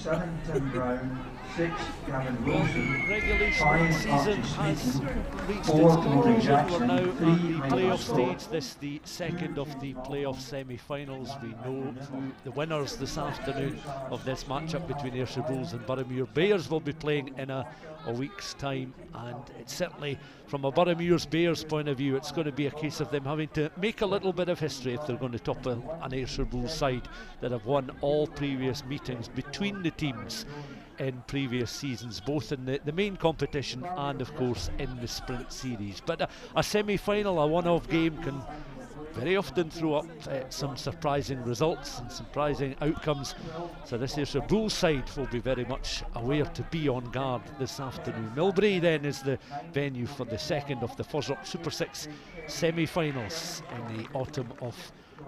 Regulation season has reached its conclusion. We're now at the playoff stage. This the second of the playoff semi-finals. We know who the winners this afternoon of this matchup between Ayrshire Bulls and Boroughmuir Bears will be playing in a week's time, and it's certainly from a Boroughmuir's Bears point of view, it's going to be a case of them having to make a little bit of history if they're going to topple an Ayrshire Bulls side that have won all previous meetings between the teams in previous seasons, both in the main competition and of course in the sprint series. But a semi-final, a one-off game, can very often throw up some surprising results and surprising outcomes. So this Ayrshire Bulls side will be very much aware to be on guard this afternoon. Millbrae then is the venue for the second of the FOSROC Super6 semi-finals in the autumn of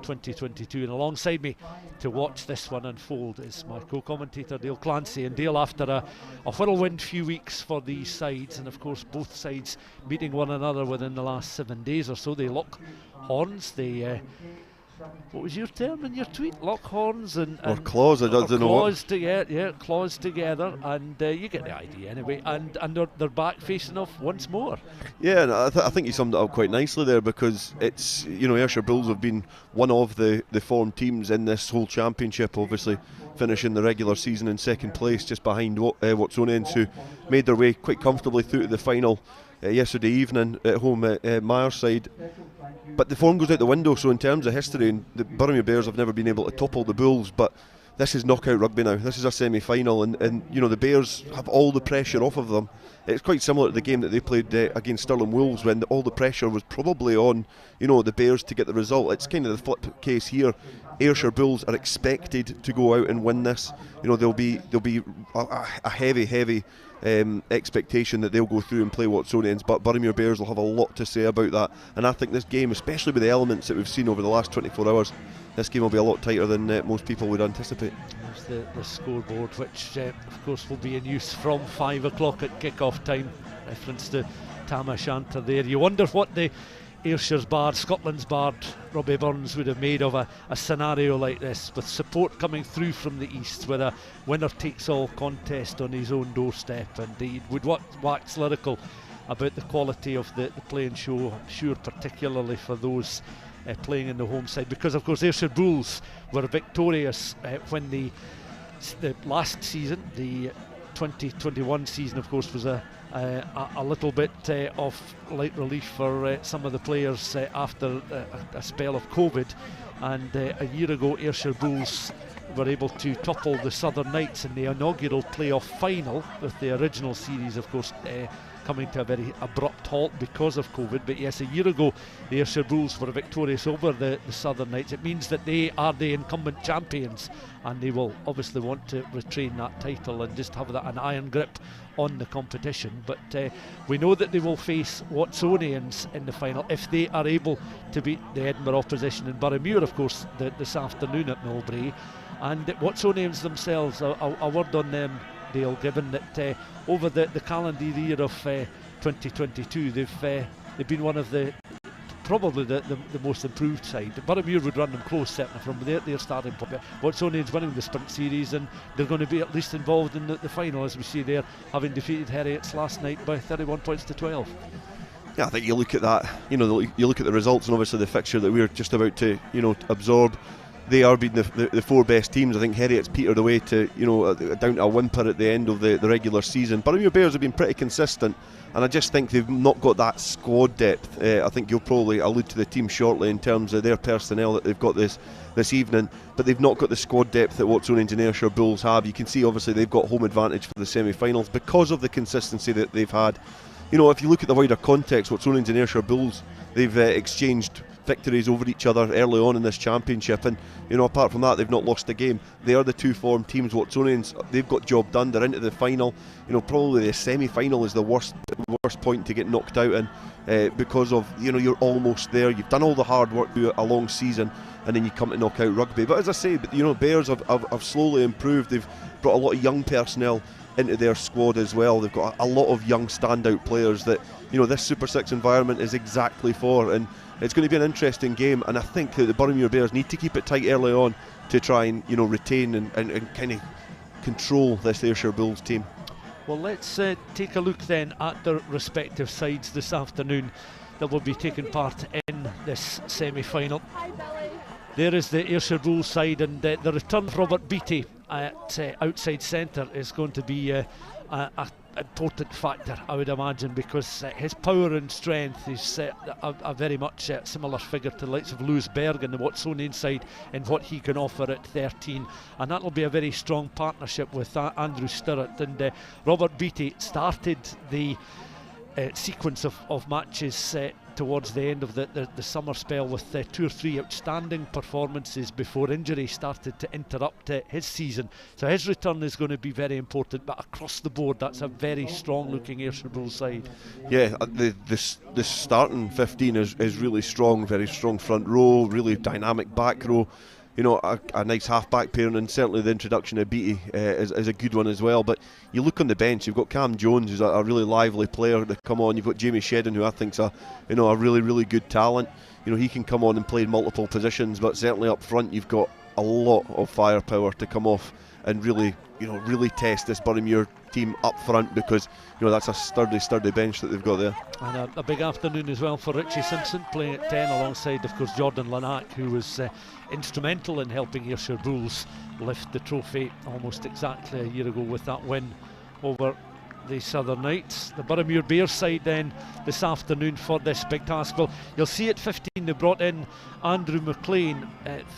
2022, and alongside me to watch this one unfold is my co-commentator Dale Clancy. And Dale, after a whirlwind few weeks for these sides, and of course both sides meeting one another within the last 7 days or so, they lock horns. They what was your term in your tweet? Lock horns and or claws, I don't know what. Claws together, and you get the idea anyway. And they're back facing off once more. Yeah, and I think you summed it up quite nicely there, because it's, you know, Ayrshire Bulls have been one of the formed teams in this whole championship, obviously finishing the regular season in second place, just behind Watsonians, who made their way quite comfortably through to the final yesterday evening at home at Myerside. But the form goes out the window, so in terms of history, the Boroughmuir Bears have never been able to topple the Bulls, but this is knockout rugby now. This is a semi-final, and you know, the Bears have all the pressure off of them. It's quite similar to the game that they played against Stirling Wolves, when all the pressure was probably on, you know, the Bears to get the result. It's kind of the flip case here. Ayrshire Bulls are expected to go out and win this. You know, there'll be a heavy expectation that they'll go through and play Watsonians, but Boroughmuir Bears will have a lot to say about that. And I think this game, especially with the elements that we've seen over the last 24 hours, this game will be a lot tighter than most people would anticipate. There's the scoreboard, which of course will be in use from 5 o'clock at kick-off time. Reference to Tam O'Shanter there. You wonder what the Ayrshire's bard, Scotland's bard, Robbie Burns, would have made of a scenario like this, with support coming through from the east, with a winner-takes-all contest on his own doorstep. And he would wax lyrical about the quality of the playing show, I'm sure, particularly for those playing in the home side, because of course Ayrshire Bulls were victorious when the last season, the 2021 season, of course, was a little bit of light relief for some of the players after a spell of COVID, and a year ago Ayrshire Bulls were able to topple the Southern Knights in the inaugural playoff final, with the original series of course coming to a very abrupt halt because of COVID. But yes, a year ago the Ayrshire Bulls were victorious over the Southern Knights. It means that they are the incumbent champions, and they will obviously want to retain that title and just have an iron grip on the competition. But we know that they will face Watsonians in the final if they are able to beat the Edinburgh opposition in Boroughmuir, of course, this afternoon at Millbrae. And Watsonians themselves, a word on them, Dale, given that over the calendar year of 2022 they've been one of probably the most improved side. Boroughmuir would run them close, certainly from their starting point. Watsonians winning the sprint series, and they're going to be at least involved in the final, as we see there, having defeated Heriots last night by 31 points to 12. Yeah, I think you look at that, you know, you look at the results, and obviously the fixture that we're just about to, you know, absorb. They are being the four best teams. I think Heriots petered away to, you know, down to a whimper at the end of the regular season. Boroughmuir Bears have been pretty consistent, and I just think they've not got that squad depth. I think you'll probably allude to the team shortly in terms of their personnel that they've got this evening, but they've not got the squad depth that Watsonians and Ayrshire Bulls have. You can see obviously they've got home advantage for the semi-finals because of the consistency that they've had. You know, if you look at the wider context, Watsonians and Ayrshire Bulls, they've exchanged victories over each other early on in this championship, and you know, apart from that, they've not lost a game. They are the two formed teams. Watsonians, they've got job done, they're into the final. You know, probably the semi-final is the worst point to get knocked out in, because of, you know, you're almost there, you've done all the hard work through a long season, and then you come to knockout rugby. But as I say, you know, Bears have slowly improved. They've brought a lot of young personnel into their squad as well. They've got a lot of young standout players that, you know, this Super 6 environment is exactly for, and it's going to be an interesting game. And I think that the Boroughmuir Bears need to keep it tight early on to try and, you know, retain and kind of control this Ayrshire Bulls team. Well, let's take a look then at their respective sides this afternoon that will be taking part in this semi-final. There is the Ayrshire Bulls side, and the return of Robert Beattie at outside centre is going to be a important factor, I would imagine, because his power and strength is a very much similar figure to the likes of Lewis Berg and the Watsonian side in what he can offer at 13, and that will be a very strong partnership with Andrew Stirrett. And Robert Beattie started the sequence of matches towards the end of the summer spell with 2 or 3 outstanding performances before injury started to interrupt his season. So his return is going to be very important, but across the board that's a very strong looking Ayrshire Bulls side. Yeah, the starting 15 is really strong, very strong front row, really dynamic back row. You know, a nice half-back pairing, and certainly the introduction of Beattie is a good one as well. But you look on the bench, you've got Cam Jones, who's a really lively player to come on. You've got Jamie Shedden, who I think's a really, really good talent. You know, he can come on and play in multiple positions, but certainly up front you've got a lot of firepower to come off and really test this Boroughmuir team up front, because that's a sturdy bench that they've got there. And a big afternoon as well for Richie Simpson, playing at 10 alongside, of course, Jordan Lanack, who was instrumental in helping Ayrshire Bulls lift the trophy almost exactly a year ago with that win over the Southern Knights. The Boroughmuir Bears side then this afternoon for this big task. Well, you'll see at 15 they brought in Andrew McLean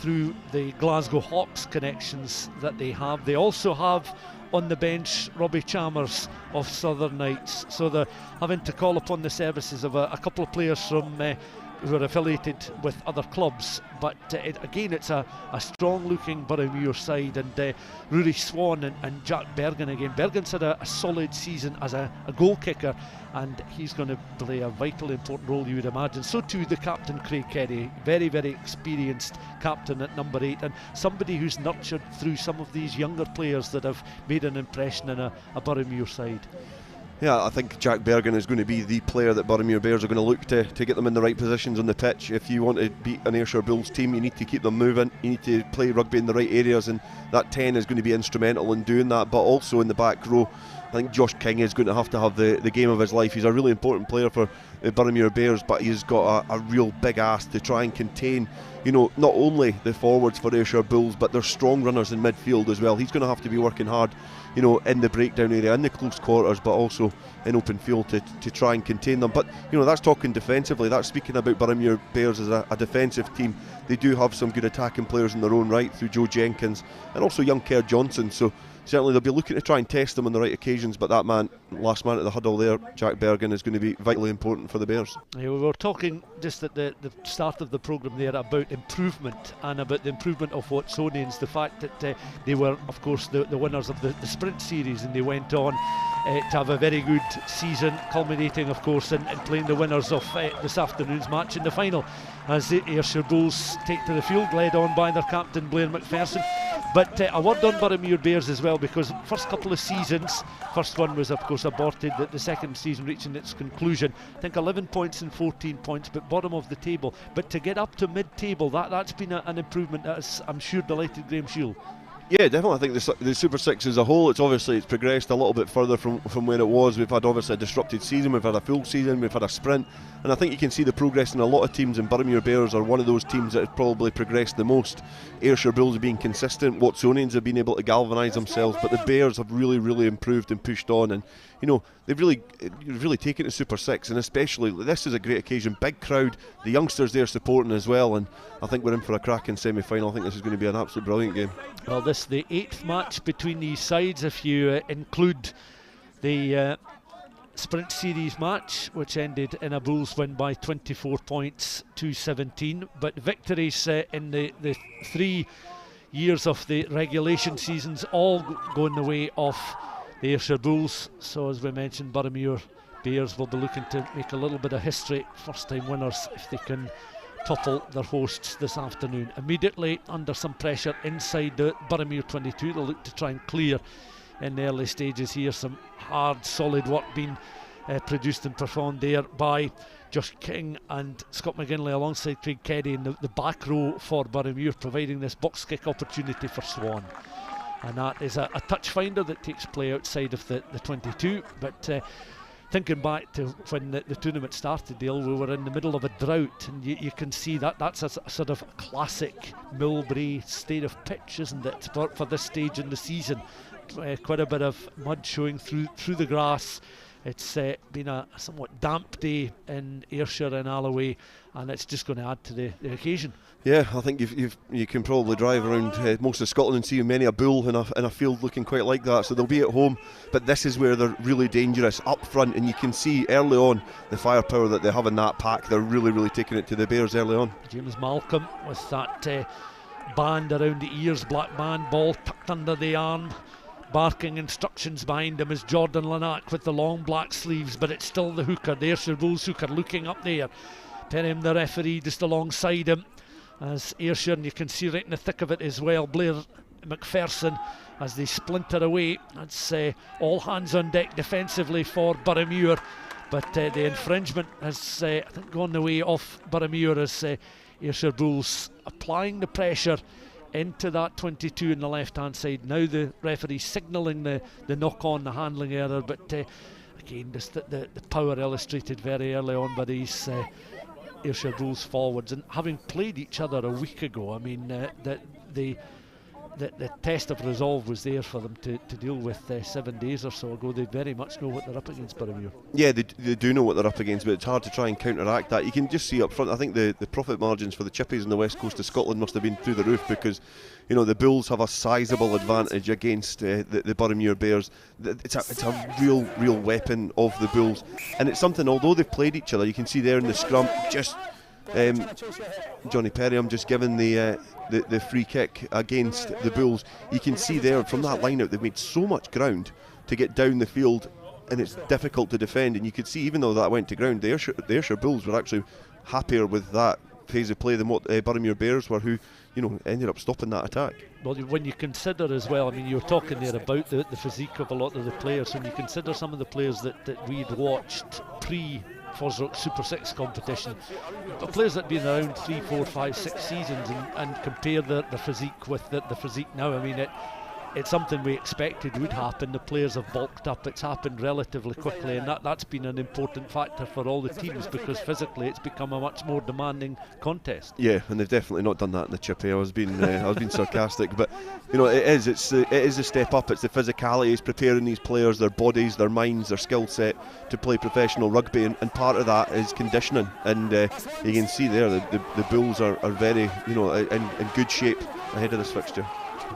through the Glasgow Hawks connections that they have. They also have on the bench Robbie Chalmers of Southern Knights, so they're having to call upon the services of a couple of players from who are affiliated with other clubs, but again it's a strong looking Boroughmuir side, and Rory Swan and Jack Bergen again. Bergen's had a solid season as a goal kicker, and he's going to play a vitally important role, you would imagine. So too the captain, Craig Keddy, very, very experienced captain at number 8, and somebody who's nurtured through some of these younger players that have made an impression in a Boroughmuir side. Yeah, I think Jack Bergen is going to be the player that Boroughmuir Bears are going to look to get them in the right positions on the pitch. If you want to beat an Ayrshire Bulls team, you need to keep them moving, you need to play rugby in the right areas, and that 10 is going to be instrumental in doing that. But also in the back row, I think Josh King is going to have the game of his life. He's a really important player for the Boroughmuir Bears, but he's got a real big ask to try and contain, not only the forwards for Ayrshire Bulls, but their strong runners in midfield as well. He's going to have to be working hard, in the breakdown area, in the close quarters, but also in open field to try and contain them. But that's talking defensively. That's speaking about Boroughmuir Bears as a defensive team. They do have some good attacking players in their own right through Joe Jenkins and also young Kerr Johnson. So certainly they'll be looking to try and test them on the right occasions, but that last man at the huddle there, Jack Bergen, is going to be vitally important for the Bears. Yeah, we were talking just at the start of the programme there about improvement, and about the improvement of Watsonians, the fact that they were, of course, the winners of the Sprint Series, and they went on to have a very good season, culminating, of course, in playing the winners of this afternoon's match in the final, as the Ayrshire Bulls take to the field, led on by their captain Blair McPherson. But a word on Boroughmuir Bears as well, because first couple of seasons, first one was of course aborted, the second season reaching its conclusion. I think 11 points and 14 points, but bottom of the table. But to get up to mid-table, that's been an improvement that has, I'm sure, delighted Graham Shield. Yeah, definitely. I think the Super 6 as a whole, it's progressed a little bit further from where it was. We've had obviously a disrupted season, we've had a full season, we've had a sprint, and I think you can see the progress in a lot of teams, and Boroughmuir Bears are one of those teams that have probably progressed the most. Ayrshire Bulls have been consistent, Watsonians have been able to galvanise themselves, but the Bears have really, really improved and pushed on, and they've really taken to Super 6, and especially this is a great occasion, big crowd, the youngsters there supporting as well, and I think we're in for a cracking semi-final. I think this is going to be an absolute brilliant game. Well, this is the 8th match between these sides, if you include the Sprint Series match, which ended in a Bulls win by 24 points to 17. But victories in the 3 years of the regulation seasons all going the way of the Ayrshire Bulls. So as we mentioned, Boroughmuir Bears will be looking to make a little bit of history, first time winners, if they can topple their hosts this afternoon. Immediately under some pressure inside the Boroughmuir 22, they'll look to try and clear in the early stages here. Some hard, solid work being produced and performed there by Josh King and Scott McGinley alongside Craig Keddy in the back row for Boroughmuir, providing this box kick opportunity for Swan. and that is a touch finder that takes play outside of the 22. But thinking back to when the tournament started, Dale, we were in the middle of a drought, and you can see that's a sort of classic Millbrae state of pitch, isn't it, for this stage in the season. Quite a bit of mud showing through the grass. It's been a somewhat damp day in Ayrshire and Alloway, and it's just going to add to the occasion. Yeah, I think you can probably drive around most of Scotland and see many a bull in a field looking quite like that. So they'll be at home, but this is where they're really dangerous up front, and you can see early on the firepower that they have in that pack. They're really taking it to the Bears early on. James Malcolm with that band around the ears, black band, ball tucked under the arm. Barking instructions behind him is Jordan Lanack with the long black sleeves, but it's still the hooker, the Ayrshire Bulls hooker, looking up there. Perham, the referee, just alongside him as Ayrshire, and you can see right in the thick of it as well, Blair McPherson as they splinter away. That's all hands on deck defensively for Boroughmuir, but the infringement has I think gone the way off Boroughmuir as Ayrshire Bulls applying the pressure into that 22 on the left hand side. Now the referee signalling the knock on, the handling error, but again just the power illustrated very early on by these Ayrshire Bulls forwards, and having played each other a week ago, I mean the test of resolve was there for them to deal with 7 days or so ago. They very much know what they're up against, Boroughmuir. Yeah, they do know what they're up against, but it's hard to try and counteract that. You can just see up front, I think the profit margins for the Chippies on the west coast of Scotland must have been through the roof, because the Bulls have a sizable advantage against the Boroughmuir Bears. It's a real weapon of the Bulls, and it's something, although they've played each other, you can see there in the scrum, just Johnny Perham just given the free kick against the Bulls. You can see there from that line out they've made so much ground to get down the field, and it's difficult to defend, and you could see even though that went to ground, the Ayrshire Bulls were actually happier with that phase of play than what Boroughmuir Bears were, who ended up stopping that attack. Well, when you consider as well, I mean, you were talking there about the physique of a lot of the players. When you consider some of the players that we'd watched pre FOSROC Super6 competition, the players that have been around 3, 4, 5, 6 seasons, and compare the physique with the physique now, I mean, it's something we expected would happen. The players have bulked up. It's happened relatively quickly, and that's been an important factor for all the teams, because physically it's become a much more demanding contest. Yeah, and they've definitely not done that in the Chippy. I was being sarcastic, but it is a step up. It's the physicality, it's preparing these players, their bodies, their minds, their skill set to play professional rugby, and part of that is conditioning. And you can see there the Bulls are very in good shape ahead of this fixture.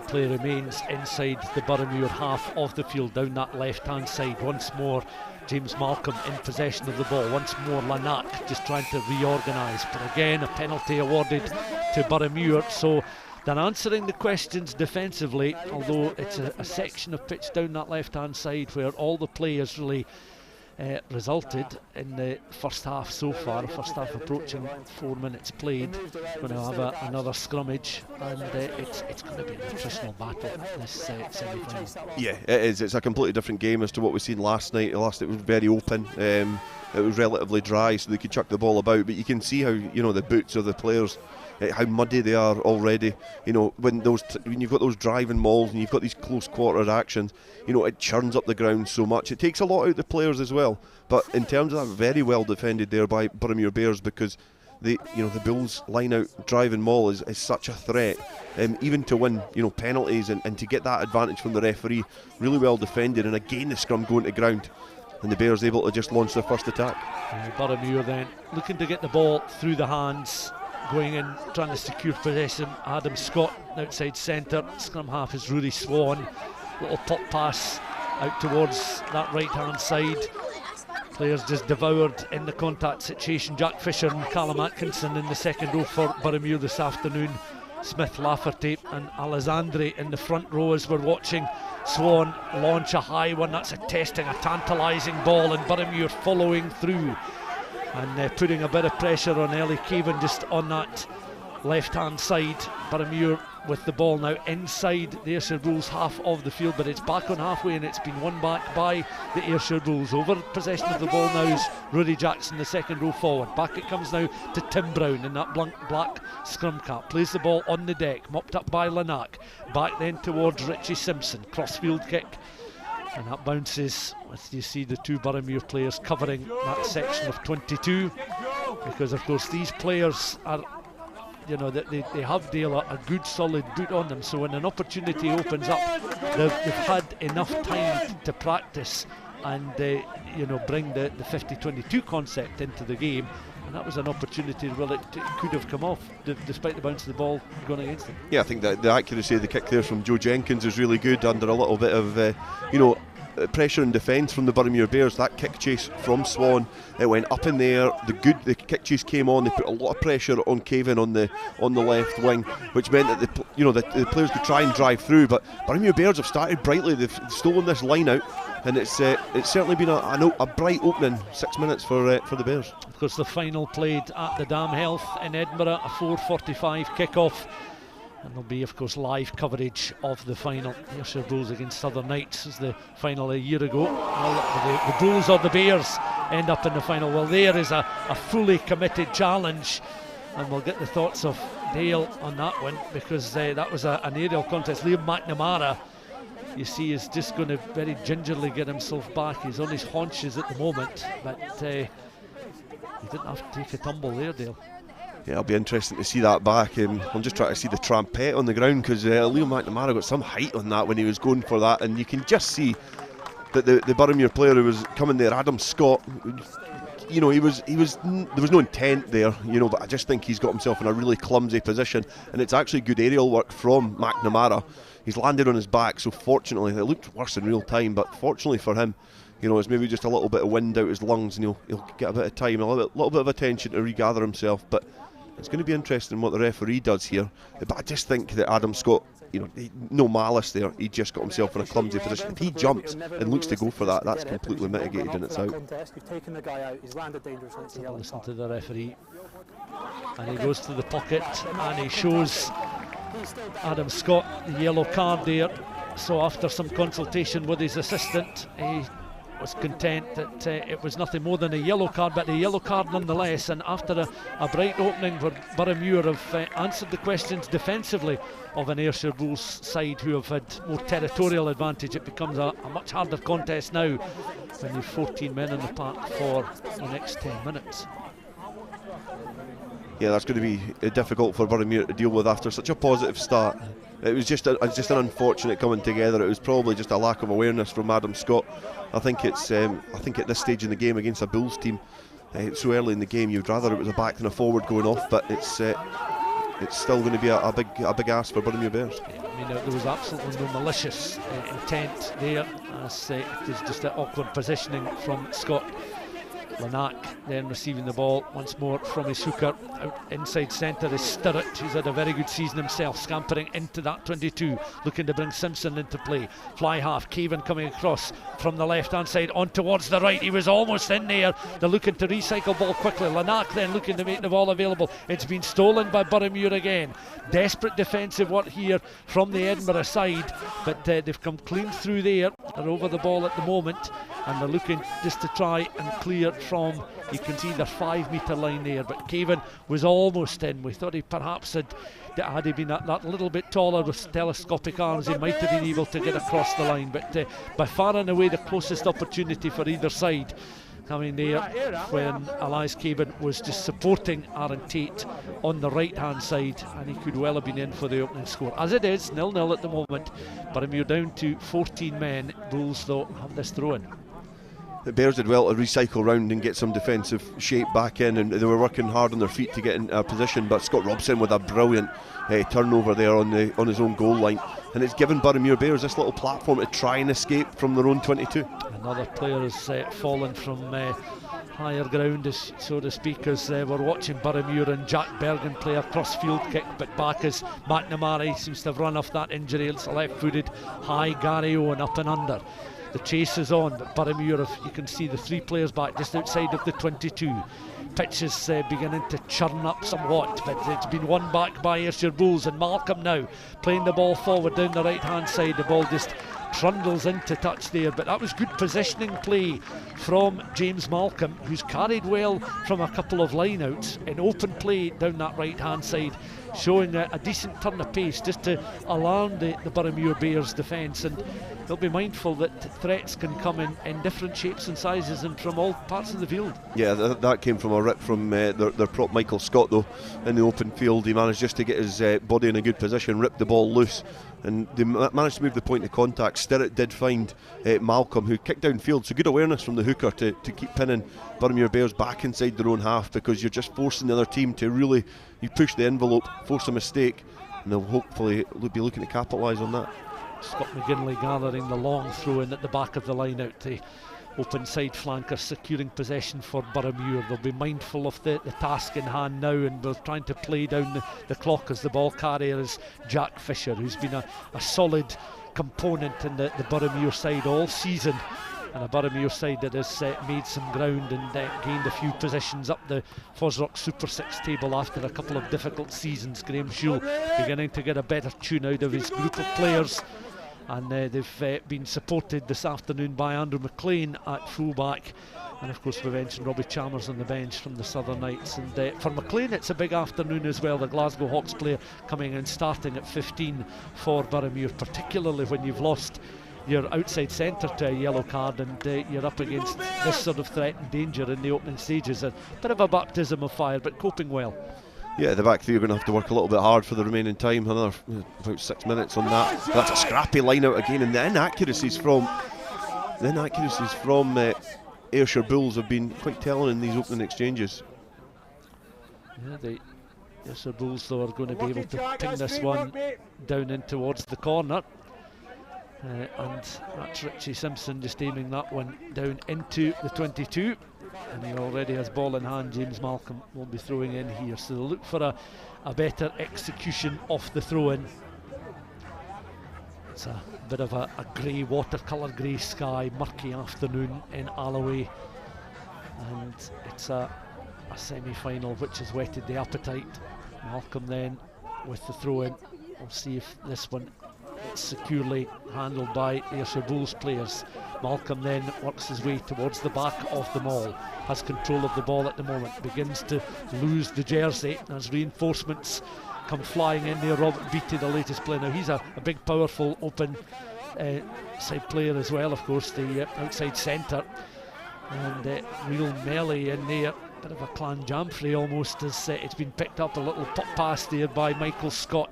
Play remains inside the Boroughmuir half of the field, down that left hand side. Once more James Malcolm in possession of the ball. Once more Lanack just trying to reorganise, but again a penalty awarded to Boroughmuir. So they're answering the questions defensively, although it's a section of pitch down that left hand side where all the players really resulted in the first half so far. First half approaching 4 minutes played. We're going to have another scrummage, and it's going to be an attritional battle, this semi-final. Yeah, it is. It's a completely different game as to what we've seen last night. Last night was very open. It was relatively dry, so they could chuck the ball about, but you can see how the boots of the players, how muddy they are already. When you've got those driving mauls and you've got these close quarter actions, it churns up the ground so much. It takes a lot out of the players as well. But in terms of that, very well defended there by Boroughmuir Bears, because the Bulls line out driving maul is such a threat, even to win penalties and to get that advantage from the referee. Really well defended, and again the scrum going to ground, and the Bears able to just launch their first attack. Boroughmuir then looking to get the ball through the hands, going in, trying to secure possession. Adam Scott outside centre. Scrum half is Rory Swan. Little pop pass out towards that right hand side. Players just devoured in the contact situation. Jack Fisher and Callum Atkinson in the second row for Boroughmuir this afternoon. Smith, Lafferty and Alessandri in the front row as we're watching Swan launch a high one. That's a tantalising ball, and Boroughmuir following through and putting a bit of pressure on Ellie Cavan just on that left hand side. Boroughmuir with the ball now inside the Ayrshire Bulls half of the field, but it's back on halfway and it's been won back by the Ayrshire Bulls. Over possession of the ball now is Rory Jackson, the second row forward. Back it comes now to Tim Brown in that black scrum cap. Plays the ball on the deck, mopped up by Lanack. Back then towards Richie Simpson. Crossfield kick. And that bounces, as you see the two Boroughmuir players covering that section of 22. Because of course these players are, you know, they have Dale a good solid boot on them, so when an opportunity opens up, they've had enough time to practice and you know, bring the 50-22 concept into the game, and that was an opportunity where it could have come off despite the bounce of the ball going against them. Yeah, I think that the accuracy of the kick there from Joe Jenkins is really good under a little bit of you know, pressure and defence from the Boroughmuir Bears. That kick chase from Swan, it went up in the air. The kick chase came on. They put a lot of pressure on Cavan on the left wing, which meant that the players could try and drive through. But Boroughmuir Bears have started brightly. They've stolen this line out, and it's certainly been a bright opening 6 minutes for the Bears. Of course, the final played at the Dam Health in Edinburgh, a 4:45 kick-off. And there'll be, of course, live coverage of the final. Ayrshire Bulls against Southern Knights was the final a year ago. Well, the Bulls or the Bears end up in the final. Well, there is a fully committed challenge, and we'll get the thoughts of Dale on that one, because that was an aerial contest. Liam McNamara, you see, is just going to very gingerly get himself back. He's on his haunches at the moment, but he didn't have to take a tumble there, Dale. Yeah, it'll be interesting to see that back. I'm just trying to see the trampette on the ground, because Liam McNamara got some height on that when he was going for that, and you can just see that the Boroughmuir player who was coming there, Adam Scott, you know, there was no intent there, you know, but I just think he's got himself in a really clumsy position, and it's actually good aerial work from McNamara. He's landed on his back, so fortunately, it looked worse in real time, but fortunately for him, you know, it's maybe just a little bit of wind out his lungs, and he'll get a bit of time, a little bit of attention to regather himself. But it's going to be interesting what the referee does here. But I just think that Adam Scott, you know, no malice there. He just got himself in a clumsy position. If he jumps and looks to go for that, that's completely mitigated and it's out. Listen to the referee, and he goes to the pocket and he shows Adam Scott the yellow card there. So after some consultation with his assistant, he was content that it was nothing more than a yellow card, but a yellow card nonetheless. And after a bright opening where Boroughmuir have answered the questions defensively of an Ayrshire Bulls side who have had more territorial advantage, it becomes a much harder contest now when you've 14 men in the park for the next 10 minutes. Yeah, that's going to be difficult for Boroughmuir to deal with after such a positive start. It was just an unfortunate coming together. It was probably just a lack of awareness from Adam Scott. I think it's I think at this stage in the game against a Bulls team, so early in the game, you'd rather it was a back than a forward going off. But it's still going to be a big ask for Boroughmuir Bears. I mean, there was absolutely no malicious intent there, as it was just an awkward positioning from Scott. Lanack then receiving the ball once more from his hooker. Out inside centre is Stirrett, who's had a very good season himself, scampering into that 22, looking to bring Simpson into play. Fly half, Cavan coming across from the left hand side on towards the right. He was almost in there. They're looking to recycle ball quickly. Lanack then looking to make the ball available. It's been stolen by Boroughmuir again. Desperate defensive work here from the Edinburgh side, but they've come clean through there. They're over the ball at the moment, and they're looking just to try and clear from, you can see the 5 metre line there, but Cavan was almost in. We thought he perhaps had he been that little bit taller with telescopic arms, he might have been able to get across the line, but by far and away the closest opportunity for either side coming there when Elias Cavan was just supporting Aaron Tate on the right hand side, and he could well have been in for the opening score. As it is, 0-0 at the moment, but you're down to 14 men. Bulls though have this throw in. The Bears did well to recycle round and get some defensive shape back in, and they were working hard on their feet to get in a position, but Scott Robson with a brilliant turnover there on his own goal line, and it's given Boroughmuir Bears this little platform to try and escape from their own 22. Another player has fallen from higher ground, so to speak, as we're watching Boroughmuir and Jack Bergen play a cross-field kick, but back as McNamara seems to have run off that injury. It's left-footed, high Gary Owen up and under. The chase is on, but Boroughmuir, you can see the 3 players back just outside of the 22. pitch is beginning to churn up somewhat, but it's been won back by Ayrshire Bulls, and Malcolm now playing the ball forward down the right hand side. The ball just trundles into touch there, but that was good positioning play from James Malcolm, who's carried well from a couple of lineouts in open play down that right hand side, showing a decent turn of pace just to alarm the Boroughmuir Bears defence. And they'll be mindful that threats can come in different shapes and sizes and from all parts of the field. Yeah, that came from a rip from their prop Michael Scott though in the open field. He managed just to get his body in a good position, rip the ball loose, and they managed to move the point of contact. Stirrett did find Malcolm, who kicked downfield, so good awareness from the hooker to keep pinning Boroughmuir Bears back inside their own half, because you're just forcing the other team to really, you push the envelope, force a mistake, and they'll hopefully be looking to capitalise on that. Scott McGinley gathering the long throw in at the back of the line out, the open side flanker securing possession for Boroughmuir. They'll be mindful of the task in hand now, and we're trying to play down the clock as the ball carrier is Jack Fisher, who's been a solid component in the Boroughmuir side all season, and a Boroughmuir side that has made some ground and gained a few positions up the FOSROC Super6 table after a couple of difficult seasons. Graham Schule beginning to get a better tune out of his group of players, and they've been supported this afternoon by Andrew McLean at fullback, and of course we've mentioned Robbie Chalmers on the bench from the Southern Knights. And for McLean it's a big afternoon as well, the Glasgow Hawks player coming in starting at 15 for Boroughmuir, particularly when you've lost your outside centre to a yellow card and you're up against this sort of threat and danger in the opening stages. A bit of a baptism of fire, but coping well. Yeah, the back three are going to have to work a little bit hard for the remaining time. Another about 6 minutes on that. That's a scrappy line out again, and the inaccuracies from Ayrshire Bulls have been quite telling in these opening exchanges. Yeah, the Ayrshire Bulls though are going to be able to ping this one down in towards the corner. And that's Richie Simpson just aiming that one down into the 22, and he already has ball in hand. James Malcolm will be throwing in here, so they'll look for a better execution off the throw-in. It's a bit of a grey, watercolour grey sky, murky afternoon in Alloway, and it's a semi-final which has whetted the appetite. Malcolm then with the throw-in. We'll see if this one is securely handled by Ayrshire Bulls players. Malcolm then works his way towards the back of the maul, has control of the ball at the moment, begins to lose the jersey as reinforcements come flying in there. Robert Beattie, the latest player. Now he's a big, powerful, open side player as well, of course, the outside centre, and real melee in there. Bit of a Clanjamfrey almost, as it's been picked up, a little pop pass there by Michael Scott.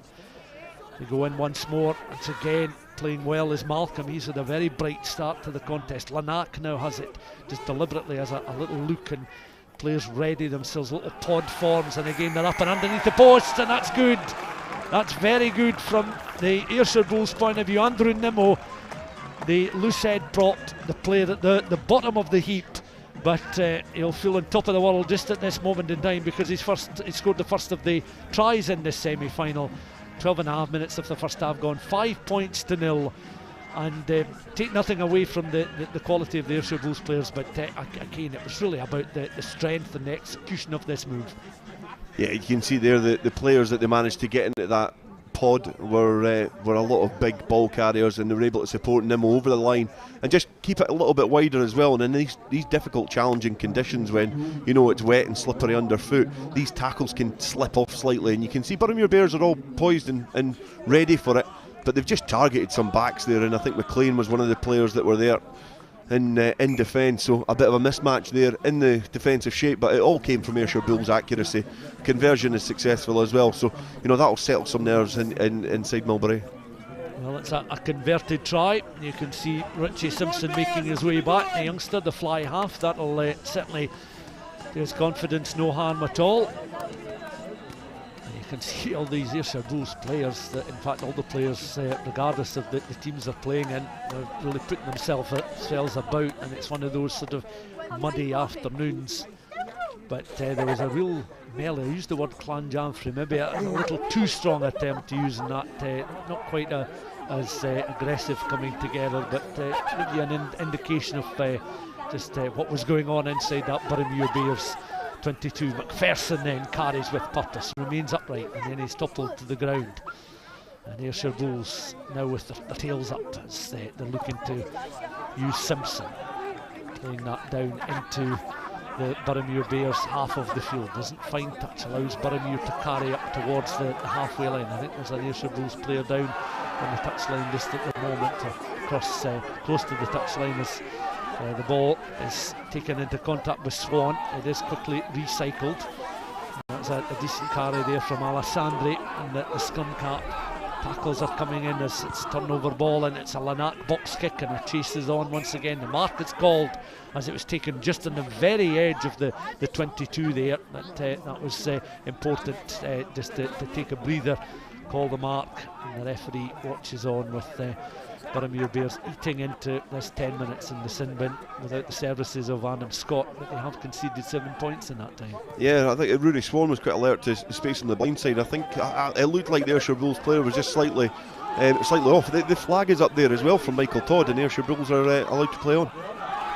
They go in once more. It's again playing well as Malcolm. He's had a very bright start to the contest. Lanark now has it, just deliberately as a little look, and players ready themselves, little pod forms, and again they're up and underneath the posts, and that's good. That's very good from the Ayrshire Bulls point of view. Andrew Nimmo, the loose head prop, the player at the bottom of the heap, but he'll feel on top of the world just at this moment in time, because he scored the first of the tries in this semi-final. 12.5 minutes of the first half gone, 5 points to 0, and take nothing away from the quality of the Ayrshire Bulls players, but again it was really about the strength and the execution of this move. Yeah, you can see there the players that they managed to get into that pod were a lot of big ball carriers, and they were able to support Nimmo over the line and just keep it a little bit wider as well. And in these difficult, challenging conditions, when it's wet and slippery underfoot, these tackles can slip off slightly, and you can see Boroughmuir Bears are all poised and ready for it, but they've just targeted some backs there, and I think McLean was one of the players that were there in defence, so a bit of a mismatch there in the defensive shape, but it all came from Ayrshire Bulls' accuracy. Conversion is successful as well, so that'll settle some nerves inside Millbrae. Well, it's a converted try. You can see Richie Simpson making his way back, the youngster, the fly half. That'll certainly do his confidence no harm at all. And you can see all these Ayrshire Bulls players, that in fact all the players, regardless of the teams they're playing in, are really putting themselves about, and it's one of those sort of muddy afternoons. But there was a real melee. I used the word Clanjamfrey, maybe a little too strong a term to use in that, not quite as aggressive coming together, but give you an indication of just what was going on inside that Boroughmuir Bears 22. McPherson then carries with purpose, remains upright, and then he's toppled to the ground. And Ayrshire Bulls now with their tails up as they're looking to use Simpson, playing that down into the Boroughmuir Bears half of the field. Doesn't find touch, allows Boroughmuir to carry up towards the halfway line. I think there's an Ayrshire Bulls player down on the touchline just at the moment, across close to the touchline as the ball is taken into contact with Swan. It is quickly recycled. That's a decent carry there from Alessandri, and the scrum cap. Tackles are coming in as it's turnover ball, and it's a Lanac box kick, and it chases on once again. The mark is called as it was taken just on the very edge of the 22 there. That was important, just to take a breather, call the mark, and the referee watches on with Boroughmuir Bears eating into this 10 minutes in the sin bin without the services of Adam Scott, but they have conceded 7 points in that time. Yeah, I think Rory Swan was quite alert to space on the blind side. I think it looked like the Ayrshire Bulls player was just slightly off. The flag is up there as well from Michael Todd, and the Ayrshire Bulls are allowed to play on.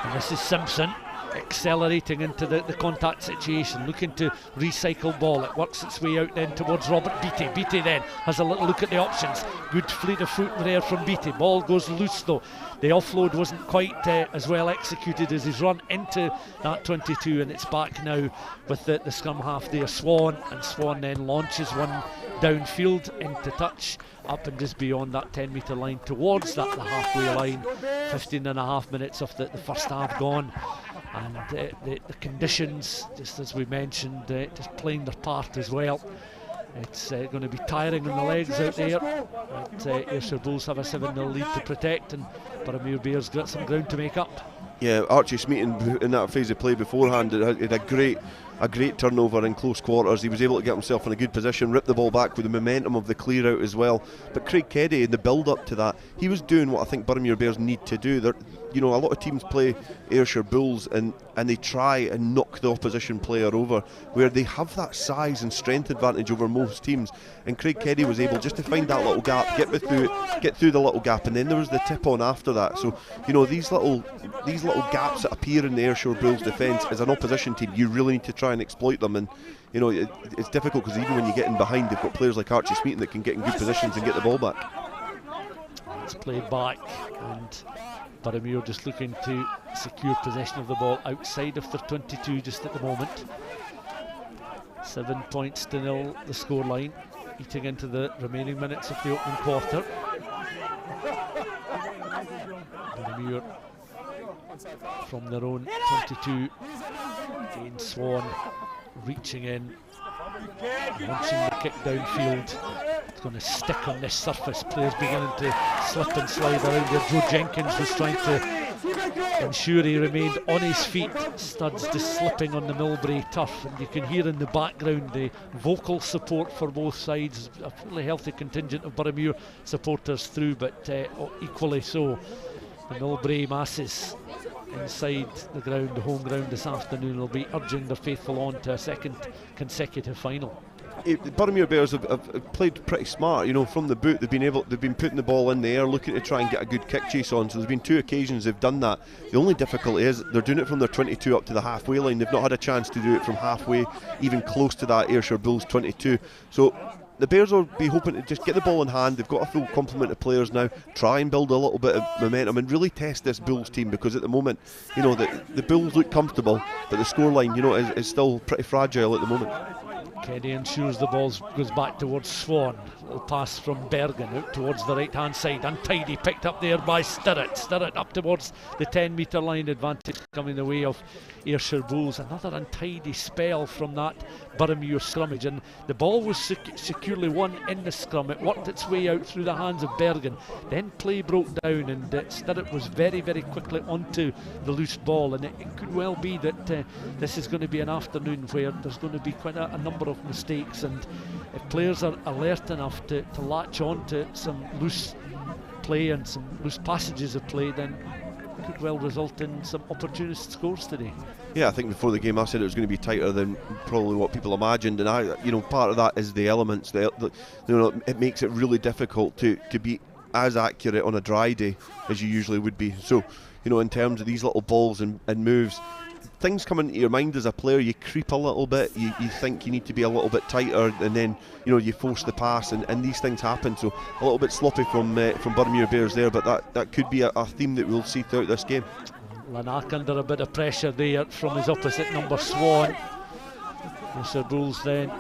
And this is Simpson accelerating into the contact situation, looking to recycle ball. It works its way out then towards Robert Beattie. Beattie then has a little look at the options. Good fleet of foot there from Beattie. Ball goes loose though. The offload wasn't quite as well executed as he's run into that 22, and it's back now with the scrum half there, Swan, and Swan then launches one downfield into touch up and just beyond that 10-metre line towards the halfway line. 15 and a half minutes of the first half gone, and the conditions, just as we mentioned, just playing their part as well. It's going to be tiring on the legs out there, but Ayrshire Bulls have a 7-0 lead to protect, and Boroughmuir Bears got some ground to make up. Yeah, Archie Smeaton in that phase of play beforehand had a great turnover in close quarters. He was able to get himself in a good position, rip the ball back with the momentum of the clear out as well. But Craig Keddy, in the build up to that, he was doing what I think Boroughmuir Bears need to do. A lot of teams play Ayrshire Bulls and they try and knock the opposition player over, where they have that size and strength advantage over most teams. And Craig Keddy was able just to find that little gap, get through the little gap, and then there was the tip on after that. So these little gaps that appear in the Ayrshire Bulls defence as an opposition team, you really need to try and exploit them. And it's difficult because even when you get in behind, they've got players like Archie Smeaton that can get in good positions and get the ball back. It's played back, and Boroughmuir just looking to secure possession of the ball outside of their 22 just at the moment. 7 points to 0 the scoreline, eating into the remaining minutes of the opening quarter. Boroughmuir from their own 22. Dane Swan reaching in, launching the kick downfield. It's going to stick on this surface. Players beginning to slip and slide around there. Joe Jenkins was trying to ensure he remained on his feet. Studs just slipping on the Millbrae turf, and you can hear in the background the vocal support for both sides. A fairly healthy contingent of Boroughmuir supporters through, but equally so the Millbrae masses inside the ground, the home ground this afternoon, will be urging their faithful on to a second consecutive final. Boroughmuir Bears have played pretty smart, from the boot. They've been putting the ball in the air, looking to try and get a good kick chase on. So there's been 2 occasions they've done that. The only difficulty is they're doing it from their 22 up to the halfway line. They've not had a chance to do it from halfway, even close to that Ayrshire Bulls 22. So the Bears will be hoping to just get the ball in hand. They've got a full complement of players now. Try and build a little bit of momentum and really test this Bulls team, because at the moment, the Bulls look comfortable, but the scoreline, is still pretty fragile at the moment. Keddy ensures the ball goes back towards Swan. Little pass from Bergen out towards the right hand side. Untidy, picked up there by Stirrett. Stirrett up towards the 10-metre line. Advantage coming the way of Ayrshire Bulls. Another untidy spell from that Boroughmuir scrummage, and the ball was securely won in the scrum. It worked its way out through the hands of Bergen. Then play broke down, and Stirrett was very, very quickly onto the loose ball. And it could well be that this is going to be an afternoon where there's going to be quite a number of mistakes, and if players are alert enough to latch on to some loose play and some loose passages of play, then it could well result in some opportunist scores today. Yeah, I think before the game I said it was going to be tighter than probably what people imagined, and part of that is the elements. It makes it really difficult to be as accurate on a dry day as you usually would be. So, in terms of these little balls and moves, things come into your mind as a player. You creep a little bit, you think you need to be a little bit tighter, and then you force the pass, and these things happen. So a little bit sloppy from Boroughmuir Bears there, but that could be a theme that we'll see throughout this game. Lanark under a bit of pressure there from his opposite number, Swan. Ayrshire Bulls then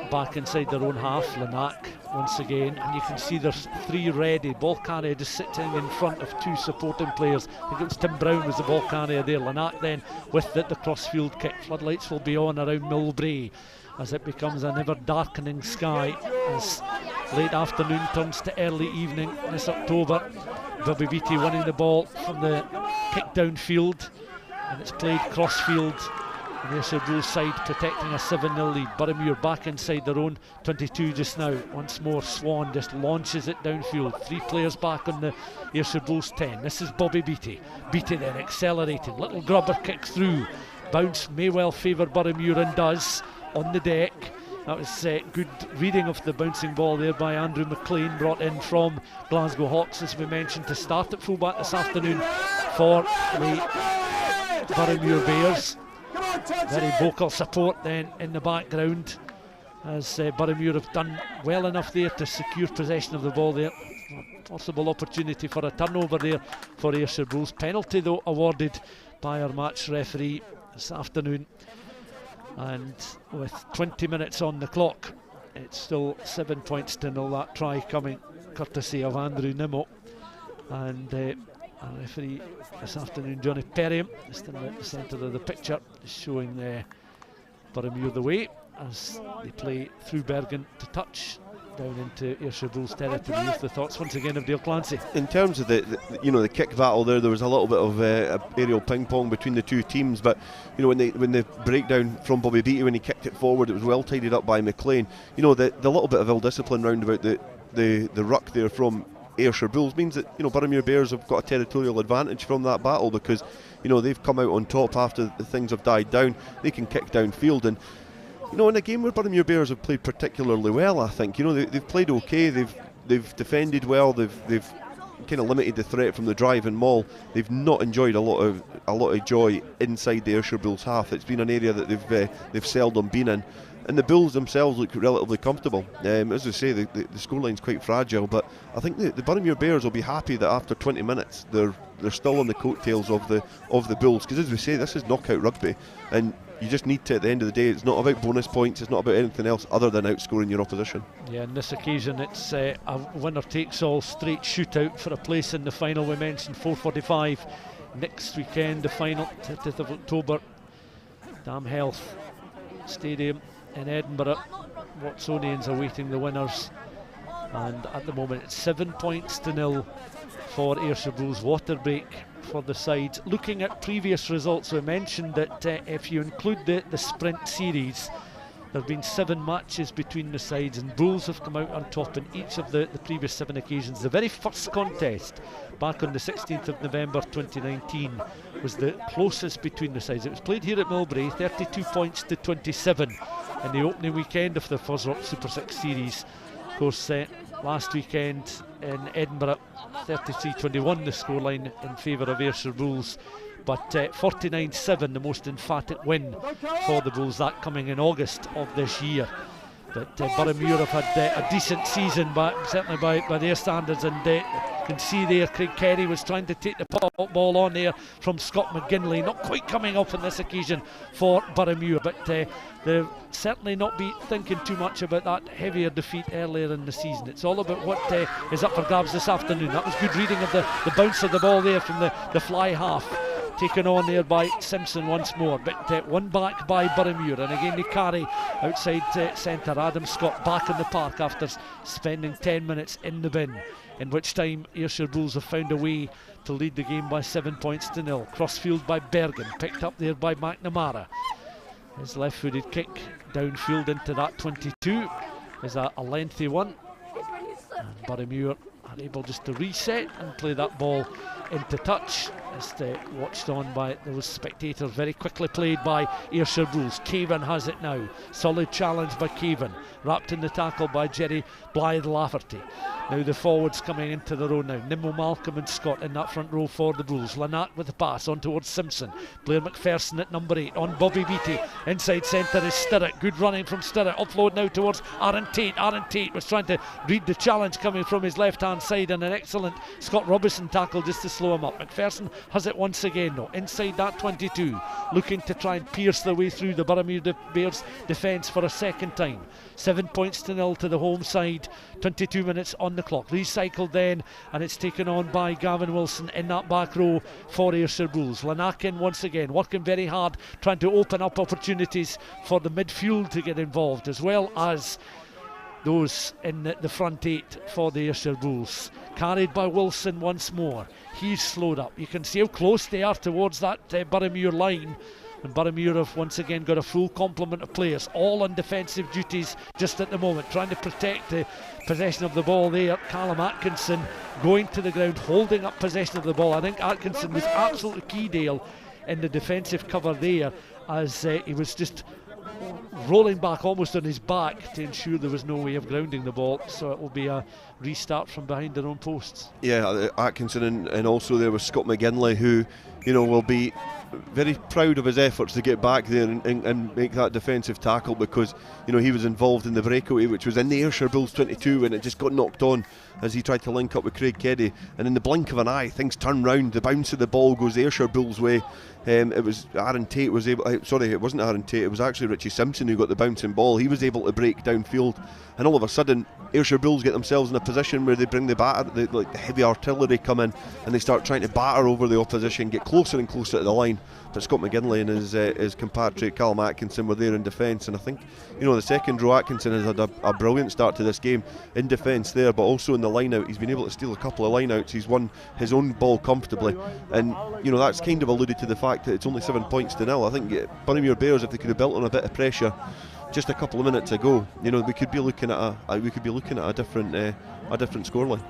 back inside their own half. Lanark once again, and you can see there's 3 ready. Ball carrier just sitting in front of 2 supporting players. I think it was Tim Brown was the ball carrier there. Lanark then with the crossfield kick. Floodlights will be on around Millbrae as it becomes an ever darkening sky as late afternoon turns to early evening this October. Bobby Beattie winning the ball from the kick downfield, and it's played crossfield. The Ayrshire Bulls side protecting a 7-0 lead. Boroughmuir back inside their own 22 just now. Once more, Swan just launches it downfield. 3 players back on the Ayrshire Bulls 10. This is Bobby Beattie. Beattie then accelerating. Little grubber kick through. Bounce may well favour Boroughmuir, and does on the deck. That was good reading of the bouncing ball there by Andrew McLean, brought in from Glasgow Hawks, as we mentioned, to start at fullback this afternoon for the Boroughmuir Bears. Very vocal support then in the background as Boroughmuir have done well enough there to secure possession of the ball there. Possible opportunity for a turnover there for Ayrshire Bulls. Penalty though awarded by our match referee this afternoon, and with 20 minutes on the clock it's still 7 points to 0. That try coming courtesy of Andrew Nimmo, and our referee this afternoon, Johnny Perriam, just in the centre of the picture, showing Boroughmuir the way as they play through Bergen to touch down into Ayrshire Bulls territory. Here's the thoughts once again of Dale Clancy. In terms of the kick battle there was a little bit of aerial ping pong between the 2 teams, but when the breakdown from Bobby Beattie, when he kicked it forward, it was well tidied up by McLean. The little bit of ill discipline round about the ruck there from Ayrshire Bulls means that Boroughmuir Bears have got a territorial advantage from that battle, because they've come out on top after the things have died down. They can kick downfield, and in a game where Boroughmuir Bears have played particularly well, I think they've played okay. They've defended well. They've kind of limited the threat from the drive and maul. They've not enjoyed a lot of joy inside the Ayrshire Bulls half. It's been an area that they've seldom been in. And the Bulls themselves look relatively comfortable. As I say, the scoreline's quite fragile, but I think the Boroughmuir Bears will be happy that after 20 minutes they're still on the coattails of the Bulls, because as we say, this is knockout rugby, and you just need to, at the end of the day, it's not about bonus points, it's not about anything else other than outscoring your opposition. Yeah, on this occasion it's a winner-takes-all straight shootout for a place in the final. We mentioned 4:45 next weekend, the final, 30th of October, Dam Health Stadium in Edinburgh. Watsonians awaiting the winners, and at the moment it's 7 points to 0 for Ayrshire Bulls. Water break for the sides. Looking at previous results, we mentioned that if you include the sprint series, there have been 7 matches between the sides, and Bulls have come out on top in each of the previous 7 occasions. The very first contest back on the 16th of November 2019 was the closest between the sides. It was played here at Millbrae, 32 points to 27 in the opening weekend of the FOSROC Super6 series. Of course, last weekend in Edinburgh, 33-21 the scoreline in favour of Ayrshire Bulls, but 49-7 the most emphatic win for the Bulls, that coming in August of this year. But Boroughmuir have had a decent season, certainly by their standards, and you can see there Craig Kerry was trying to take the ball on there from Scott McGinley, not quite coming up on this occasion for Boroughmuir, but they'll certainly not be thinking too much about that heavier defeat earlier in the season. It's all about what is up for grabs this afternoon. That was good reading of the bounce of the ball there from the fly half, taken on there by Simpson once more, but one back by Boroughmuir, and again they carry outside centre. Adam Scott back in the park after spending 10 minutes in the bin, in which time Ayrshire Bulls have found a way to lead the game by 7 points to 0. Crossfield by Bergen, picked up there by McNamara. His left-footed kick downfield into that 22 is a lengthy one, and Boroughmuir are able just to reset and play that ball into touch. Just watched on by those spectators, very quickly played by Ayrshire Bulls. Cavan has it now, solid challenge by Cavan, wrapped in the tackle by Jerry Blythe Lafferty. Now the forwards coming into their own now. Nimmo, Malcolm and Scott in that front row for the Bulls. Lanac with the pass on towards Simpson. Blair McPherson at number 8 on Bobby Beattie. Inside centre is Stirrett. Good running from Stirrett. Upload now towards Aaron Tate. Aaron Tate was trying to read the challenge coming from his left hand side, and an excellent Scott Robinson tackle just to slow him up. McPherson has it once again though, inside that 22, looking to try and pierce their way through the Boroughmuir Bears defence for a second time. 7 points to 0 to the home side. 22 minutes on the clock. Recycled then, and it's taken on by Gavin Wilson in that back row for Ayrshire Bulls. Lanac in once again, working very hard, trying to open up opportunities for the midfield to get involved, as well as those in the front 8 for the Ayrshire Bulls. Carried by Wilson once more. He's slowed up. You can see how close they are towards that Boroughmuir line. And Boroughmuir have once again got a full complement of players, all on defensive duties just at the moment, trying to protect the possession of the ball there. Callum Atkinson going to the ground, holding up possession of the ball. I think Atkinson was absolutely key, Dale, in the defensive cover there, as he was just rolling back almost on his back to ensure there was no way of grounding the ball. So it will be a restart from behind their own posts. Yeah, Atkinson and also there was Scott McGinley, who, you know, will be very proud of his efforts to get back there and make that defensive tackle, because, you know, he was involved in the breakaway, which was in the Ayrshire Bulls 22, and it just got knocked on as he tried to link up with Craig Keddy, and in the blink of an eye things turn round. The bounce of the ball goes Ayrshire Bulls way. It was Aaron Tate was able, sorry, it wasn't Aaron Tate, it was actually Richie Simpson who got the bouncing ball. He was able to break downfield, and all of a sudden Ayrshire Bulls get themselves in a position where they bring the heavy artillery come in, and they start trying to batter over the opposition, get closer and closer to the line. But Scott McGinley and his compatriot Callum Atkinson were there in defence, and I think, you know, the second row, Atkinson has had a brilliant start to this game in defence there, but also in the line out. He's been able to steal a couple of line outs. He's won his own ball comfortably, and, you know, that's kind of alluded to the fact that it's only 7 points to 0. I think Boroughmuir Bears, if they could have built on a bit of pressure just a couple of minutes ago, you know, we could be looking at a different scoreline.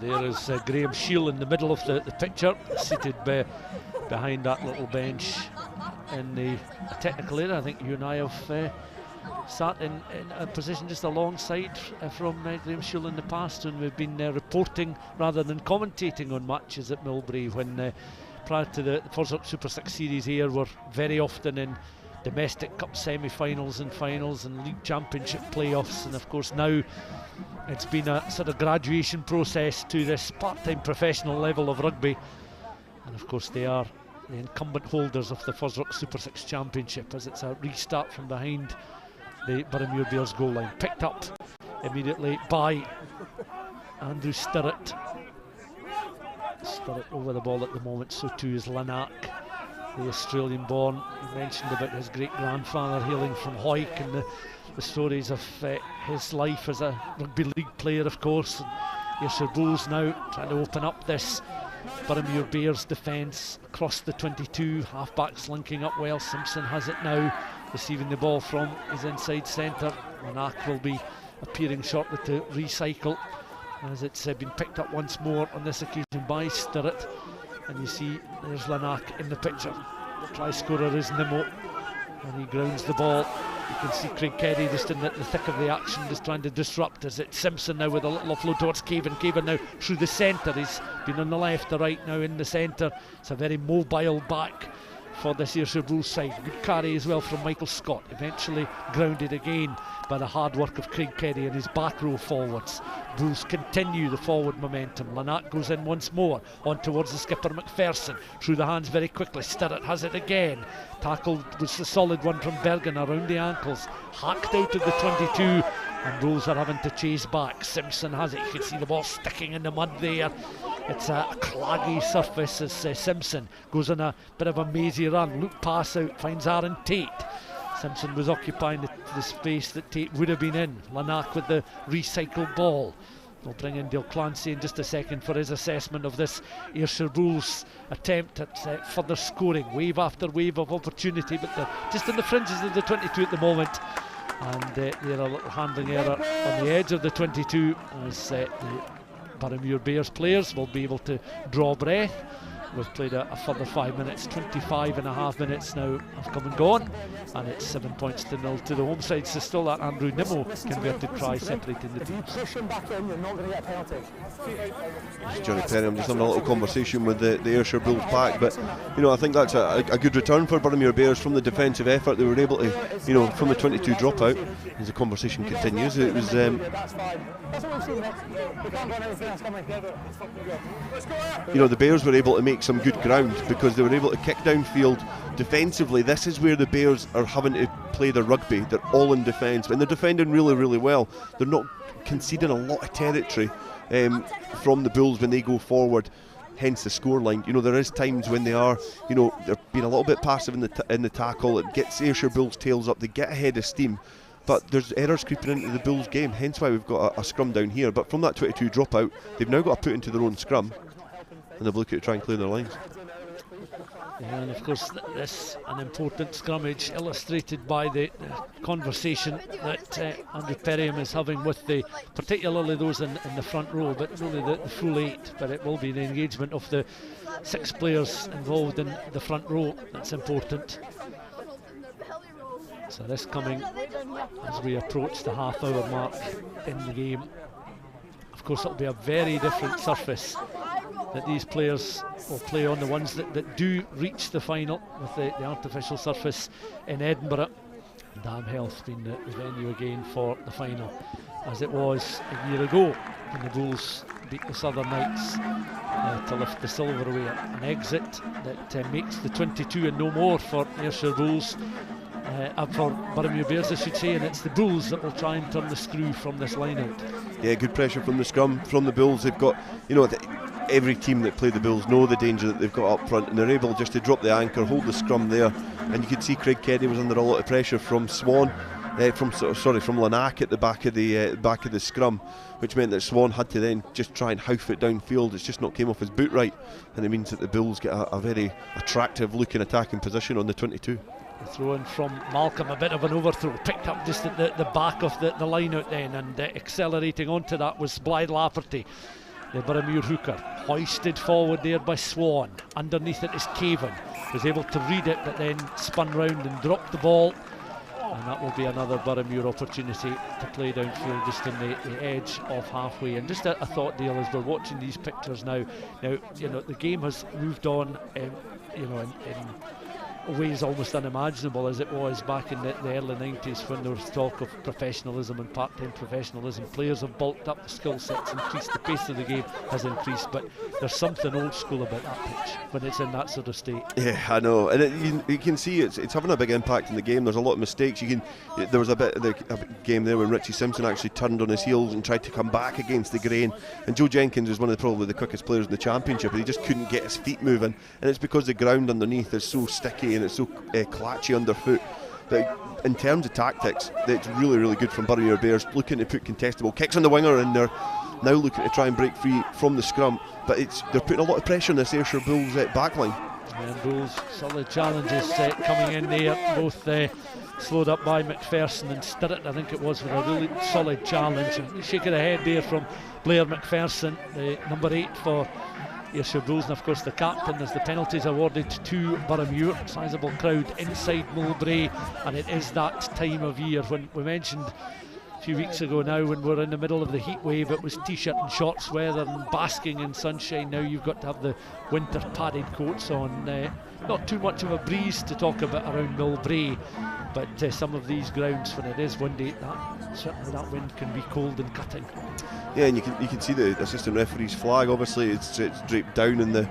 There is Graham Shield in the middle of the picture, seated behind that little bench in the technical area. I think you and I have sat in a position just alongside from Graham Shield in the past, and we've been reporting rather than commentating on matches at Millbrae when prior to the FOSROC Super6 series here, we're very often in domestic cup semi-finals and finals and league championship playoffs, and of course now it's been a sort of graduation process to this part-time professional level of rugby, and of course they are the incumbent holders of the FOSROC Super6 championship, as it's a restart from behind the Boroughmuir Bears goal line, picked up immediately by Andrew Stirrett. Stirrett over the ball at the moment, so too is Lanac, the Australian born. He mentioned about his great grandfather hailing from Hawick and the stories of his life as a rugby league player, of course. And Ayrshire Bulls now trying to open up this Boroughmuir Bears defence across the 22, half-backs linking up well. Simpson has it now, receiving the ball from his inside centre. Lanac will be appearing shortly to recycle, as it's been picked up once more on this occasion by Stirrett. And you see there's Lanac in the picture. The try scorer is Nimmo, and he grounds the ball. You can see Craig Keddy just in the thick of the action, just trying to disrupt. As it's Simpson now with a little offload towards Cavan. Cavan now through the centre. He's been on the left, the right, now in the centre. It's a very mobile back for this Ayrshire Bulls side. Good carry as well from Michael Scott, eventually grounded again by the hard work of Craig Keddy and his back row forwards. Bulls continue the forward momentum. Lanac goes in once more, on towards the skipper McPherson, through the hands very quickly. Stirrett has it again. Tackled was the solid one from Bergen around the ankles, hacked out of the 22, and Bulls are having to chase back. Simpson has it. You can see the ball sticking in the mud there. It's a claggy surface as Simpson goes on a bit of a mazy run. Loop pass out, finds Aaron Tate. Simpson was occupying the space that Tate would have been in. Lanac with the recycled ball. We'll bring in Dale Clancy in just a second for his assessment of this Ayrshire Bulls attempt at further scoring. Wave after wave of opportunity, but they're just in the fringes of the 22 at the moment. And they're a little handling error on the edge of the 22 as the Boroughmuir Bears players will be able to draw breath. We've played a further 5 minutes. 25.5 minutes now have come and gone, and it's 7 points to 0 to the home side. So still that Andrew Nimmo converted try separating the teams. Johnny Perry, I'm just having a little conversation with the Ayrshire Bulls pack, but I think that's a good return for Boroughmuir Bears from the defensive effort. They were able to, from the 22 dropout, as the conversation continues, it was the Bears were able to make some good ground because they were able to kick downfield defensively. This is where the Bears are having to play their rugby. They're all in defence, and they're defending really, really well. They're not conceding a lot of territory from the Bulls when they go forward, hence the scoreline. There is times when they are, they're being a little bit passive in the tackle. It gets Ayrshire Bulls' tails up, they get ahead of steam, but there's errors creeping into the Bulls' game, hence why we've got a scrum down here. But from that 22 dropout, they've now got to put into their own scrum, and they've looked at try and clear their lines. Yeah, and of course this an important scrummage, illustrated by the conversation that Andrew Perriam is having with particularly those in the front row, but really the full 8. But it will be the engagement of the 6 players involved in the front row that's important. So this coming as we approach the half-hour mark in the game. Of course, it'll be a very different surface that these players will play on, the ones that do reach the final, with the artificial surface in Edinburgh. Dam Health being the venue again for the final, as it was a year ago when the Bulls beat the Southern Knights to lift the silver away. An exit that makes the 22 and no more for Ayrshire Bulls, for Boroughmuir Bears I should say, and it's the Bulls that will try and turn the screw from this line out. Yeah, good pressure from the scrum from the Bulls. They've got, every team that play the Bulls know the danger that they've got up front, and they're able just to drop the anchor, hold the scrum there, and you could see Craig Keddy was under a lot of pressure from Swan, from Lanark at the back of the scrum, which meant that Swan had to then just try and hoof it downfield. It's just not came off his boot right, and it means that the Bulls get a very attractive looking attacking position on the 22. The throw in from Malcolm, a bit of an overthrow, picked up just at the back of the line out then, and accelerating onto that was Blythe Lafferty, the Boroughmuir hooker, hoisted forward there by Swan. Underneath it is Cavan, was able to read it but then spun round and dropped the ball, and that will be another Boroughmuir opportunity to play downfield just in the edge of halfway. And just a thought, Dale, as we're watching these pictures now, the game has moved on in ways almost unimaginable as it was back in the early 90s when there was talk of professionalism and part-time professionalism. Players have bulked up, the skill sets increased, the pace of the game has increased, but there's something old school about that pitch when it's in that sort of state. Yeah, I know, and you can see it's having a big impact in the game. There's a lot of mistakes. There was a game there when Richie Simpson actually turned on his heels and tried to come back against the grain, and Joe Jenkins is probably the quickest players in the championship, and he just couldn't get his feet moving, and it's because the ground underneath is so sticky and it's so clatchy underfoot. But in terms of tactics, it's really, really good from Boroughmuir Bears, looking to put contestable kicks on the winger, and they're now looking to try and break free from the scrum, but they're putting a lot of pressure on this Ayrshire Bulls backline. And Bulls solid challenges coming in there, both slowed up by McPherson and Stirrett, I think it was, with a really solid challenge, and shaking a head there from Blair McPherson, the number 8 for Ayrshire Bulls, and of course the captain, as the penalties awarded to Boroughmuir. Sizable crowd inside Millbrae, and it is that time of year when we mentioned a few weeks ago now, when we're in the middle of the heat wave, it was t-shirt and shorts weather and basking in sunshine. Now you've got to have the winter padded coats on. Not too much of a breeze to talk about around Millbrae, but some of these grounds, when it is windy, certainly that wind can be cold and cutting. Yeah, and you can see the assistant referee's flag. Obviously, it's draped down, and the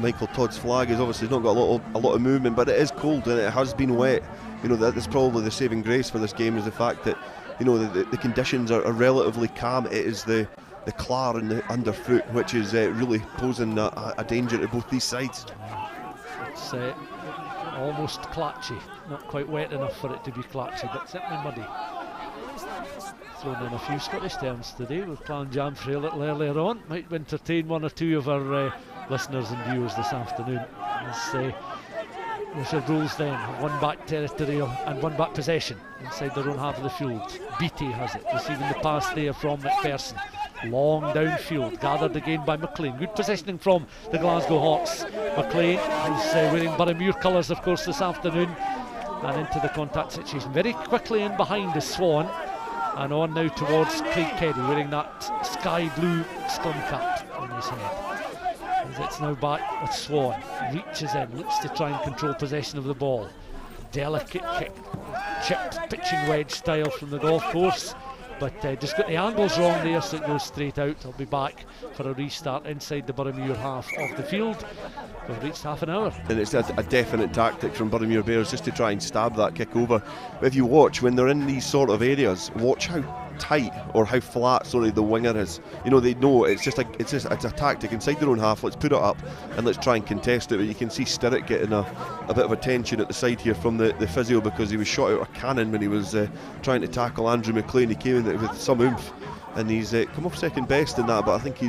Michael Todd's flag is obviously not got a lot of movement, but it is cold and it has been wet. That's probably the saving grace for this game, is the fact that the conditions are relatively calm. It is the clar and the underfoot which is really posing a danger to both these sides. It's almost clatchy, not quite wet enough for it to be clatchy, but certainly muddy. Thrown in a few Scottish terms today. We've planned jam for a little earlier on. Might entertain one or two of our listeners and viewers this afternoon. As Ayrshire Bulls then have won back territory and won back possession inside their own half of the field. Beattie has it, receiving the pass there from McPherson. long downfield, gathered again by McLean. Good positioning from the Glasgow Hawks. McLean is wearing Boroughmuir colours, of course, this afternoon, and into the contact situation. Very quickly in behind is Swan, and on now towards Craig Keddy, wearing that sky blue scrum cap on his head. As it's now back with Swan, reaches in, looks to try and control possession of the ball. Delicate kick, chipped pitching wedge style from the golf course, but just got the angles wrong there, so it goes straight out. I'll be back for a restart inside the Boroughmuir half of the field. We've reached half an hour. And it's a definite tactic from Boroughmuir Bears just to try and stab that kick over. But if you watch, when they're in these sort of areas, watch how tight or how flat the winger is. You know, they know it's a tactic inside their own half. Let's put it up and let's try and contest it. But you can see Stirrett getting a bit of attention at the side here from the physio, because he was shot out of cannon when he was trying to tackle Andrew McLean. He came in with some oomph, and he's come off second best in that. But I think he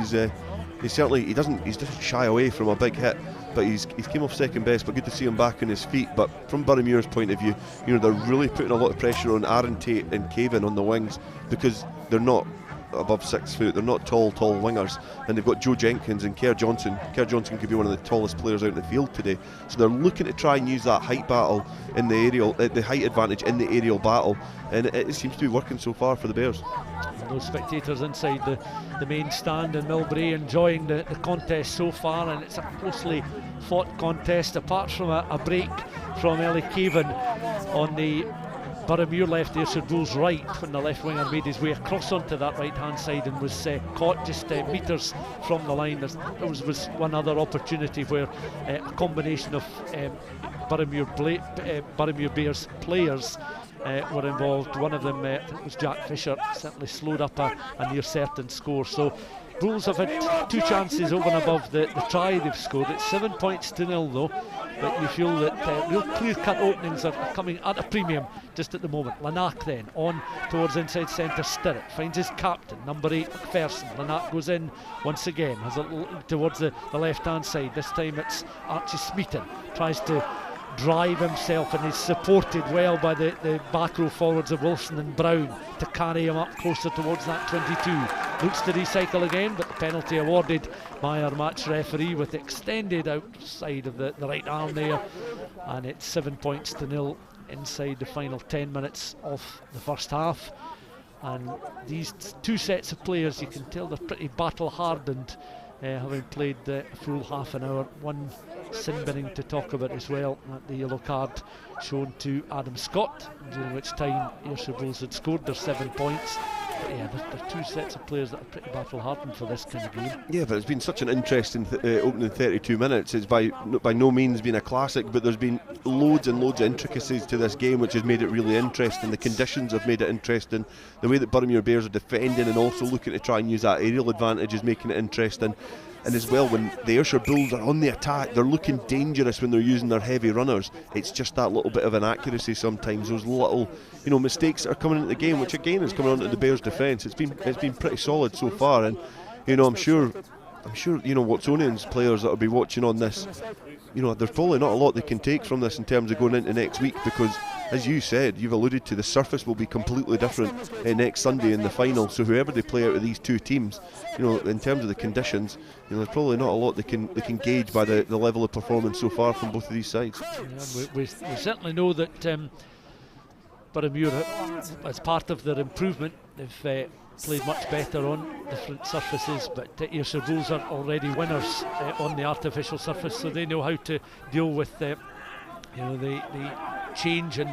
doesn't shy away from a big hit. But he's came off second best, but good to see him back on his feet. But from Boroughmuir's point of view, you know, they're really putting a lot of pressure on Aaron Tate and Cavan on the wings, because they're not above 6 foot, they're not tall wingers, and they've got Joe Jenkins and Kerr Johnson. Kerr Johnson could be one of the tallest players out in the field today, so they're looking to try and use that height battle in the aerial, the height advantage in the aerial battle, and it seems to be working so far for the Bears. And those spectators inside the main stand in Millbrae enjoying the contest so far, and it's a closely fought contest, apart from a break from Ellie Cavan on the Boroughmuir left, Ayrshire Bulls right, when the left winger made his way across onto that right hand side and was caught just metres from the line. There was one other opportunity where a combination of Boroughmuir Bears players were involved. One of them, I think it was Jack Fisher, certainly slowed up a near certain score. So Bulls have had 2 chances over and above the try they've scored. It's 7 points to 0 though, but you feel that real clear-cut openings are coming at a premium just at the moment. Lanack then on towards inside centre. Stirrett finds his captain, number 8 McPherson. Lanack goes in once again, has a look towards the left-hand side. This time it's Archie Smeaton, tries to drive himself, and is supported well by the back row forwards of Wilson and Brown to carry him up closer towards that 22. Looks to recycle again, but the penalty awarded by our match referee with extended outside of the right arm there, and it's 7 points to 0 inside the final 10 minutes of the first half. And these 2 sets of players, you can tell they're pretty battle hardened, having played a full half an hour. One sin-binning to talk about as well, the yellow card shown to Adam Scott, during which time Ayrshire Bulls had scored their 7 points. But yeah, they're 2 sets of players that are pretty battle hardened for this kind of game. Yeah, but it's been such an interesting opening 32 minutes. It's by no means been a classic, but there's been loads and loads of intricacies to this game, which has made it really interesting. The conditions have made it interesting. The way that Boroughmuir Bears are defending and also looking to try and use that aerial advantage is making it interesting. And as well, when the Ayrshire Bulls are on the attack, they're looking dangerous when they're using their heavy runners. It's just that little bit of inaccuracy sometimes, those little, you know, mistakes that are coming into the game, which again is coming onto the Bears' defence. It's been pretty solid so far, and you know, I'm sure, you know, Watsonians players that will be watching on this, you know, there's probably not a lot they can take from this in terms of going into next week, because as you said, you've alluded to, the surface will be completely different next Sunday in the final. So whoever they play out of these 2 teams, you know, in terms of the conditions, you know, there's probably not a lot they can gauge by the level of performance so far from both of these sides. Yeah, we certainly know that Boroughmuir, as part of their improvement, they've played much better on different surfaces, but Ayrshire Bulls are already winners on the artificial surface, so they know how to deal with you know, the change in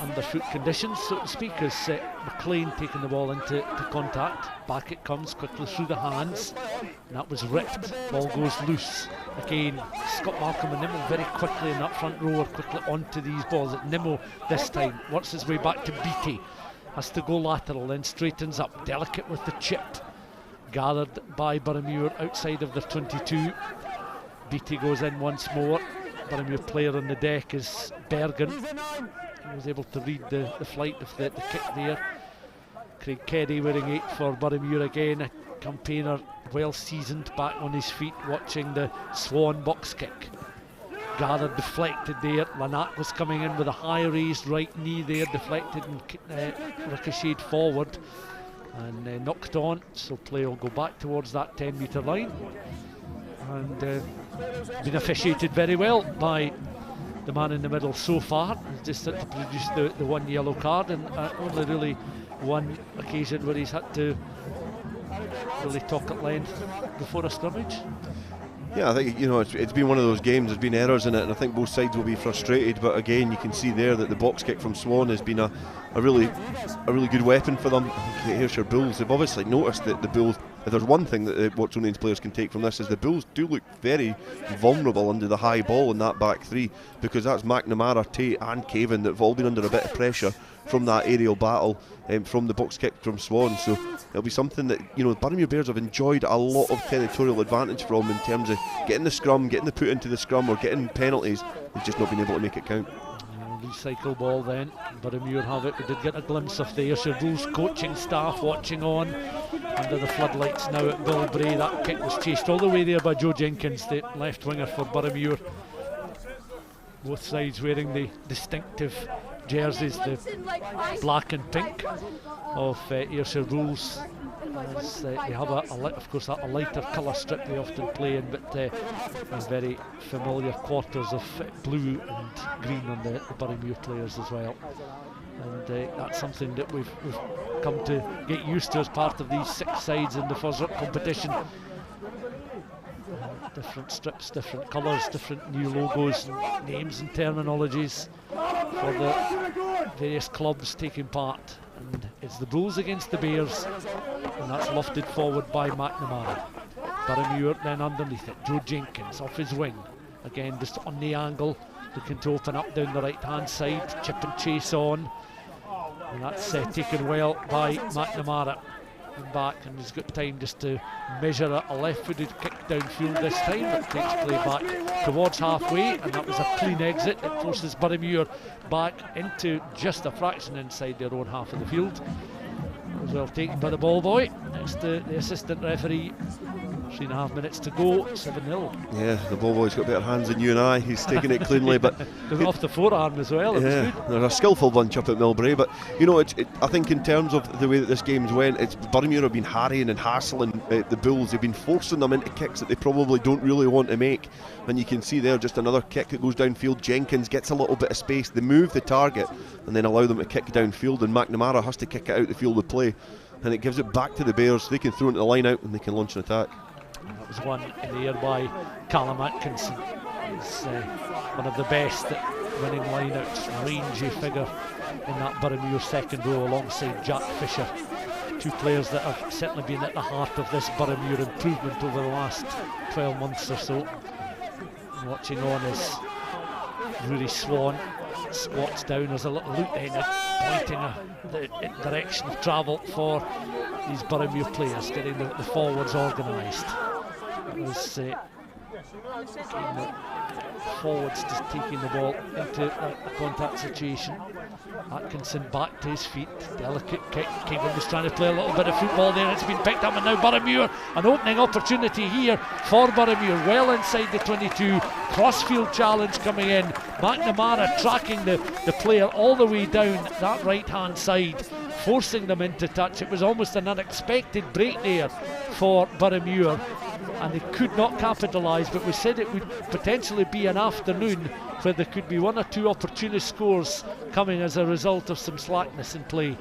underfoot conditions, so to speak, as McLean taking the ball into contact. Back it comes quickly through the hands, and that was ripped. Ball goes loose. Again, Scott Malcolm and Nimmo very quickly in that front row are quickly onto these balls. Nimmo this time works his way back to Beattie. Has to go lateral, then straightens up. Delicate with the chip. Gathered by Boroughmuir outside of their 22. Beattie goes in once more. Boroughmuir player on the deck is Bergen. He was able to read the flight of the kick there. Craig Keddy wearing 8 for Boroughmuir again. A campaigner well seasoned, back on his feet, watching the Swan box kick. Gathered, deflected there. Lanack was coming in with a high raised right knee there, deflected and ricocheted forward. and knocked on, so play will go back towards that 10-metre line, and been officiated very well by the man in the middle so far. He's just had to produce the one yellow card, and only really one occasion where he's had to really talk at length before a scrummage. Yeah, I think, you know, it's been one of those games. There's been errors in it, and I think both sides will be frustrated. But again, you can see there that the box kick from Swan has been a really good weapon for them. I think the Ayrshire Bulls, they've obviously noticed that the Bulls, if there's one thing that the Watsonians players can take from this, is the Bulls do look very vulnerable under the high ball in that back three, because that's McNamara, Tate and Cavan that have all been under a bit of pressure from that aerial battle, from the box kick from Swan. So it'll be something that, you know, Boroughmuir Bears have enjoyed a lot of territorial advantage from, in terms of getting the scrum, getting the put into the scrum, or getting penalties. They've just not been able to make it count. Recycle ball then. Boroughmuir have it. We did get a glimpse of the Ayrshire Bulls coaching staff watching on under the floodlights now at Millbrae. That kick was chased all the way there by Joe Jenkins, the left winger for Boroughmuir. Both sides wearing the distinctive jerseys, the black and pink of Ayrshire Bulls. They have of course a lighter colour strip they often play in, but very familiar quarters of blue and green on the Boroughmuir players as well. And that's something that we've come to get used to as part of these 6 sides in the FOSROC competition. Different strips, different colours, different new logos, names and terminologies for the various clubs taking part. And it's the Bulls against the Bears, and that's lofted forward by McNamara. Boroughmuir then underneath it. Joe Jenkins off his wing, again just on the angle, looking to open up down the right hand side, chip and chase on, and that's taken well by McNamara. Back, and he's got time just to measure a left-footed kick downfield this time that takes play back towards halfway, and that was a clean exit. It forces Boroughmuir back into just a fraction inside their own half of the field. That was well taken by the ball boy. Next to the assistant referee. 3.5 minutes to go, 7-0. Yeah, the ball boy's got better hands than you and I. He's taking it cleanly, but off the forearm as well. Yeah, they're a skillful bunch up at Millbrae, but you know, I think in terms of the way that this game's went, it's Boroughmuir have been harrying and hassling the Bulls. They've been forcing them into kicks that they probably don't really want to make, and you can see there just another kick that goes downfield. Jenkins gets a little bit of space, they move the target and then allow them to kick downfield, and McNamara has to kick it out the field of play, and it gives it back to the Bears. They can throw into the line out and they can launch an attack. That was one in the air by Callum Atkinson. He's one of the best at winning lineouts, rangy figure in that Boroughmuir second row alongside Jack Fisher. 2 players that have certainly been at the heart of this Boroughmuir improvement over the last 12 months or so. Watching on is Rory Swan, squats down as a little loop then, pointing the direction of travel for these Boroughmuir players, getting the forwards organised. It was forwards just taking the ball into a contact situation. Atkinson back to his feet, delicate kick. Cavan was trying to play a little bit of football there. It's been picked up, and now Boroughmuir, an opening opportunity here for Boroughmuir, well inside the 22. Crossfield challenge coming in. McNamara tracking the player all the way down that right hand side, forcing them into touch. It was almost an unexpected break there for Boroughmuir, and they could not capitalise, but we said it would potentially be an afternoon where there could be 1 or 2 opportunist scores coming as a result of some slackness in play.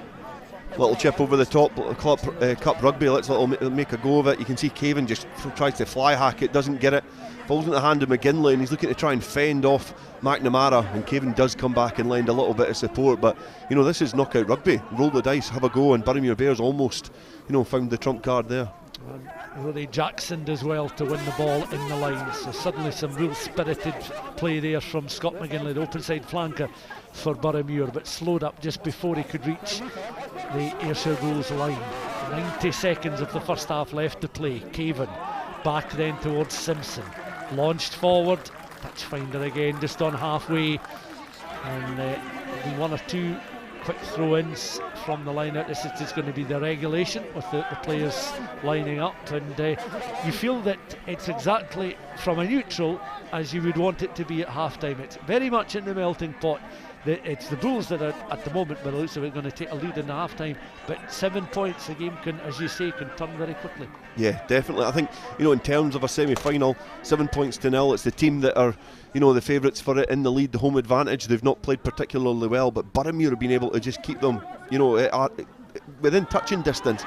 Little chip over the top, Cup Rugby, let's make a go of it. You can see Cavan just tries to fly hack it, doesn't get it, falls into the hand of McGinley, and he's looking to try and fend off McNamara, and Cavan does come back and lend a little bit of support. But you know, this is knockout rugby. Roll the dice, have a go, and Boroughmuir Bears almost, you know, found the trump card there. Rory Jackson as well to win the ball in the line, so suddenly some real spirited play there from Scott McGinley, the open side flanker for Boroughmuir, but slowed up just before he could reach the Ayrshire Bulls line. 90 seconds of the first half left to play. Cavan back then towards Simpson, launched forward, touch finder again just on halfway, and 1 or 2 quick throw-ins from the line out. This is going to be the regulation with the players lining up, and you feel that it's exactly from a neutral as you would want it to be at half time. It's very much in the melting pot. it's the Bulls that are at the moment, by the looks of it, going to take a lead in the half-time, but 7 points, a game can, as you say, can turn very quickly. Yeah, definitely. I think, in terms of a semi-final, 7 points to 0, it's the team that are, the favourites for it in the lead, the home advantage. They've not played particularly well, but Boroughmuir have been able to just keep them, within touching distance.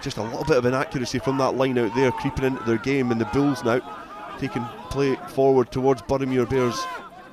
Just a little bit of inaccuracy from that line out there, creeping into their game, and the Bulls now taking play forward towards Boroughmuir Bears'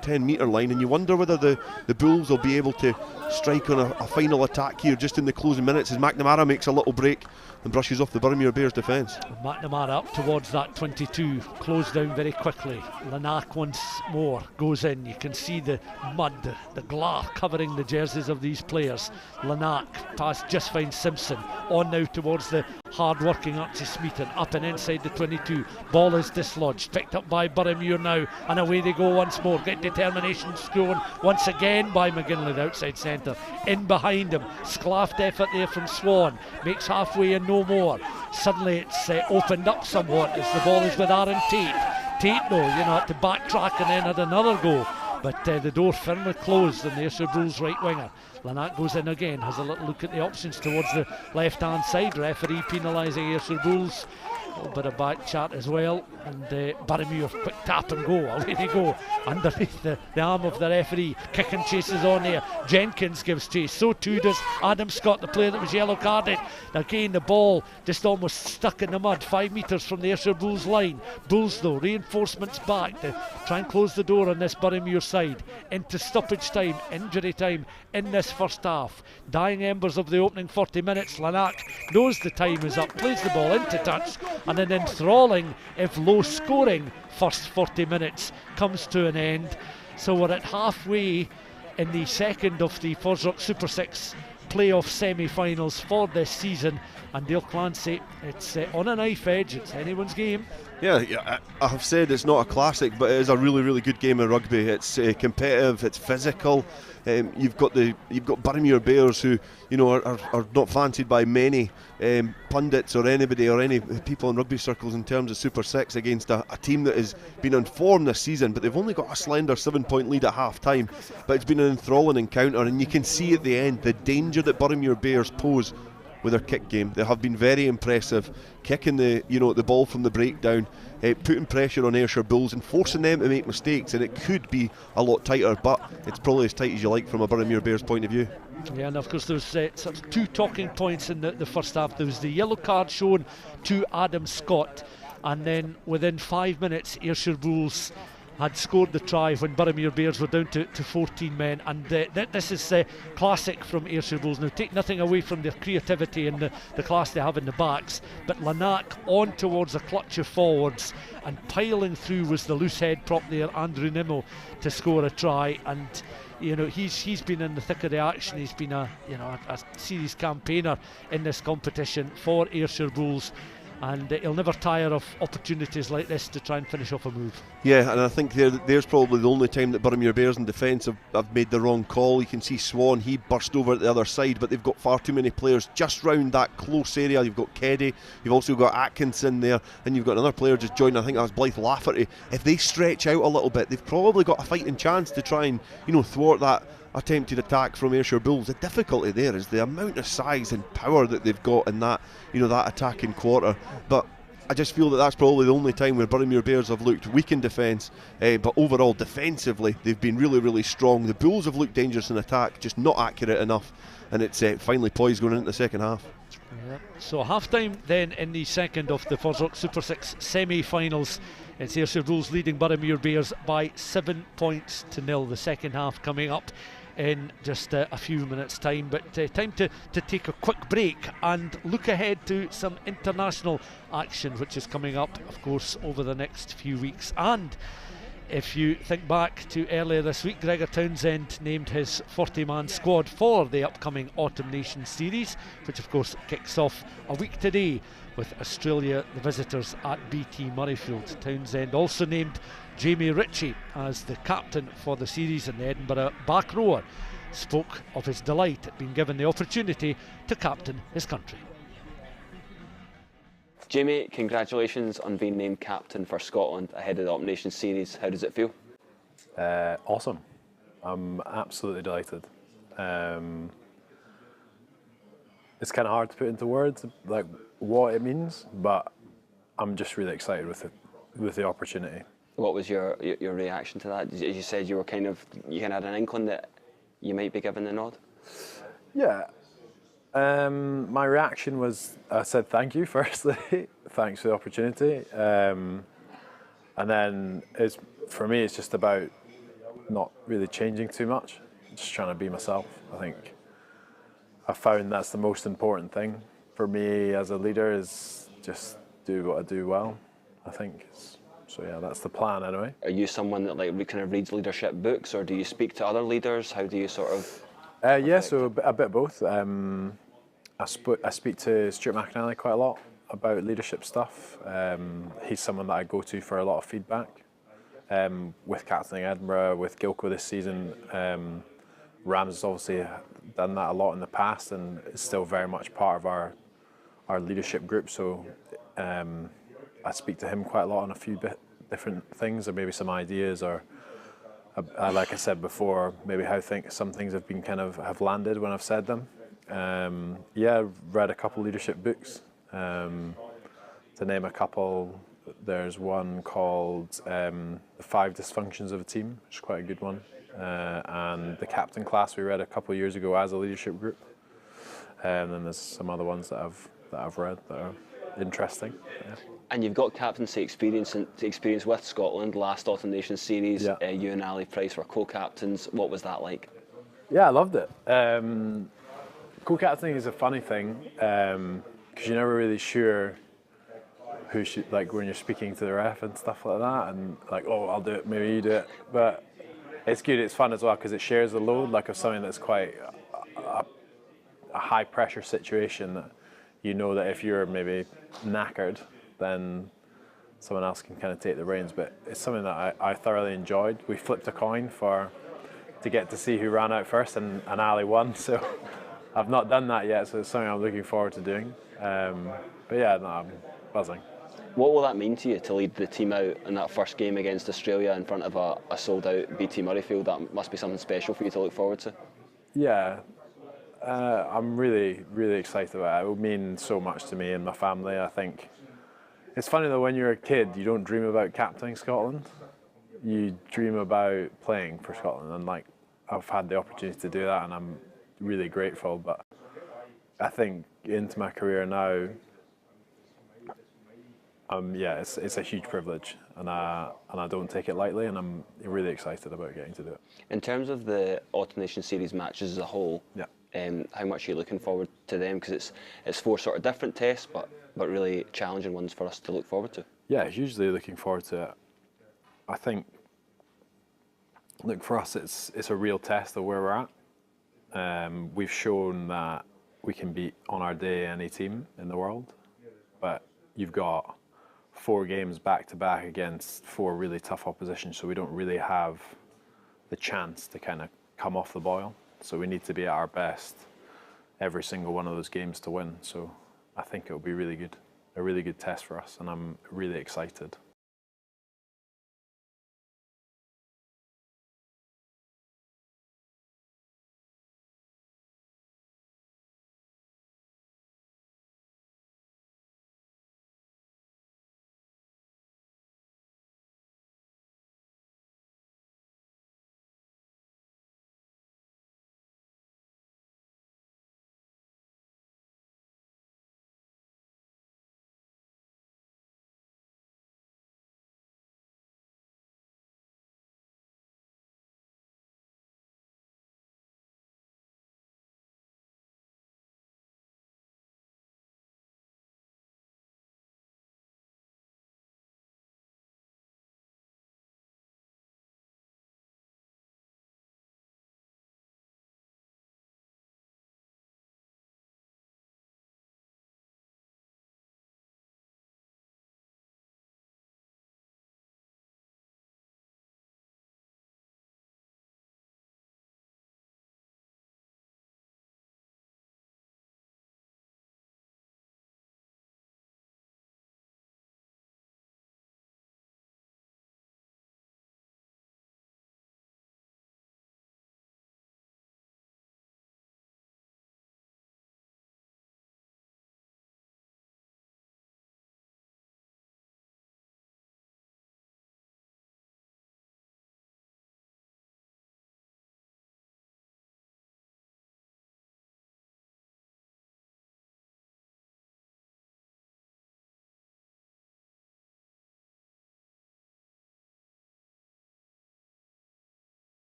10-metre line, and you wonder whether the Bulls will be able to strike on a final attack here just in the closing minutes as McNamara makes a little break and brushes off the Boroughmuir Bears defence. McNamara up towards that 22, closed down very quickly. Lanack once more goes in. You can see the mud, the glass covering the jerseys of these players. Lanack pass just finds Simpson, on now towards the hard-working Archie Smeaton, up and inside the 22. Ball is dislodged, picked up by Boroughmuir now, and away they go once more. Get determination going once again by McGinley, the outside centre. In behind him, sclaffed effort there from Swan, makes halfway and no more. Suddenly it's opened up somewhat as the ball is with Aaron Tate. Tate though, had to backtrack and then had another go, but the door firmly closed on the Ayrshire Bulls right winger. Lanack goes in again, has a little look at the options towards the left hand side. Referee penalising Ayrshire Bulls. A little bit of back chat as well, and Boroughmuir, quick tap and go, away they go underneath the arm of the referee. Kicking chases on there, Jenkins gives chase, so too does Adam Scott, the player that was yellow carded. Again the ball just almost stuck in the mud, 5 metres from the Ayrshire Bulls line. Bulls though, reinforcements back to try and close the door on this Boroughmuir side. Into stoppage time, injury time in this first half. Dying embers of the opening 40 minutes. Lanack knows the time is up, plays the ball into touch, and an enthralling, if low scoring, first 40 minutes comes to an end. So we're at halfway in the second of the FOSROC Super 6 playoff semi-finals for this season, and Dale Clancy, it's on a knife edge, it's anyone's game. Yeah, I have said it's not a classic, but it is a really, really good game of rugby. It's competitive, it's physical. You've got Boroughmuir Bears who are not fancied by many pundits or anybody or any people in rugby circles in terms of Super 6 against a team that has been on form this season, but they've only got a slender 7-point lead at half time. But it's been an enthralling encounter, and you can see at the end the danger that Boroughmuir Bears pose with their kick game. They have been very impressive, kicking the ball from the breakdown, putting pressure on Ayrshire Bulls and forcing them to make mistakes, and it could be a lot tighter, but it's probably as tight as you like from a Boroughmuir Bears point of view. Yeah, and of course there's sort of 2 talking points in the first half. There was the yellow card shown to Adam Scott, and then within 5 minutes Ayrshire Bulls had scored the try when Boroughmuir Bears were down to 14 men, and this is classic from Ayrshire Bulls. Now, take nothing away from their creativity and the class they have in the backs, but Lanack on towards a clutch of forwards, and piling through was the loose head prop there, Andrew Nimmo, to score a try. And he's been in the thick of the action. He's been a series campaigner in this competition for Ayrshire Bulls, and he'll never tire of opportunities like this to try and finish off a move. Yeah, and I think there's probably the only time that Boroughmuir Bears in defence have made the wrong call. You can see Swan, he burst over at the other side, but they've got far too many players just round that close area. You've got Keddy, you've also got Atkinson there, and you've got another player just joined, I think that was Blythe Lafferty. If they stretch out a little bit, they've probably got a fighting chance to try and thwart that attempted attack from Ayrshire Bulls. The difficulty there is the amount of size and power that they've got in that that attacking quarter. But I just feel that that's probably the only time where Boroughmuir Bears have looked weak in defence, but overall defensively they've been really, really strong. The Bulls have looked dangerous in attack, just not accurate enough, and it's finally poised going into the second half. Yeah. So half time then in the second of the FOSROC Super 6 semi-finals. It's Ayrshire Bulls leading Boroughmuir Bears by 7 points to 0. The second half coming up in just a few minutes time, but time to take a quick break and look ahead to some international action which is coming up, of course, over the next few weeks. And if you think back to earlier this week, Gregor Townsend named his 40-man squad for the upcoming Autumn Nations Series, which of course kicks off a week today with Australia, the visitors at BT Murrayfield. Townsend also named Jamie Ritchie as the captain for the series, and the Edinburgh back rower spoke of his delight at being given the opportunity to captain his country. Jamie, congratulations on being named captain for Scotland ahead of the Autumn Nations Series. How does it feel? Awesome. I'm absolutely delighted. It's kind of hard to put into words, like what it means, but I'm just really excited with the opportunity. What was your reaction to that? As you said, you kind of had an inkling that you might be given the nod. Yeah. My reaction was, I said thank you firstly, thanks for the opportunity, and then for me it's just about not really changing too much, just trying to be myself. I think I found that's the most important thing for me as a leader, is just do what I do well, I think. So yeah, that's the plan anyway. Are you someone that kind of reads leadership books, or do you speak to other leaders? How do you sort of? Yeah, so a bit of both. I speak to Stuart McFarlane quite a lot about leadership stuff. He's someone that I go to for a lot of feedback. With captaining Edinburgh, with Gilco this season, Rams has obviously done that a lot in the past, and is still very much part of our leadership group. So I speak to him quite a lot on a few different things, or maybe some ideas, or like I said before, maybe how some things have been have landed when I've said them. Yeah, I've read a couple leadership books. To name a couple, there's one called The 5 Dysfunctions of a Team, which is quite a good one. And The Captain Class we read a couple of years ago as a leadership group. And then there's some other ones that I've read that are interesting. Yeah. And you've got captaincy experience with Scotland. Last Autumn Nations series, Yeah. you and Ali Price were co-captains. What was that like? Yeah, I loved it. Co-captaining is a funny thing, because you're never really sure who should, like when you're speaking to the ref and stuff like that, and like, oh, I'll do it, maybe you do it. But it's good, it's fun as well, because it shares the load, like of something that's quite a high pressure situation, that you know that if you're maybe knackered, then someone else can kind of take the reins. But it's something that I thoroughly enjoyed. We flipped a coin to get to see who ran out first, and Ali won, so I've not done that yet, so it's something I'm looking forward to doing. But yeah, no, I'm buzzing. What will that mean to you to lead the team out in that first game against Australia in front of a sold-out BT Murrayfield? That must be something special for you to look forward to. Yeah, I'm really, really excited about it. It will mean so much to me and my family. I think it's funny though, when you're a kid, you don't dream about captaining Scotland. You dream about playing for Scotland, and like I've had the opportunity to do that, and I'm really grateful. But I think into my career now, yeah, it's a huge privilege, and I don't take it lightly, and I'm really excited about getting to do it. In terms of the Autumn Nations series matches as a whole, Yeah. How much are you looking forward to them? Because it's 4 sort of different tests, but really challenging ones for us to look forward to. Yeah, hugely looking forward to it. I think, look, for us, it's a real test of where we're at. We've shown that we can beat on our day any team in the world, but you've got 4 games back to back against 4 really tough opposition, so we don't really have the chance to kind of come off the boil. So we need to be at our best every single one of those games to win. So I think it'll be a really good test for us, and I'm really excited.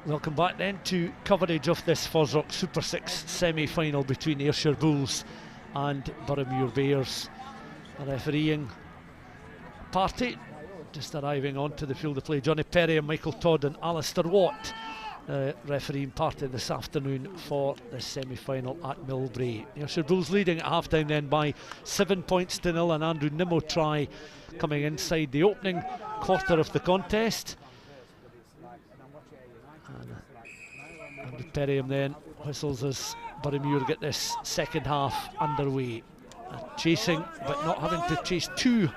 Welcome back then to coverage of this FOSROC Super6 semi-final between Ayrshire Bulls and Boroughmuir Bears. A refereeing party just arriving onto the field of play. Johnny Perry and Michael Todd and Alistair Watt refereeing party this afternoon for the semi-final at Millbrae. Ayrshire Bulls leading at half-time then by 7 points to 0, and Andrew Nimmo try coming inside the opening quarter of the contest. And Perriam then whistles as Boroughmuir get this second half underway. Chasing, but not having to chase too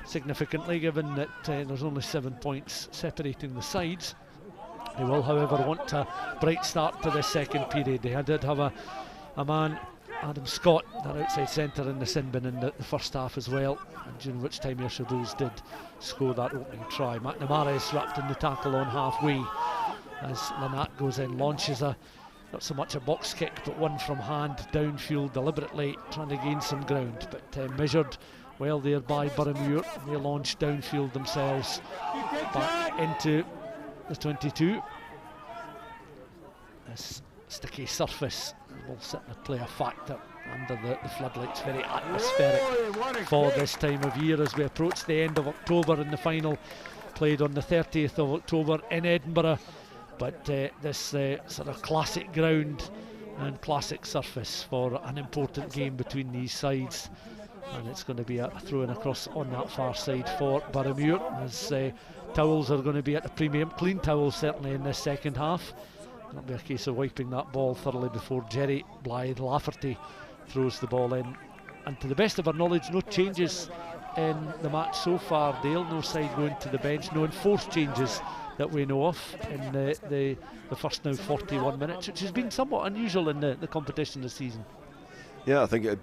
significantly, given that there's only 7 points separating the sides. They will, however, want a bright start to this second period. They did have a man, Adam Scott, their outside centre in the sin bin in the first half as well, and during which time Ayrshire Bulls did score that opening try. McNamara is wrapped in the tackle on halfway as Lynette goes in, launches not so much a box kick, but one from hand downfield, deliberately trying to gain some ground, but measured well there by Boroughmuir. They launch downfield themselves back into the 22. This sticky surface will certainly play a factor under the floodlights. Very atmospheric for this time of year as we approach the end of October, and the final played on the 30th of October in Edinburgh. But this sort of classic ground and classic surface for an important game between these sides, and it's going to be a throw-in across on that far side for Boroughmuir, as towels are going to be at a premium. Clean towels certainly in this second half. It'll be a case of wiping that ball thoroughly before Jerry Blythe Lafferty throws the ball in. And to the best of our knowledge, no changes in the match so far. Dale, no side going to the bench, no enforced changes that we know of in the first now 41 minutes, which has been somewhat unusual in the competition this season. Yeah, I think it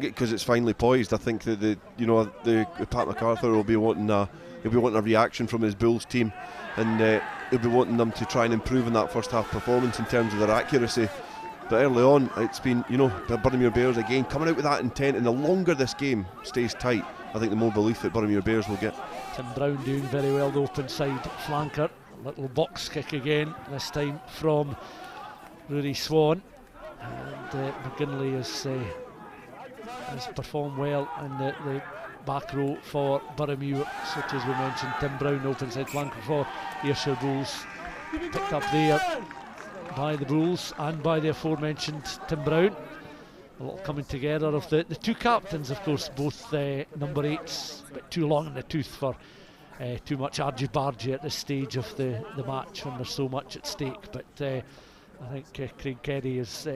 because it's finally poised. I think that the Pat MacArthur will be wanting a reaction from his Bulls team, and he'll be wanting them to try and improve on that first half performance in terms of their accuracy. But early on, it's been the Boroughmuir Bears again coming out with that intent, and the longer this game stays tight, I think the more belief that Boroughmuir Bears will get. Tim Brown doing very well, the open side flanker. A little box kick again, this time from Rory Swan. And McGinley has performed well in the back row for Boroughmuir, such as we mentioned. Tim Brown, open side flanker for Ayrshire Bulls. Picked up there by the Bulls and by the aforementioned Tim Brown. A little coming together of the two captains, of course, both number 8s, a bit too long in the tooth for too much argy-bargy at this stage of the match when there's so much at stake. But I think Craig Kelly is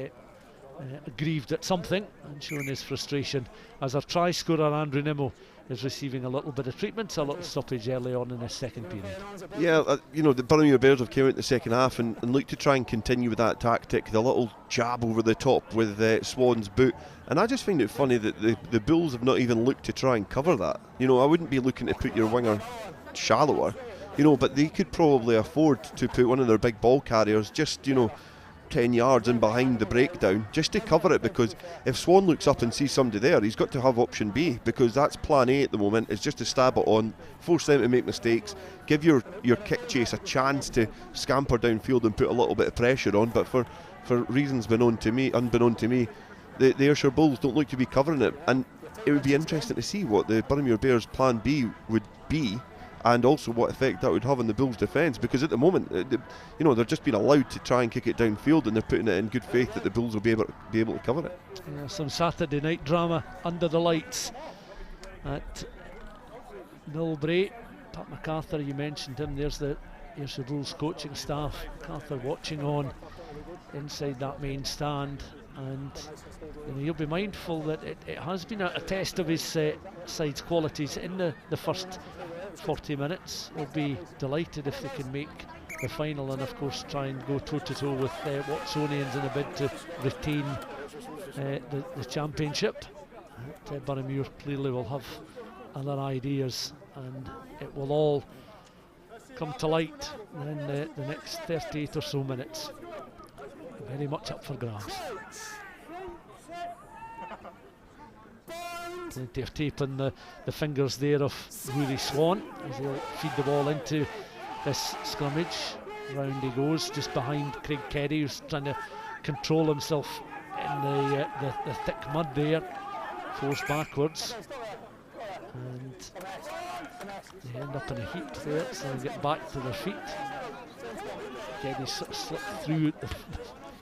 aggrieved at something and showing his frustration as our try scorer Andrew Nimmo is receiving a little bit of treatment, so a little stoppage early on in the second period. Yeah, the Boroughmuir Bears have come out in the second half and looked to try and continue with that tactic, the little jab over the top with Swan's boot, and I just find it funny that the Bulls have not even looked to try and cover that. I wouldn't be looking to put your winger shallower, but they could probably afford to put one of their big ball carriers just 10 yards in behind the breakdown just to cover it, because if Swan looks up and sees somebody there, he's got to have option B, because that's plan A at the moment, is just to stab it on, force them to make mistakes, give your kick chase a chance to scamper downfield and put a little bit of pressure on. But for reasons unbeknown to me, the Ayrshire Bulls don't look to be covering it, and it would be interesting to see what the Boroughmuir Bears plan B would be, and also what effect that would have on the Bulls' defence, because at the moment, they're just being allowed to try and kick it downfield, and they're putting it in good faith that the Bulls will be able to cover it. Yeah, some Saturday night drama under the lights at Millbrae. Pat MacArthur, you mentioned him, there's the Ayrshire Bulls coaching staff. MacArthur watching on inside that main stand, and you'll be mindful that it has been a test of his side's qualities in the first 40 minutes. We'll be delighted if they can make the final, and of course try and go toe-to-toe with Watsonians in a bid to retain the championship. Boroughmuir clearly will have other ideas, and it will all come to light in the next 38 or so minutes. Very much up for grabs. Plenty of tape on the fingers there of Rory Swan as he'll feed the ball into this scrummage. round he goes, just behind Craig Keddy, who's trying to control himself in the thick mud there, forced backwards, and they end up in a heap there, so they get back to their feet. Keddy sort of slipped through,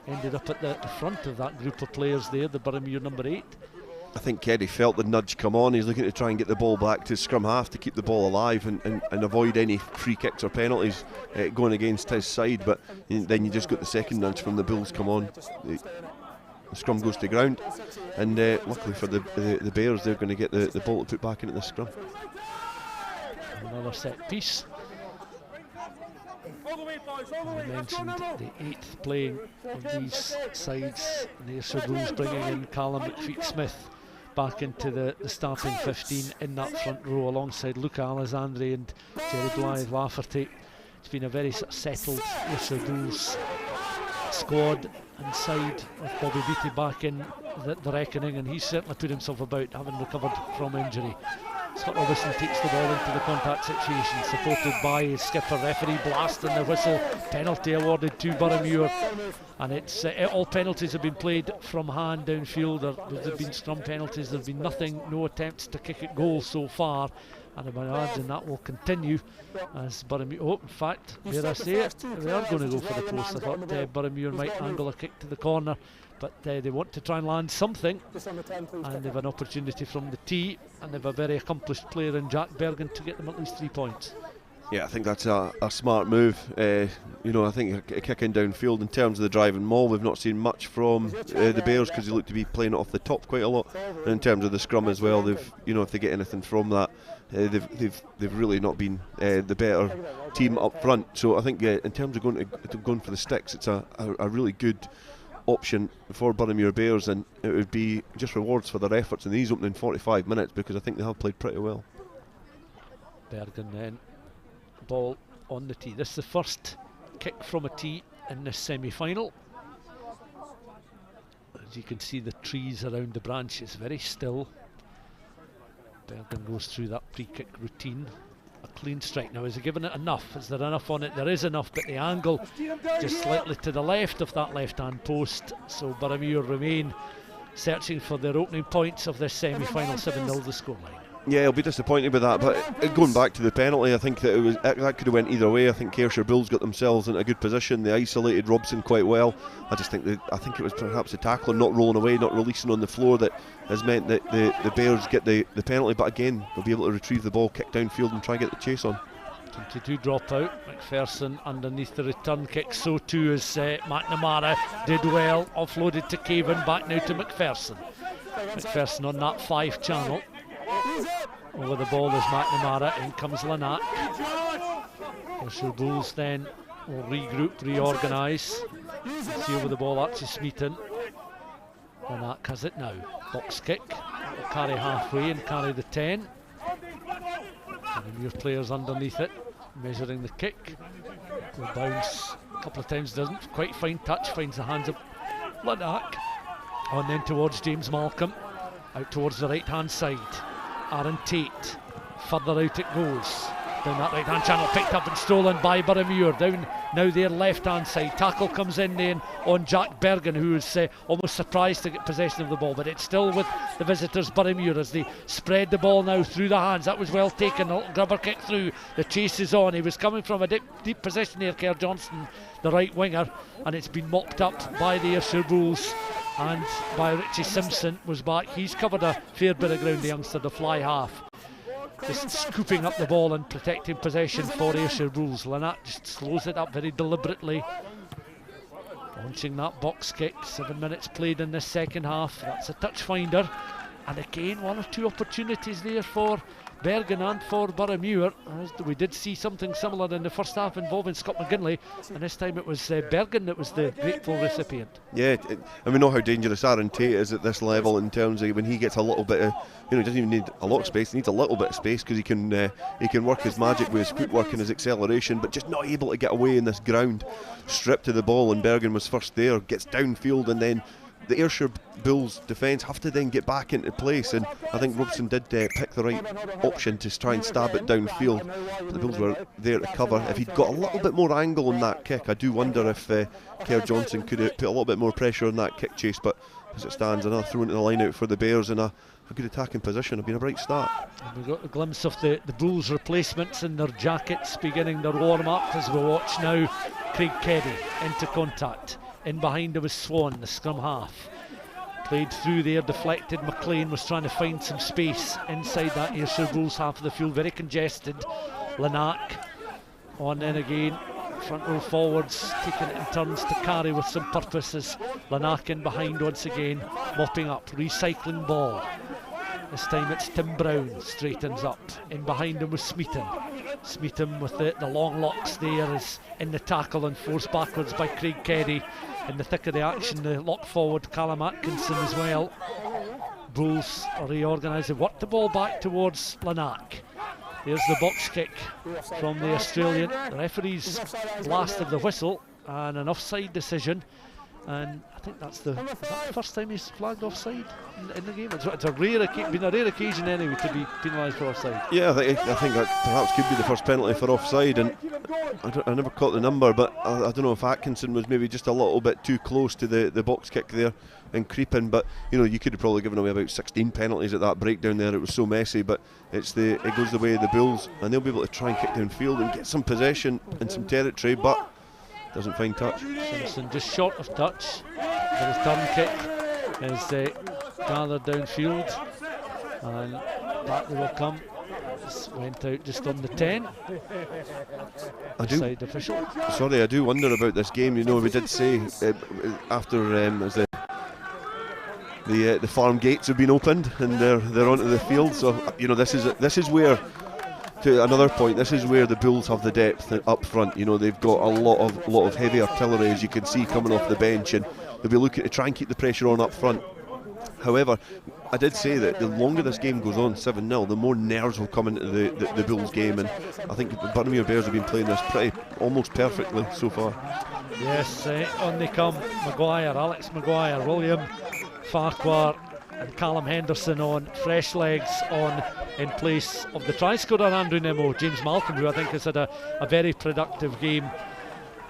ended up at the front of that group of players there, the Boroughmuir number 8. I think Keddy felt the nudge come on. He's looking to try and get the ball back to scrum half to keep the ball alive and avoid any free kicks or penalties going against his side. But then you just got the second nudge from the Bulls come on. The scrum goes to ground, and luckily for the Bears, they're going to get the ball to put back into the scrum. Another set piece. I mentioned the 8th playing of these sides. The Ayrshire Bulls bringing in Callum McFeet-Smith back into the starting 15 in that front row alongside Luca Alessandri and Jerry Blythe Lafferty. It's been a very sort of settled Ayrshire Bulls squad and side with Bobby Beattie back in the reckoning, and he's certainly put himself about, having recovered from injury. Scott Robertson takes the ball into the contact situation, supported by his skipper. Referee blasting the whistle, penalty awarded to Boroughmuir, and it's all penalties have been played from hand downfield. There have been scrum penalties, there have been nothing, no attempts to kick it goal so far, and I imagine that will continue as Boroughmuir, oh in fact, dare I say it, they are going to go for the post. I thought Boroughmuir might angle a kick to the corner, but they want to try and land something, and they've an opportunity from the tee, and they've a very accomplished player in Jack Bergen to get them at least 3 points. Yeah, I think that's a smart move. I think a kick in downfield. In terms of the drive and maul, we've not seen much from the Bears because they look to be playing it off the top quite a lot. And in terms of the scrum as well, they've, if they get anything from that, they've really not been the better team up front. So I think in terms of going for the sticks, it's a really good option for Boroughmuir Bears, and it would be just rewards for their efforts in these opening 45 minutes because I think they have played pretty well. Bergen then, ball on the tee. This is the first kick from a tee in this semi-final. As you can see, the trees around the branches very still. Bergen goes through that pre-kick routine. A clean strike. Now, is he giving it enough? Is there enough on it? There is enough, but the angle just slightly to the left of that left-hand post. So Boroughmuir remain searching for their opening points of this semi-final. 7-0 the scoreline. Yeah, I'll be disappointed with that, but going back to the penalty, I think that that could have went either way. I think Ayrshire Bulls got themselves in a good position. They isolated Robson quite well. I think it was perhaps a tackler not rolling away, not releasing on the floor, that has meant that the Bears get the penalty. But again, they'll be able to retrieve the ball, kick downfield, and try and get the chase on. 22 drop out. McPherson underneath the return kick. So too as McNamara did well. Offloaded to Cavan. Back now to McPherson. McPherson on that 5 channel. Over the ball is McNamara, in comes Lanack. Ayrshire Bulls then will regroup, reorganise. See over the ball, Archie Smeaton. Lanack has it now. Box kick, will carry halfway and carry the 10. And your players underneath it, measuring the kick. Will bounce a couple of times, doesn't quite find touch, finds the hands of Lanack. On then towards James Malcolm, out towards the right hand side. Aaron Tate, further out it goes, down that right hand channel, picked up and stolen by Boroughmuir, down now their left hand side. Tackle comes in then on Jack Bergen, who is almost surprised to get possession of the ball, but it's still with the visitors Boroughmuir as they spread the ball now through the hands. That was well taken, a little grubber kick through, the chase is on. He was coming from a deep position here, Kerr Johnston, the right winger, and it's been mopped up by the Ayrshire Bulls. And by Richie Simpson was back. He's covered a fair bit of ground, the youngster, the fly half. Just scooping up the ball and protecting possession for Ayrshire Bulls. Lanack just slows it up very deliberately. Launching that box kick. 7 minutes played in this second half. That's a touch finder. And again, 1 or 2 opportunities there for Bergen and for Boroughmuir. We did see something similar in the first half involving Scott McGinley, and this time it was Bergen that was the grateful recipient. Yeah, and we know how dangerous Aaron Tate is at this level in terms of when he gets a little bit of, he doesn't even need a lot of space, he needs a little bit of space because he can work his magic with his footwork and his acceleration, but just not able to get away in this ground. Stripped to the ball, and Bergen was first there, gets downfield and then the Ayrshire Bulls defence have to then get back into place, and I think Robson did pick the right option to try and stab it downfield. But the Bulls were there to cover. If he'd got a little bit more angle on that kick, I do wonder if Kerr Johnson could have put a little bit more pressure on that kick chase. But as it stands, another throw into the line out for the Bears, and a good attacking position. It's been a bright start. And we got a glimpse of the Bulls replacements in their jackets beginning their warm-up as we watch now. Craig Keddy into contact. In behind him was Swan, the scrum half. Played through there, deflected. McLean was trying to find some space inside that Ayrshire Bulls half of the field, very congested. Lanack on in again. Front row forwards, taking it in turns to carry with some purpose as Lanack in behind once again, mopping up, recycling ball. This time it's Tim Brown, straightens up. In behind him was Smeaton. Smeaton with the long locks there is in the tackle and forced backwards by Craig Keddy. In the thick of the action, the lock forward Callum Atkinson as well. Bulls are reorganising, work the ball back towards Lanack. There's the box kick from the Australian. The referee's blast of the whistle and an offside decision. And I think that's the first time he's flagged offside in the game. It's been a rare occasion anyway to be penalised for offside. Yeah, I think that perhaps could be the first penalty for offside, and I never caught the number, but I don't know if Atkinson was maybe just a little bit too close to the box kick there and creeping. But you could have probably given away about 16 penalties at that breakdown there. It was so messy, but it goes the way of the Bulls, and they'll be able to try and kick downfield and get some possession and some territory, but doesn't find touch. Simpson just short of touch. His turn kick is gathered downfield, and back they will come. This went out just on the 10. Side official. Sorry, I do wonder about this game. We did say after as the farm gates have been opened and they're onto the field. So this is where. To another point, this is where the Bulls have the depth up front. They've got a lot of heavy artillery, as you can see, coming off the bench, and they'll be looking to try and keep the pressure on up front. However, I did say that the longer this game goes on, 7-0, the more nerves will come into the Bulls game, and I think the Boroughmuir Bears have been playing this almost perfectly so far. Yes, on they come. Alex Maguire, William Farquhar and Callum Henderson on, fresh legs on in place of the try scorer Andrew Nimmo, James Malcolm, who I think has had a very productive game,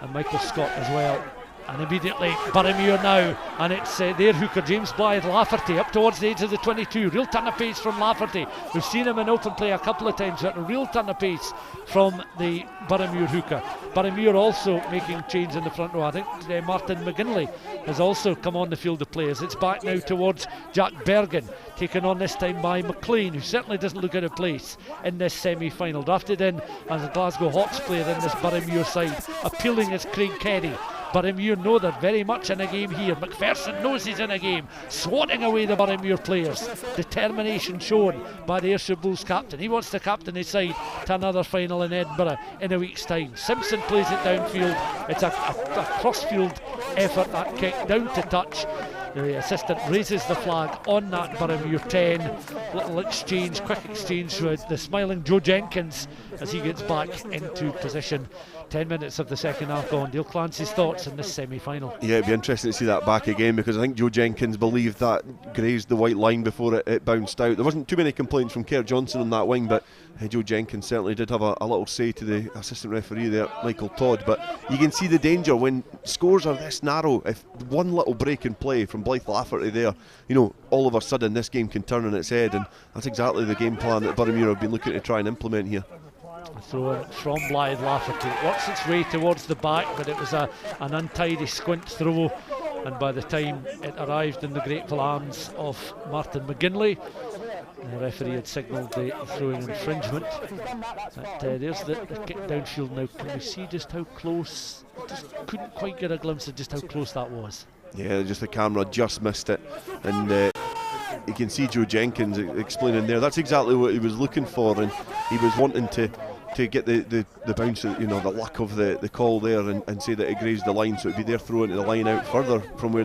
and Michael Scott as well. And immediately Boroughmuir now, and it's their hooker James Blythe Lafferty up towards the edge of the 22. Real turn of pace from Lafferty. We've seen him in open play a couple of times, but a real turn of pace from the Boroughmuir hooker. Boroughmuir also making change in the front row. I think Martin McGinley has also come on the field of players. It's back now towards Jack Bergen, taken on this time by McLean, who certainly doesn't look out of place in this semi-final. Drafted in as a Glasgow Hawks player in this Boroughmuir side. Appealing is Craig Keddy. Boroughmuir know they're very much in a game here. McPherson knows he's in a game, swatting away the Boroughmuir players. Determination shown by the Ayrshire Bulls captain. He wants to captain his side to another final in Edinburgh in a week's time. Simpson plays it downfield. It's a cross-field effort, that kick down to touch. The assistant raises the flag on that Boroughmuir 10. Little exchange, quick exchange with the smiling Joe Jenkins as he gets back into position. 10 minutes of the second half gone. Dale Clancy's thoughts in this semi-final. Yeah, it'd be interesting to see that back again, because I think Joe Jenkins believed that grazed the white line before it bounced out. There wasn't too many complaints from Kerr Johnson on that wing, but Joe Jenkins certainly did have a little say to the assistant referee there, Michael Todd. But you can see the danger when scores are this narrow. If one little break in play from Blythe Lafferty there, all of a sudden this game can turn on its head, and that's exactly the game plan that Boroughmuir have been looking to try and implement here. A throw in from Blythe Lafferty. It works its way towards the back, but it was an untidy squint throw, and by the time it arrived in the grateful arms of Martin McGinley, the referee had signalled the throwing infringement. But, there's the kick downfield now. Can we see just how close? Just couldn't quite get a glimpse of just how close that was. Yeah, just the camera just missed it, and you can see Joe Jenkins explaining there. That's exactly what he was looking for, and he was wanting to get the bounce, the luck of the call there, and say that it grazed the line, so it'd be there throwing the line out further from where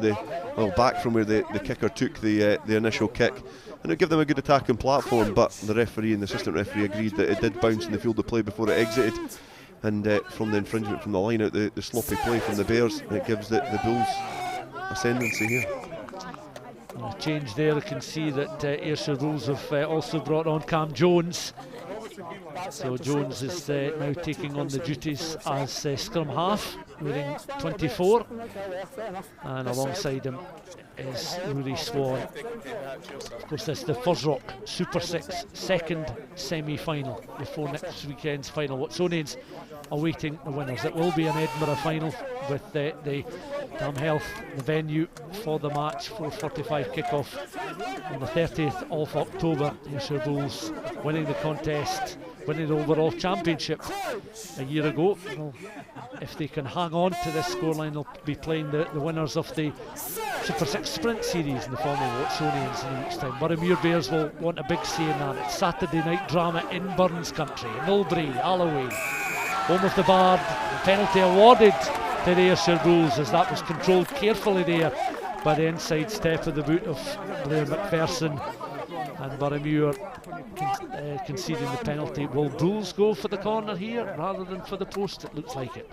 back from where the kicker took the initial kick, and it'd give them a good attacking platform. But the referee and the assistant referee agreed that it did bounce in the field of play before it exited, and from the infringement from the line out, the sloppy play from the Bears, it gives the Bulls ascendancy here. And a change there, you can see that Ayrshire Rules have also brought on Cam Jones. So Jones is now taking on the duties as scrum half, wearing 24, and alongside him is Rory Swan. Of course, this is the FOSROC Super6 second semi-final before next weekend's final. Watsonians awaiting the winners. It will be an Edinburgh final with the Dam Health, the venue for the match, 4:45 kick-off on the 30th of October. Ayrshire Bulls winning the contest, winning the overall championship a year ago. Well, if they can hang on to this scoreline, they'll be playing the winners of the Super 6 Sprint Series in the form of Watsonians in a week's time. Boroughmuir Bears will want a big say in that. It's Saturday night drama in Burns country, Millbrae, Alloway, home of the Bard. The penalty awarded to the Ayrshire Bulls, as that was controlled carefully there by the inside step of the boot of Stuart McFarlane, and Boroughmuir conceding the penalty. Will Bulls go for the corner here rather than for the post? It looks like it.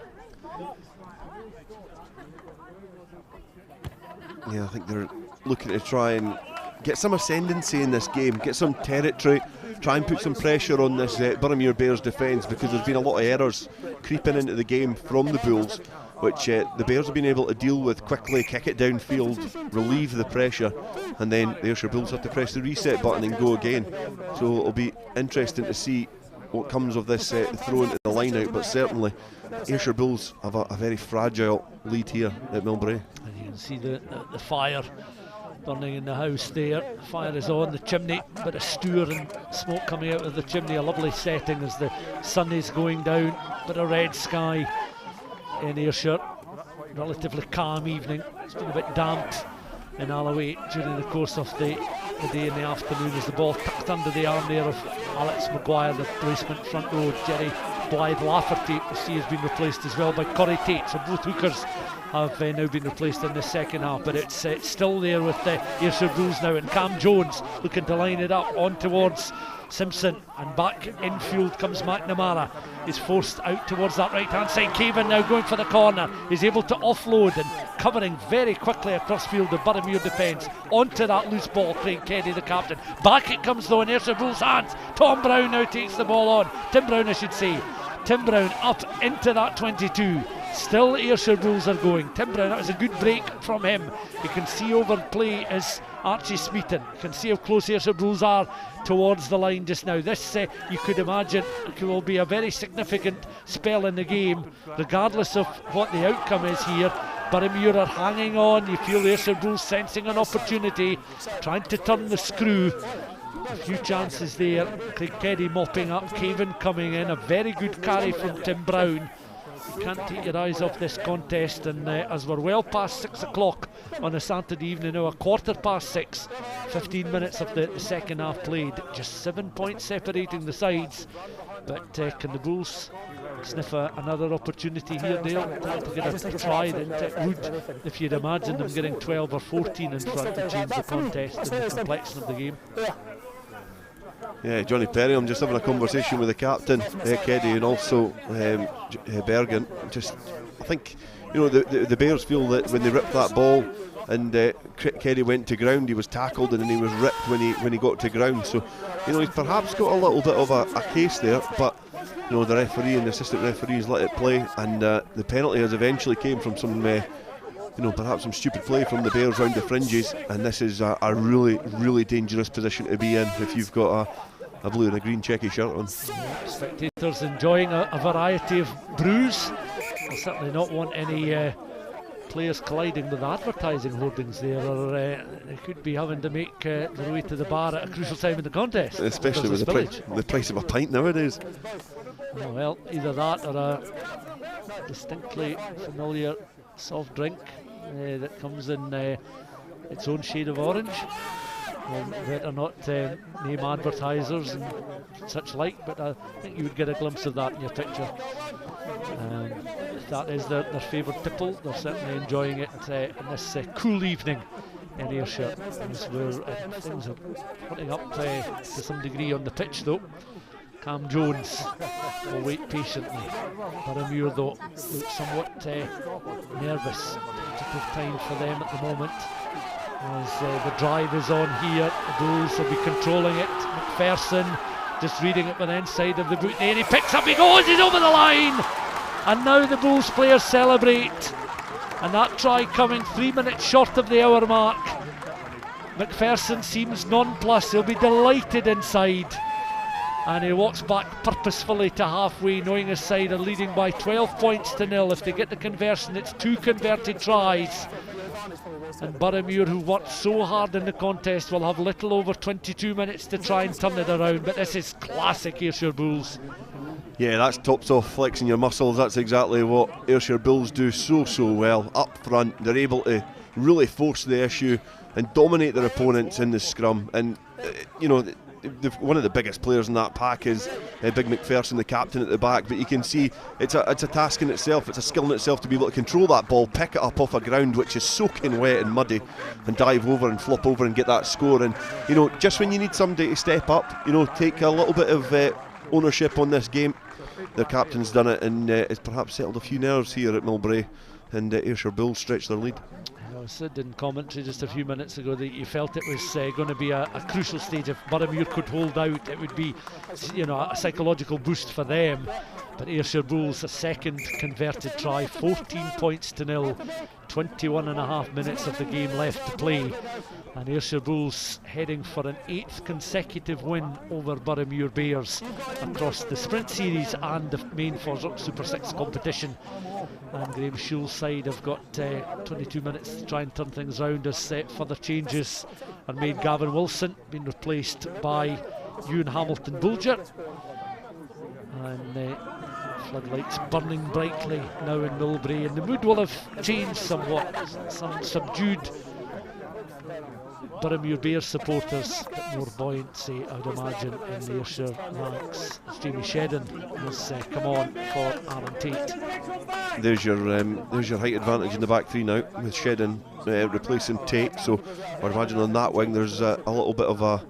Yeah, I think they're looking to try and get some ascendancy in this game, get some territory, try and put some pressure on this Boroughmuir Bears defence, because there's been a lot of errors creeping into the game from the Bulls, which the Bears have been able to deal with quickly, kick it downfield, relieve the pressure, and then the Ayrshire Bulls have to press the reset button and go again. So it'll be interesting to see what comes of this throw into the line out, but certainly Ayrshire Bulls have a very fragile lead here at Millbrae. And you can see the fire burning in the house there. Fire is on the chimney, bit of stew and smoke coming out of the chimney. A lovely setting as the sun is going down, bit of red sky in Ayrshire. Relatively calm evening. It's been a bit damp in Alloway during the course of the day in the afternoon, as the ball tucked under the arm there of Alex Maguire, the replacement front row. Jerry Blythe Lafferty, we see, has been replaced as well by Corey Tate. So both hookers have now been replaced in the second half, but it's still there with the Ayrshire Bulls now, and Cam Jones looking to line it up on towards Simpson, and back infield comes McNamara. He's forced out towards that right hand side. Cavan now going for the corner. He's able to offload and covering very quickly across field the Boroughmuir defence onto that loose ball. Craig Keddy, the captain. Back it comes though in Ayrshire Bulls' hands. Tom Brown now takes the ball on. Tim Brown, I should say. Tim Brown up into that 22. Still Ayrshire Bulls are going. Tim Brown, that was a good break from him. You can see over play is Archie Smeaton. You can see how close Ayrshire Bulls are towards the line just now. This, you could imagine, will be a very significant spell in the game, regardless of what the outcome is here. Boroughmuir are hanging on. You feel Ayrshire Bulls sensing an opportunity, trying to turn the screw. A few chances there. Craig Keddy mopping up. Cavan coming in. A very good carry from Tim Brown. You can't take your eyes off this contest, and as we're well past 6 o'clock on a Saturday evening now, 6:15, 15 minutes of the second half played, just 7 points separating the sides. But can the Bulls sniff another opportunity here, Dale, to get a try? It would, if you'd imagine them getting 12 or 14 in front, to change the contest and the complexion of the game. Yeah, Johnny Perry, I'm just having a conversation with the captain, Keddy, and also Bergen. I think, the Bears feel that when they ripped that ball and Keddy went to ground, he was tackled and then he was ripped when he got to ground. So, he's perhaps got a little bit of a case there, but the referee and the assistant referees let it play, and the penalty has eventually came from some perhaps some stupid play from the Bears round the fringes, and this is a really, really dangerous position to be in if you've got a blue and a green checky shirt on. Spectators enjoying a variety of brews. They'll certainly not want any players colliding with advertising hoardings there, or they could be having to make their way to the bar at a crucial time in the contest. Especially with the price of a pint nowadays. Well, either that or a distinctly familiar soft drink that comes in its own shade of orange. Better not name advertisers and such like, but I think you would get a glimpse of that in your picture. If that is their favourite tipple, they're certainly enjoying it in this cool evening in Ayrshire. Things are putting up to some degree on the pitch though. Cam Jones will wait patiently. Boroughmuir though looks somewhat nervous. Difficult time for them at the moment. As the drive is on here, the Bulls will be controlling it. McPherson just reading it with the inside of the boot there. He picks up, he goes, he's over the line! And now the Bulls players celebrate. And that try coming 3 minutes short of the hour mark. McPherson seems nonplussed, he'll be delighted inside. And he walks back purposefully to halfway, knowing his side are leading by 12 points to 0. If they get the conversion, it's 2 converted tries. And Boroughmuir, who worked so hard in the contest, will have little over 22 minutes to try and turn it around. But this is classic Ayrshire Bulls. Yeah, that's tops off flexing your muscles. That's exactly what Ayrshire Bulls do so well. Up front, they're able to really force the issue and dominate their opponents in the scrum. And you know, one of the biggest players in that pack is Big McPherson, the captain at the back. But you can see it's a task in itself. It's a skill in itself to be able to control that ball, pick it up off a ground which is soaking wet and muddy, and dive over and flop over and get that score. And you know, just when you need somebody to step up, you know, take a little bit of ownership on this game, their captain's done it, and it's perhaps settled a few nerves here at Millbrae, and Ayrshire Bulls stretch their lead. I said in commentary just a few minutes ago that you felt it was going to be a crucial stage. If Boroughmuir could hold out, it would be, you know, a psychological boost for them. But Ayrshire Bulls, a second converted try, 14 points to 0, 21.5 minutes of the game left to play. And Ayrshire Bulls heading for an 8th consecutive win over Boroughmuir Bears across the sprint series and the main FOSROC Super 6 competition. And Graham Shule's side have got 22 minutes to try and turn things around as further changes are made. Gavin Wilson being replaced by Ewan Hamilton Bulger. And floodlights burning brightly now in Millbrae, and the mood will have changed somewhat. Some subdued Boroughmuir Bears supporters, a bit more buoyancy, I would imagine, in the Ayrshire ranks. As Jamie Shedden has come on for Aaron Tate. There's your height advantage in the back three now, with Shedden replacing Tate. So I would imagine on that wing there's a little bit of a,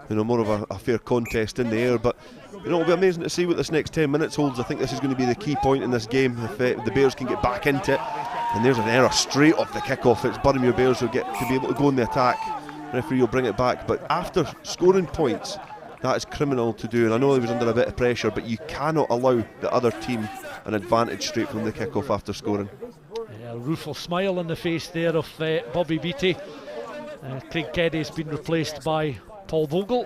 you know, more of a fair contest in the air. But you know, it'll be amazing to see what this next 10 minutes holds. I think this is going to be the key point in this game. If the Bears can get back into it, and there's an error straight off the kick-off. It's Boroughmuir Bears who get to be able to go in the attack. Referee will bring it back, but after scoring points, that is criminal to do. And I know he was under a bit of pressure, but you cannot allow the other team an advantage straight from the kick-off after scoring. A rueful smile on the face there of Bobby Beattie. Craig Keddy's been replaced by Paul Vogel,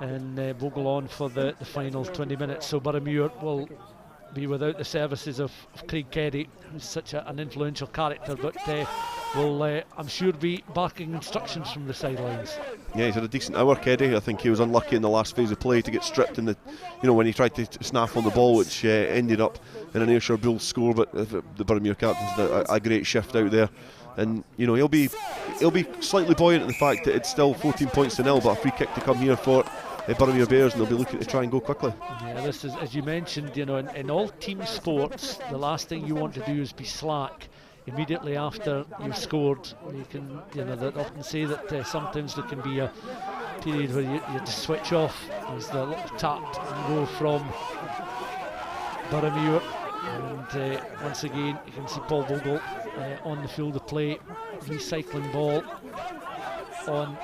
and Vogel on for the final 20 minutes. So Boroughmuir will be without the services of Craig Keddy, who's such an influential character, but will, I'm sure, be barking instructions from the sidelines. Yeah, he's had a decent hour, Keddy. I think he was unlucky in the last phase of play to get stripped in the, you know, when he tried to snaffle the ball, which ended up in an Ayrshire Bulls score. But the Boroughmuir captain's done a great shift out there, and you know, he'll be slightly buoyant in the fact that it's still 14 points to 0, but a free kick to come here for Boroughmuir Bears, and they'll be looking to try and go quickly. Yeah, this is, as you mentioned, you know, in all team sports, the last thing you want to do is be slack immediately after you've scored. You can, you know, they often say that sometimes there can be a period where you just switch off. There's the little tap and go from Boroughmuir, and once again you can see Paul Vogel on the field of play, recycling ball on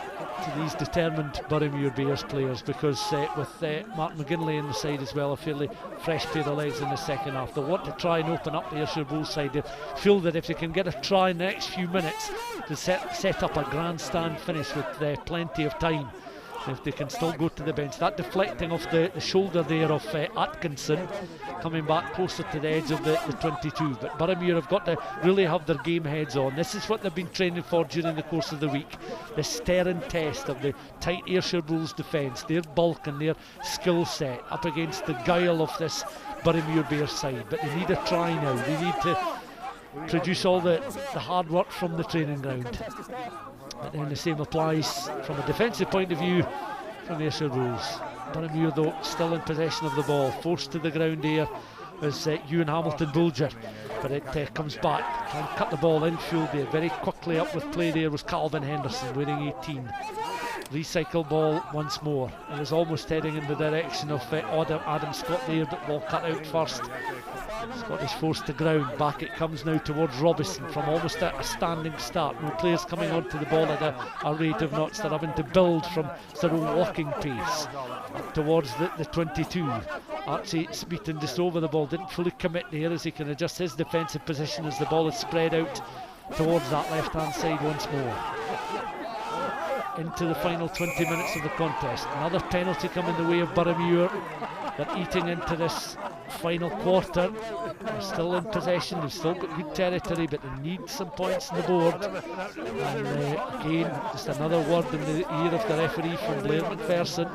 to these determined Boroughmuir Bears players, because with Mark McGinley in the side as well, a fairly fresh pair of legs in the second half, they want to try and open up the Ayrshire Bulls side. They feel that if they can get a try in the next few minutes to set up a grandstand finish with plenty of time, if they can still go to the bench. That deflecting off the shoulder there of Atkinson, coming back closer to the edge of the 22. But Boroughmuir have got to really have their game heads on. This is what they've been training for during the course of the week. The staring test of the tight Ayrshire Bulls defence, their bulk and their skill set up against the guile of this Boroughmuir Bears side. But they need a try now. They need to produce all the hard work from the training ground. But then the same applies from a defensive point of view from Ayrshire Bulls. Boroughmuir, though, still in possession of the ball, forced to the ground here as Ewan Hamilton Bulger, but it comes back, trying to cut the ball infield there. Very quickly up with play there was Calvin Henderson, wearing 18. recycle ball once more. It was almost heading in the direction of Adam Scott there, but ball cut out first. Scott is forced to ground. Back it comes now towards Robinson from almost a standing start. No players coming onto the ball at a rate of knots. They're having to build from sort of walking pace up towards the 22. Archie Smeaton just over the ball, didn't fully commit there as he can adjust his defensive position as the ball is spread out towards that left hand side once more. Into the final 20 minutes of the contest. Another penalty coming the way of Boroughmuir. They're eating into this final quarter. They're still in possession, they've still got good territory, but they need some points on the board. And again, just another word in the ear of the referee from Blair McPherson.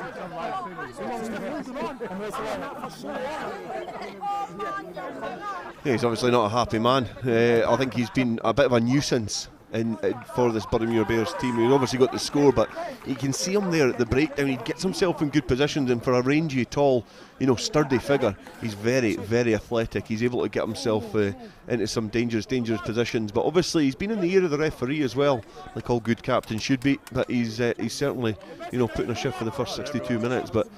Yeah, he's obviously not a happy man. I think he's been a bit of a nuisance for this Boroughmuir Bears team. He's obviously got the score, but you can see him there at the breakdown. He gets himself in good positions, and for a rangy, tall, sturdy figure, he's very, very athletic. He's able to get himself into some dangerous positions. But obviously, he's been in the ear of the referee as well, like all good captains should be. But he's certainly, putting a shift for the first 62 minutes. But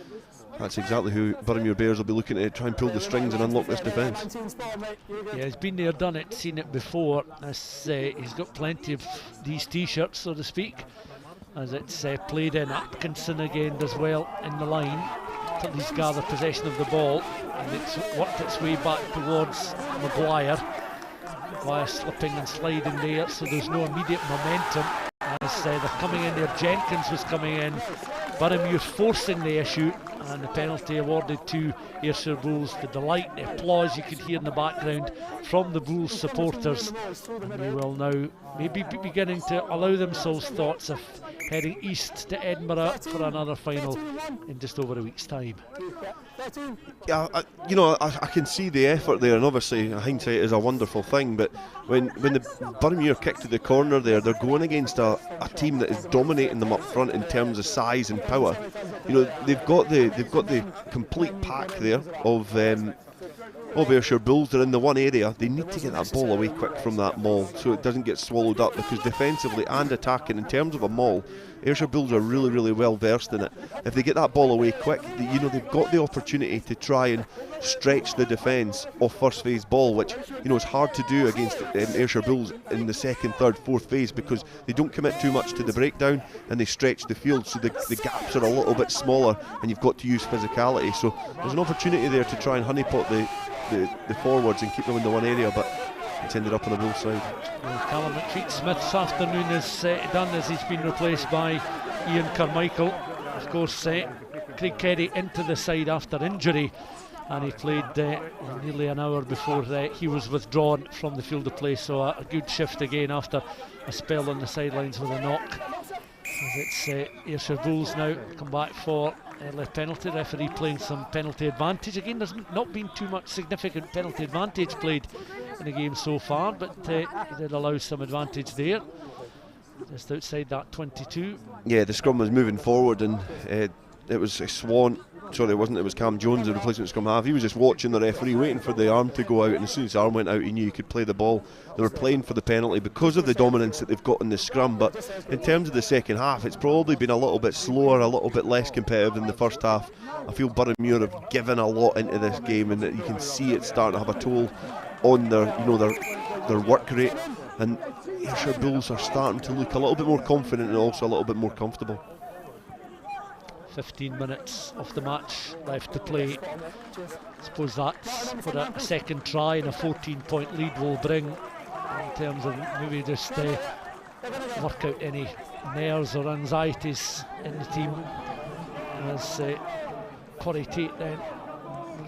that's exactly who Boroughmuir Bears will be looking to try and pull the strings and unlock this defence. Yeah, he's been there, done it, seen it before. He's got plenty of these t-shirts, so to speak, as it's played in. Atkinson again does well in the line till he's gathered possession of the ball, and it's worked its way back towards Maguire. Maguire slipping and sliding there, so there's no immediate momentum. As they're coming in there, Jenkins was coming in. Boroughmuir forcing the issue, and the penalty awarded to Ayrshire Bulls. The delight, the applause you could hear in the background from the Bulls supporters, and they will now maybe be beginning to allow themselves thoughts of heading east to Edinburgh for another final in just over a week's time. Yeah, I can see the effort there, and obviously hindsight is a wonderful thing, but when the Boroughmuir kick to the corner there, they're going against a team that is dominating them up front in terms of size and power. They've got the complete pack there of Ayrshire Bulls. They're in the one area. They need to get that ball away quick from that maul so it doesn't get swallowed up, because defensively and attacking, in terms of a maul, Ayrshire Bulls are really, really well versed in it. If they get that ball away quick, they've got the opportunity to try and stretch the defence off first phase ball, which is hard to do against Ayrshire Bulls in the second, third, fourth phase, because they don't commit too much to the breakdown and they stretch the field, so the gaps are a little bit smaller, and you've got to use physicality. So there's an opportunity there to try and honeypot the forwards and keep them in the one area, but it's ended up on the Bull side. Well, Callum McFeet-Smith's afternoon is done, as he's been replaced by Ian Carmichael. Of course, Craig Keddy into the side after injury, and he played nearly an hour before he was withdrawn from the field of play, so a good shift again after a spell on the sidelines with a knock. As it's Ayrshire Bulls now come back for early penalty. Referee playing some penalty advantage. Again, there's not been too much significant penalty advantage played in the game so far, but he did allow some advantage there, just outside that 22. Yeah, the scrum was moving forward, and it was Swan. Sorry, it wasn't. It was Cam Jones, the replacement scrum half. He was just watching the referee, waiting for the arm to go out, and as soon as the arm went out, he knew he could play the ball. They were playing for the penalty because of the dominance that they've got in the scrum. But in terms of the second half, it's probably been a little bit slower, a little bit less competitive than the first half. I feel Boroughmuir have given a lot into this game, and you can see it starting to have a toll on their work rate. And Ayrshire Bulls are starting to look a little bit more confident and also a little bit more comfortable. 15 minutes of the match left to play. I suppose that's for a second try, and a 14-point lead will bring, in terms of maybe just work out any nerves or anxieties in the team. As Corey Tate then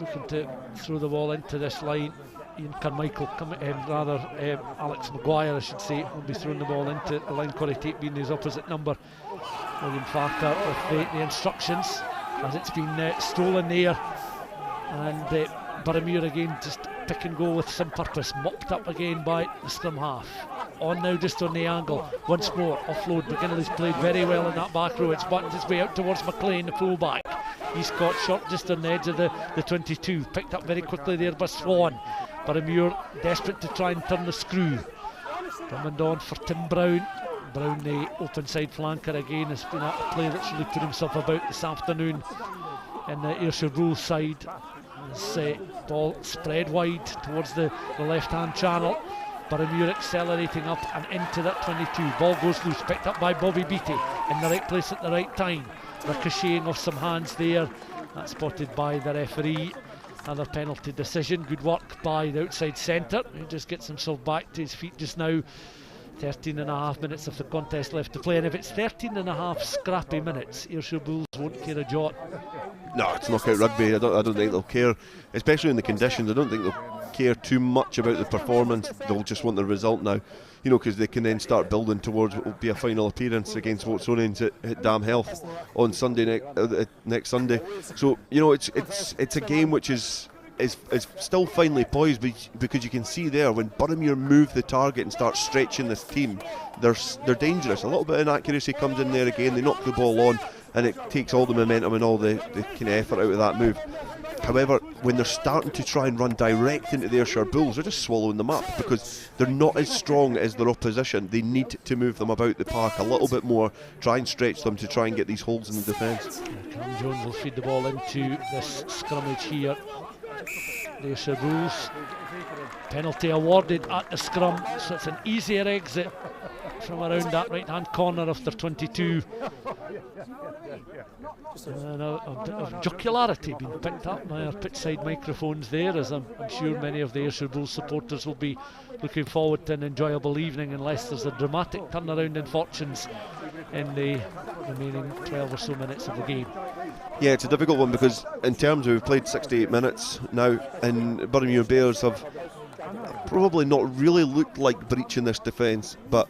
looking to throw the ball into this line. Ian Carmichael, Alex Maguire, I should say, will be throwing the ball into the line. Corey Tate being his opposite number. William Farker with the instructions, as it's been stolen there, and Boroughmuir again just pick and go with some purpose, mopped up again by the scrum half. On now, just on the angle, once more offload. McGinley's played very well in that back row. It's buttoned his way out towards McLean, the fullback. He's caught short just on the edge of the 22, picked up very quickly there by Swan. Boroughmuir desperate to try and turn the screw. Coming on for Tim Brown. Brown, the open side flanker, again has been a player that's really put himself about this afternoon in the Ayrshire Rules side. This ball spread wide towards the left hand channel. Boroughmuir accelerating up and into that 22. Ball goes loose, picked up by Bobby Beattie in the right place at the right time. Ricocheting off some hands there. That's spotted by the referee. Another penalty decision. Good work by the outside centre, who just gets himself back to his feet just now. 13.5 minutes of the contest left to play, and if it's 13.5 scrappy minutes, Ayrshire Bulls won't care a jot. No, it's knockout rugby. I don't think they'll care, especially in the conditions. I don't think they'll care too much about the performance. They'll just want the result now, because they can then start building towards what will be a final appearance against Watsonians at Dam Health on Sunday next Sunday. So it's a game which is still finely poised, because you can see there when Boroughmuir move the target and start stretching this team, they're dangerous. A little bit of inaccuracy comes in there again. They knock the ball on, and it takes all the momentum and all the kind of effort out of that move. However, when they're starting to try and run direct into the Ayrshire Bulls, they're just swallowing them up, because they're not as strong as their opposition. They need to move them about the park a little bit more, try and stretch them to try and get these holes in the defence. Cam Jones will feed the ball into this scrummage here. The Ayrshire Bulls. Penalty awarded at the scrum, so it's an easier exit from around that right hand corner of their 22. And a bit of jocularity being picked up by our pitchside microphones there, as I'm sure many of the Ayrshire Bulls supporters will be looking forward to an enjoyable evening, unless there's a dramatic turnaround in fortunes in the remaining 12 or so minutes of the game. Yeah, it's a difficult one, because in terms of we've played 68 minutes now, and Boroughmuir Bears have probably not really looked like breaching this defence, but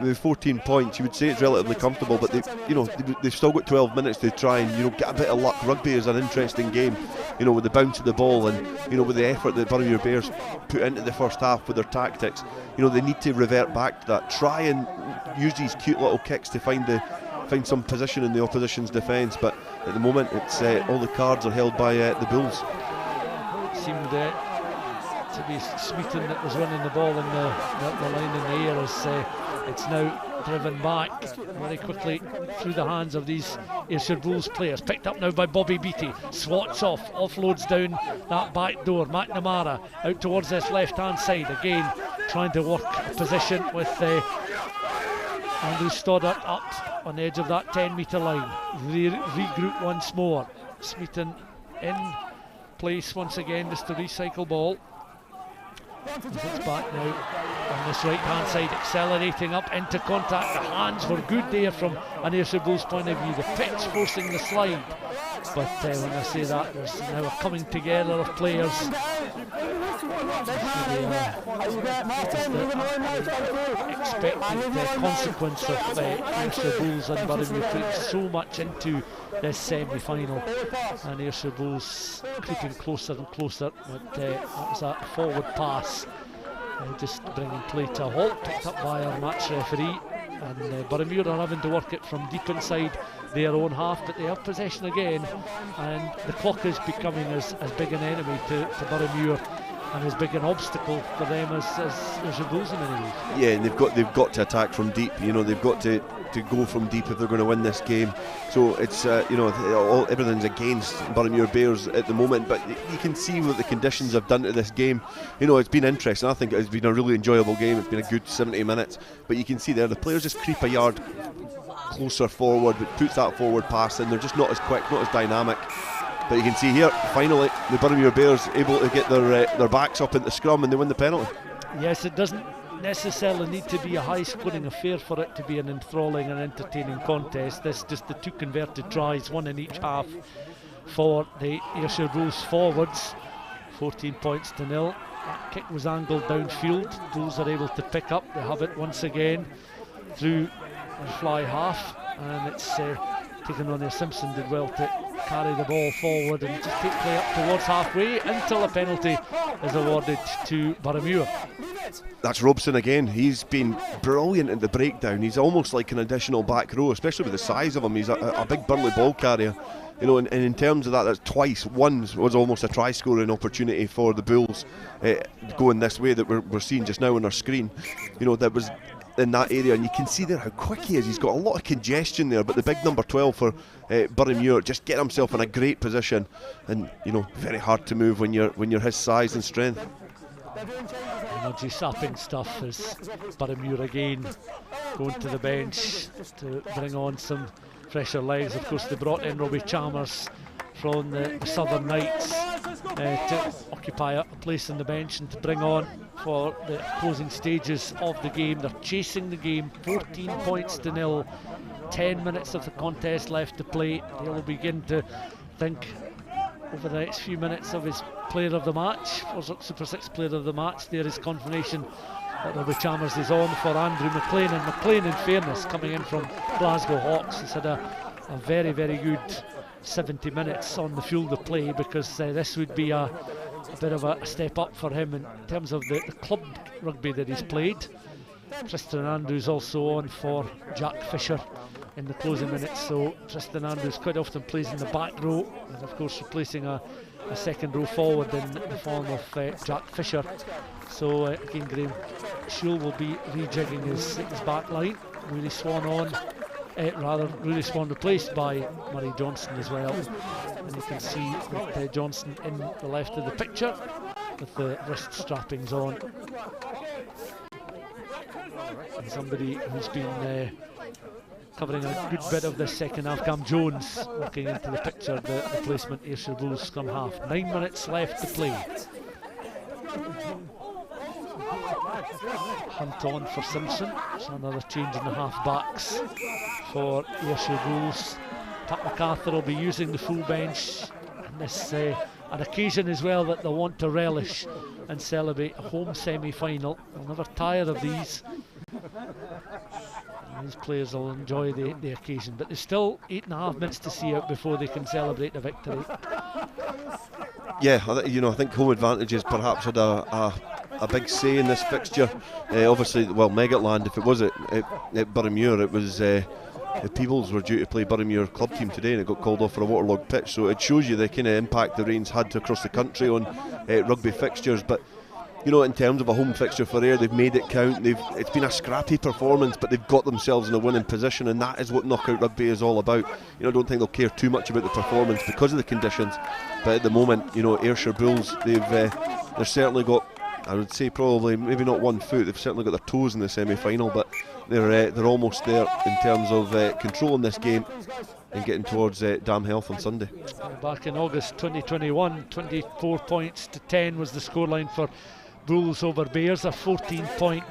with 14 points, you would say it's relatively comfortable, but they've still got 12 minutes to try and get a bit of luck. Rugby is an interesting game, with the bounce of the ball and with the effort that Boroughmuir Bears put into the first half with their tactics. They need to revert back to that. Try and use these cute little kicks to find some position in the opposition's defence, but at the moment it's all the cards are held by the Bulls. It seemed to be Smeaton that was running the ball in the line in the air, as it's now driven back very quickly through the hands of these Ayrshire Bulls players. Picked up now by Bobby Beattie, swats off, offloads down that back door. McNamara out towards this left hand side, again trying to work a position with Andrew Stoddart up on the edge of that 10-metre line. Regroup once more. Smeaton in place once again, just to recycle ball. It's back now on this right hand side, accelerating up into contact. The hands were good there from an Ayrshire Bulls point of view. The pitch forcing the slide, but when I say that, there's now a coming together of players. Expected consequence of Ayrshire Bulls and Boroughmuir putting so much into this semi-final, and Ayrshire Bulls creeping closer and closer. But that was a forward pass, just bringing play to a halt, picked up by our match referee, and Boroughmuir are having to work it from deep inside their own half, but they have possession again, and the clock is becoming as big an enemy to Boroughmuir and as big an obstacle for them as Ayrshire Bulls in many ways. Yeah, and they've got to attack from deep. They've got to go from deep if they're going to win this game. So it's everything's against Boroughmuir Bears at the moment, but you can see what the conditions have done to this game. It's been interesting. I think it's been a really enjoyable game. It's been a good 70 minutes, but you can see there the players just creep a yard closer forward, but puts that forward pass in. They're just not as quick, not as dynamic. But you can see here, finally, the Boroughmuir Bears able to get their backs up into scrum, and they win the penalty. Yes, it doesn't necessarily need to be a high-scoring affair for it to be an enthralling and entertaining contest. This just the two converted tries, one in each half for the Ayrshire Bulls forwards. 14 points to 0. That kick was angled downfield. Bulls are able to pick up. They have it once again through the fly half, and it's taken on there. Simpson did well to carry the ball forward and just take play up towards halfway until a penalty is awarded to Boroughmuir. That's Robson again. He's been brilliant at the breakdown. He's almost like an additional back row, especially with the size of him. He's a big burly ball carrier. And in terms of that, that's twice. One was almost a try scoring opportunity for the Bulls going this way that we're seeing just now on our screen. That was in that area, and you can see there how quick he is. He's got a lot of congestion there, but the big number 12 for Boroughmuir just get himself in a great position, and very hard to move when you're his size and strength. Energy sapping stuff as Boroughmuir again going to the bench to bring on some fresher legs. Of course, they brought in Robbie Chalmers from the Southern Knights to occupy a place on the bench and to bring on for the closing stages of the game. They're chasing the game, 14 points to nil, 10 minutes of the contest left to play. They'll begin to think over the next few minutes of his player of the match, FOSROC Super 6 player of the match. There is confirmation that Robbie Chalmers is on for Andrew McLean, and McLean, in fairness, coming in from Glasgow Hawks, has had a very, very good 70 minutes on the field of play, because this would be a bit of a step up for him in terms of the club rugby that he's played. Tristan Andrews also on for Jack Fisher in the closing minutes, so Tristan Andrews quite often plays in the back row, and of course replacing a second row forward in the form of Jack Fisher. So again, Graham Schule will be rejigging his back line. Willie Swan on, Willie Swan replaced by Murray Johnson as well, and you can see that Johnson in the left of the picture with the wrist strappings on, and somebody who's been covering a good bit of this second half, Cam Jones, walking into the picture, the replacement Ayrshire Bulls scrum half. 9 minutes left to play. Hunt on for Simpson, so another change in the half backs for Ayrshire Bulls. Pat MacArthur will be using the full bench on this an occasion as well that they'll want to relish and celebrate, a home semi-final. They'll never tire of these. These players will enjoy the occasion, but there's still 8.5 minutes to see out before they can celebrate the victory. Yeah, I think home advantages perhaps had a big say in this fixture. Obviously, well, Megatland, if it was at Boroughmuir, it was the Peebles were due to play Boroughmuir club team today, and it got called off for a waterlogged pitch. So it shows you the kind of impact the rain's had across the country on rugby fixtures. But in terms of a home fixture for Ayr, they've made it count. It's been a scrappy performance, but they've got themselves in a winning position, and that is what knockout rugby is all about. I don't think they'll care too much about the performance because of the conditions. But at the moment, Ayrshire Bulls, they've certainly got, I would say probably maybe not 1 foot. They've certainly got their toes in the semi-final, but they're almost there in terms of controlling this game and getting towards Dam Health on Sunday. Back in August 2021, 24 points to 10 was the scoreline for Bulls over Bears, a 14-point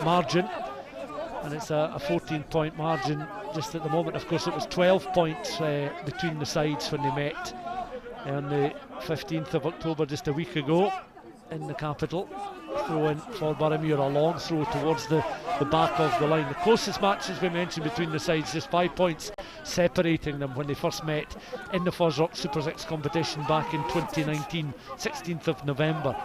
margin, and it's a 14-point margin just at the moment. Of course, it was 12 points between the sides when they met on the 15th of October, just a week ago, in the capital. Throw in for Boroughmuir, a long throw towards the back of the line. The closest match, as we mentioned, between the sides, just 5 points separating them when they first met in the FOSROC Super 6 competition back in 2019, 16th of November.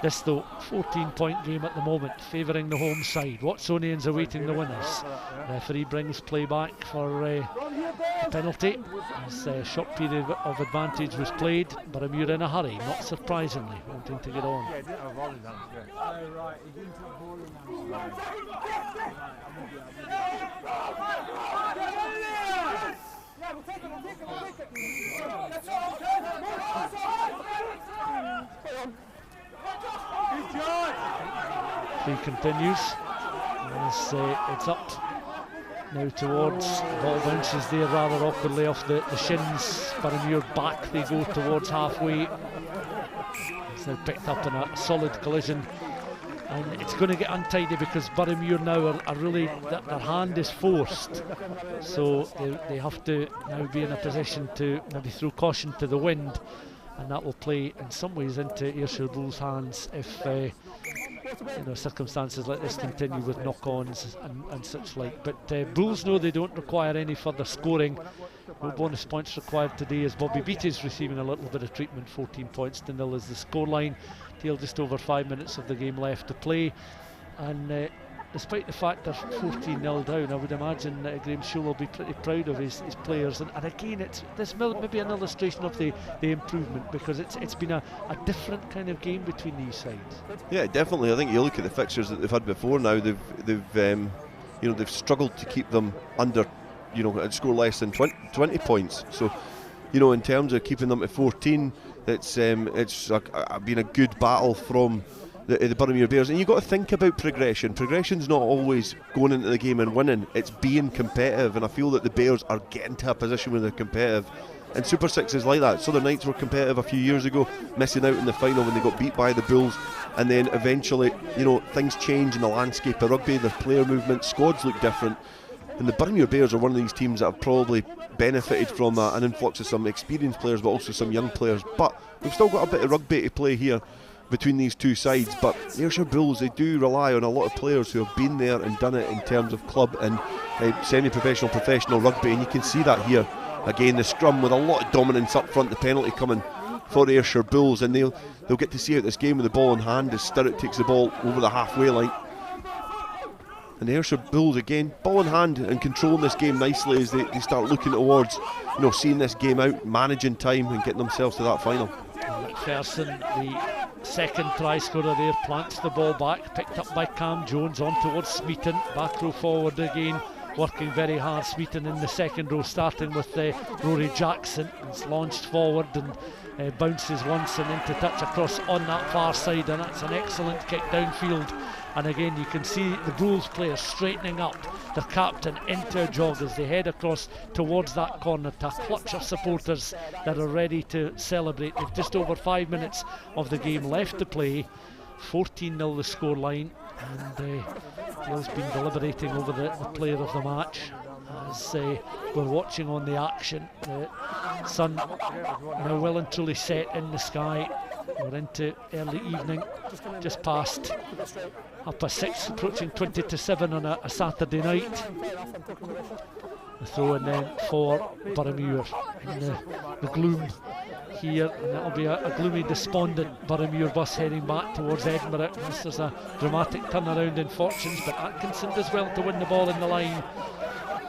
This, though, 14-point game at the moment, favouring the home side. Watsonians awaiting the winners. The referee brings play back for a penalty as a short period of advantage was played. Boroughmuir in a hurry, not surprisingly, wanting to get on. Play continues as it's up now towards, ball bounces there rather awkwardly off the shins. Boroughmuir back they go towards halfway. It's now picked up in a solid collision, and it's going to get untidy because Boroughmuir now are really, their hand is forced, so they have to now be in a position to maybe throw caution to the wind, and that will play in some ways into Ayrshire Bulls' hands if circumstances like this continue with knock-ons and such like. But Bulls know they don't require any further scoring. No bonus points required today as Bobby Beattie's receiving a little bit of treatment. 14 points to nil is the scoreline. Tail just over 5 minutes of the game left to play, and despite the fact they're 14-0 down, I would imagine Graham Schule will be pretty proud of his players. And again, this may be an illustration of the improvement, because it's been a different kind of game between these sides. Yeah, definitely. I think you look at the fixtures that they've had before now, they've they've struggled to keep them under, score less than 20 points. So, in terms of keeping them to 14, it's been a good battle from the Boroughmuir Bears. And you've got to think about progression. Progression's not always going into the game and winning, it's being competitive, and I feel that the Bears are getting to a position where they're competitive. And Super 6 is like that. Southern Knights were competitive a few years ago, missing out in the final when they got beat by the Bulls, and then eventually, things change in the landscape of rugby. Their player movement, squads look different, and the Boroughmuir Bears are one of these teams that have probably benefited from an influx of some experienced players, but also some young players. But we've still got a bit of rugby to play here between these two sides. But Ayrshire Bulls, they do rely on a lot of players who have been there and done it in terms of club and semi-professional, professional rugby, and you can see that here. Again, the scrum with a lot of dominance up front, the penalty coming for Ayrshire Bulls, and they'll get to see out this game with the ball in hand as Stuart takes the ball over the halfway line. And the Ayrshire Bulls again, ball in hand and controlling this game nicely as they start looking towards, seeing this game out, managing time and getting themselves to that final. McPherson, the second try scorer there, plants the ball back, picked up by Cam Jones on towards Smeaton, back row forward again, working very hard. Smeaton in the second row, starting with Rory Jackson. It's launched forward and bounces once and into touch across on that far side, and that's an excellent kick downfield. And again, you can see the Bulls players straightening up, their captain into a jog as they head across towards that corner to a clutch of supporters that are ready to celebrate. They've just over 5 minutes of the game left to play. 14-0 the scoreline, and Dale's been deliberating over the player of the match as we're watching on the action. The sun now well and truly set in the sky. We're into early evening, just past 6:30, approaching 20 to 7 on a Saturday night. The throw in then for Boroughmuir in the gloom here, and that'll be a gloomy, despondent Boroughmuir bus heading back towards Edinburgh. There's a dramatic turnaround in fortunes, but Atkinson does well to win the ball in the line,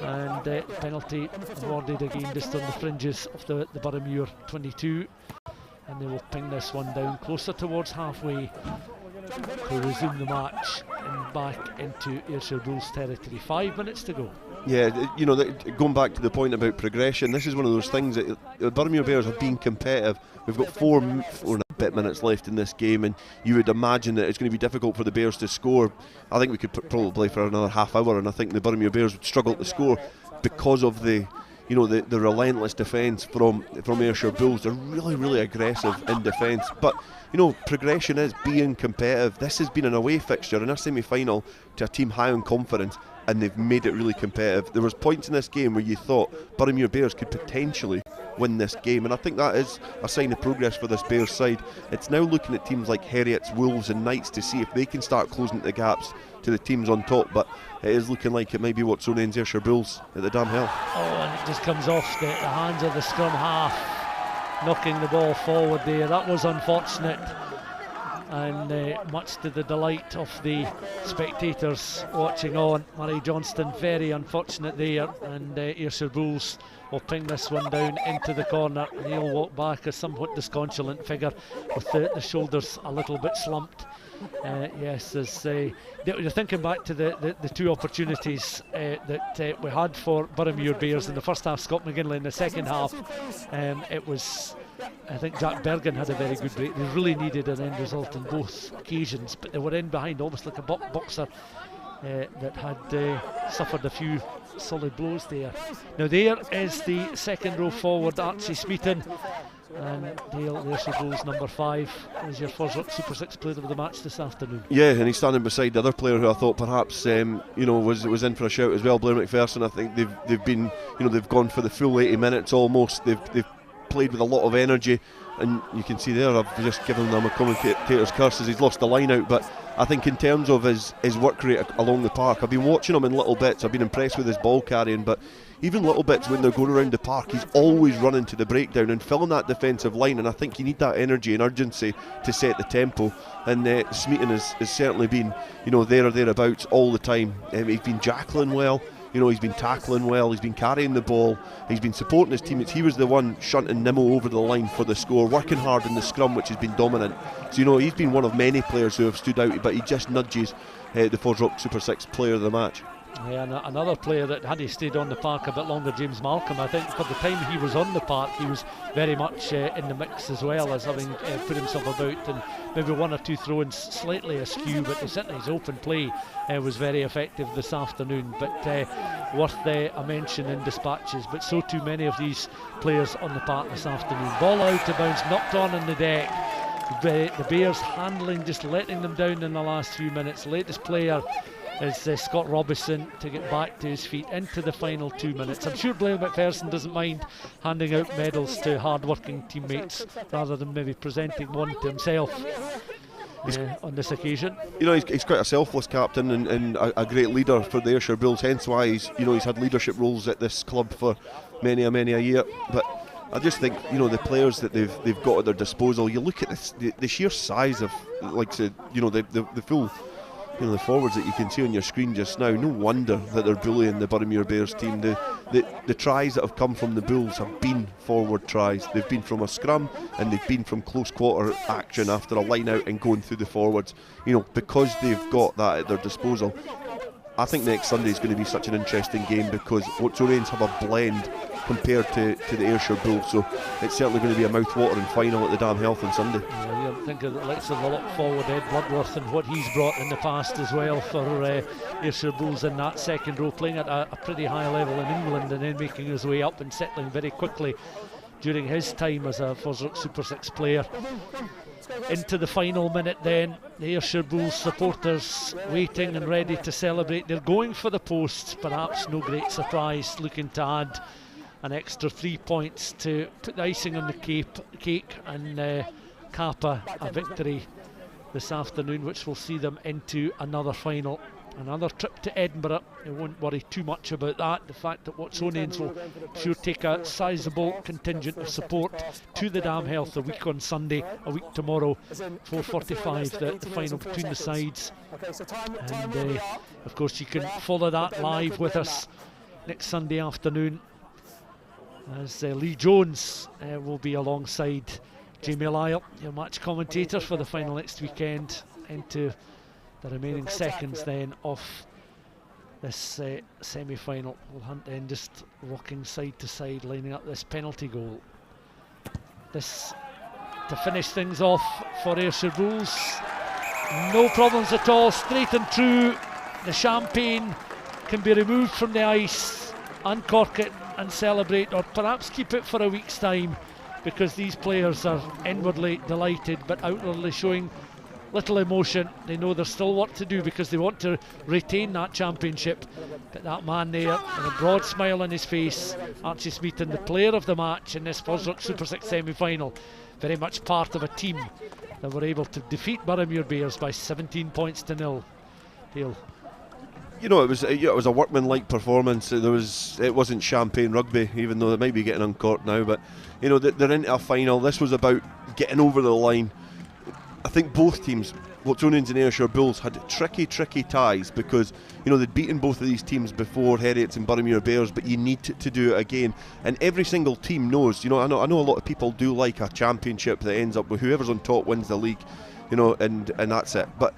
and penalty awarded again just on the fringes of the Boroughmuir 22, and they will ping this one down closer towards halfway to resume the match and back into Ayrshire Bulls territory. 5 minutes to go. Yeah, going back to the point about progression, this is one of those things that the Boroughmuir Bears have been competitive. We've got four and a bit minutes left in this game, and you would imagine that it's going to be difficult for the Bears to score. I think we could probably play for another half hour, and I think the Boroughmuir Bears would struggle to score because of the relentless defence from Ayrshire Bulls. They're really, really aggressive in defence, but progression is being competitive. This has been an away fixture in a semi-final to a team high on confidence, and they've made it really competitive. There was points in this game where you thought Boroughmuir Bears could potentially win this game, and I think that is a sign of progress for this Bears side. It's now looking at teams like Heriots, Wolves and Knights to see if they can start closing the gaps to the teams on top, but it is looking like it might be what's known as Ayrshire Bulls at the damn hill. Oh, and it just comes off the hands of the scrum half, knocking the ball forward there. That was unfortunate, and much to the delight of the spectators watching on. Murray Johnston, very unfortunate there, and Ayrshire Bulls will ping this one down into the corner, and he'll walk back a somewhat disconsolate figure with the shoulders a little bit slumped. Yes, as you're thinking back to the two opportunities that we had for Boroughmuir Bears in the first half, Scott McGinley in the second half. It was, I think Jack Bergen had a very good break. They really needed an end result in both occasions, but they were in behind almost like a boxer that had suffered a few solid blows there. Now there is the second row forward, Archie Smeaton, and Dale, the Ayrshire Bulls number 5, is your FOSROC Super 6 player of the match this afternoon. Yeah, and he's standing beside the other player who I thought perhaps was in for a shout as well, Blair McPherson. I think they've been, they've gone for the full 80 minutes almost. They've played with a lot of energy, and you can see there I've just given them a commentator's curse as he's lost the line out, but I think in terms of his work rate along the park, I've been watching him in little bits. I've been impressed with his ball carrying, but even little bits when they're going around the park, he's always running to the breakdown and filling that defensive line, and I think you need that energy and urgency to set the tempo, and Smeaton has certainly been there or thereabouts all the time. He's been jackling well, he's been tackling well, he's been carrying the ball, he's been supporting his teammates. He was the one shunting Nimmo over the line for the score, working hard in the scrum, which has been dominant. So he's been one of many players who have stood out, but he just nudges the FOSROC Super 6 player of the match. Yeah, and another player that had he stayed on the park a bit longer, James Malcolm, I think for the time he was on the park, he was very much in the mix as well, as having put himself about, and maybe one or two throw-ins slightly askew, but certainly his open play was very effective this afternoon. But worth a mention in dispatches, but so too many of these players on the park this afternoon. Ball out of bounds, knocked on the deck. The Bears handling, just letting them down in the last few minutes. Latest player is Scott Robinson to get back to his feet into the final 2 minutes. I'm sure Blair McPherson doesn't mind handing out medals to hard-working teammates rather than maybe presenting one to himself on this occasion. You know, he's quite a selfless captain and a great leader for the Ayrshire Bulls, hence why he's had leadership roles at this club for many a year. But I just think, you know, the players that they've got at their disposal, you look at this, the sheer size of, like I said, you know, the full, you know, the forwards that you can see on your screen just now. No wonder that they're bullying the Boroughmuir Bears team. The tries that have come from the Bulls have been forward tries. They've been from a scrum and they've been from close quarter action after a line out and going through the forwards. You know, because they've got that at their disposal. I think next Sunday is going to be such an interesting game because Watsonians have a blend compared to the Ayrshire Bulls, so it's certainly going to be a mouth-watering final at the Dam Health on Sunday. Yeah, you're thinking that let's have a look forward, Ed Bloodworth, and what he's brought in the past as well for Ayrshire Bulls in that second row, playing at a pretty high level in England and then making his way up and settling very quickly during his time as a FOSROC Super6 player. Into the final minute then, the Ayrshire Bulls supporters waiting and ready to celebrate. They're going for the posts, perhaps no great surprise, looking to add an extra 3 points to put the icing on the cake and cap a victory this afternoon, which will see them into another final. Another trip to Edinburgh. You won't worry too much about that. The fact that Watsonians will sure take a sizable contingent of support to the Dam Health a week on Sunday, a week tomorrow, 4:45, the final between the sides. And of course you can follow that live with us next Sunday afternoon, as Lee Jones will be alongside Jamie Lyle, your match commentator for the final next weekend, into the remaining seconds then of this semi-final. Will Hunt then just rocking side to side, lining up this penalty goal. This to finish things off for Ayrshire Bulls. No problems at all, straight and true. The champagne can be removed from the ice, uncork it and celebrate, or perhaps keep it for a week's time, because these players are inwardly delighted but outwardly showing little emotion. They know there's still work to do because they want to retain that championship. But that man there with a broad smile on his face, Archie Smeaton, the player of the match in this FOSROC Super6 semi-final, very much part of a team that were able to defeat Boroughmuir Bears by 17 points to 0. Dale. You know, it was a workman-like performance. It wasn't champagne rugby, even though they might be getting uncorked now. But you know, they're into a final. This was about getting over the line. I think both teams, Watsonians and Ayrshire Bulls, had tricky ties because, you know, they'd beaten both of these teams before, Heriots and Boroughmuir Bears, but you need to do it again. And every single team knows, you know, I know a lot of people do like a championship that ends up with whoever's on top wins the league, you know, and that's it. But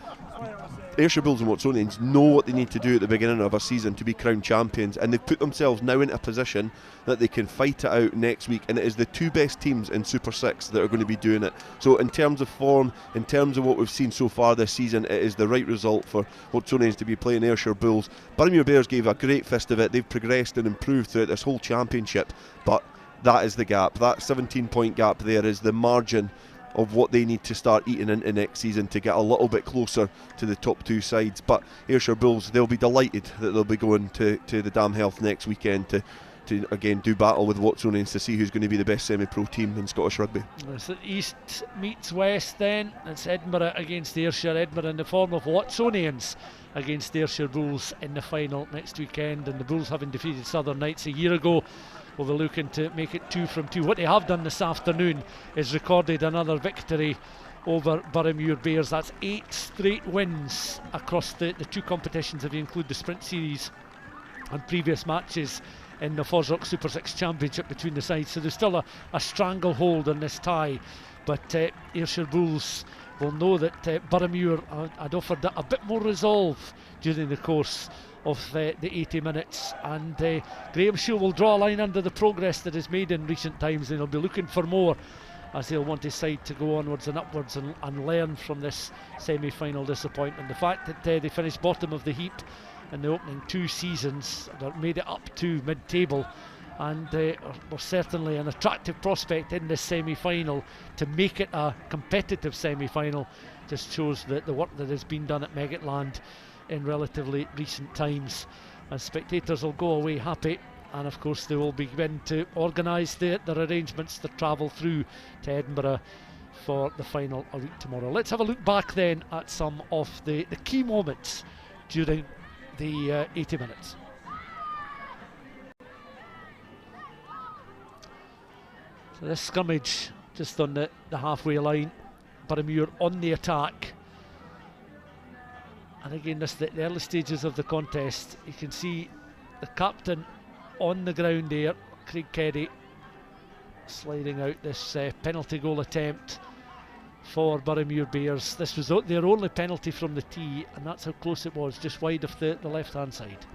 Ayrshire Bulls and Watsonians know what they need to do at the beginning of a season to be crowned champions, and they've put themselves now in a position that they can fight it out next week, and it is the two best teams in Super 6 that are going to be doing it. So in terms of form, in terms of what we've seen so far this season, it is the right result for Watsonians to be playing Ayrshire Bulls. Boroughmuir Bears gave a great fist of it. They've progressed and improved throughout this whole championship, but that is the gap. That 17-point gap there is the margin of what they need to start eating into next season to get a little bit closer to the top two sides. But Ayrshire Bulls, they'll be delighted that they'll be going to the Dam Health next weekend to again do battle with Watsonians to see who's going to be the best semi-pro team in Scottish rugby. It's East meets West then. It's Edinburgh against Ayrshire. Edinburgh in the form of Watsonians against Ayrshire Bulls in the final next weekend, and the Bulls, having defeated Southern Knights a year ago, will be looking to make it 2 from 2. What they have done this afternoon is recorded another victory over Boroughmuir Bears. That's 8 straight wins across the two competitions if you include the sprint series and previous matches in the FOSROC Super6 Championship between the sides. So there's still a stranglehold on this tie, but Ayrshire Bulls will know that Boroughmuir had offered a bit more resolve during the course of the 80 minutes, and Graham Shield will draw a line under the progress that is made in recent times, and he'll be looking for more, as he'll want his side to go onwards and upwards and learn from this semi-final disappointment. The fact that they finished bottom of the heap in the opening 2 seasons, that made it up to mid-table, and were certainly an attractive prospect in this semi-final. To make it a competitive semi-final just shows that the work that has been done at Meggetland in relatively recent times, and spectators will go away happy, and of course they will begin to organise their arrangements to travel through to Edinburgh for the final a week tomorrow. Let's have a look back then at some of the key moments during the 80 minutes. So this scrummage just on the halfway line, Boroughmuir on the attack, and again this the early stages of the contest. You can see the captain on the ground there, Craig Keddy, sliding out this penalty goal attempt for Boroughmuir Bears. This was their only penalty from the tee, and that's how close it was, just wide of the left hand side.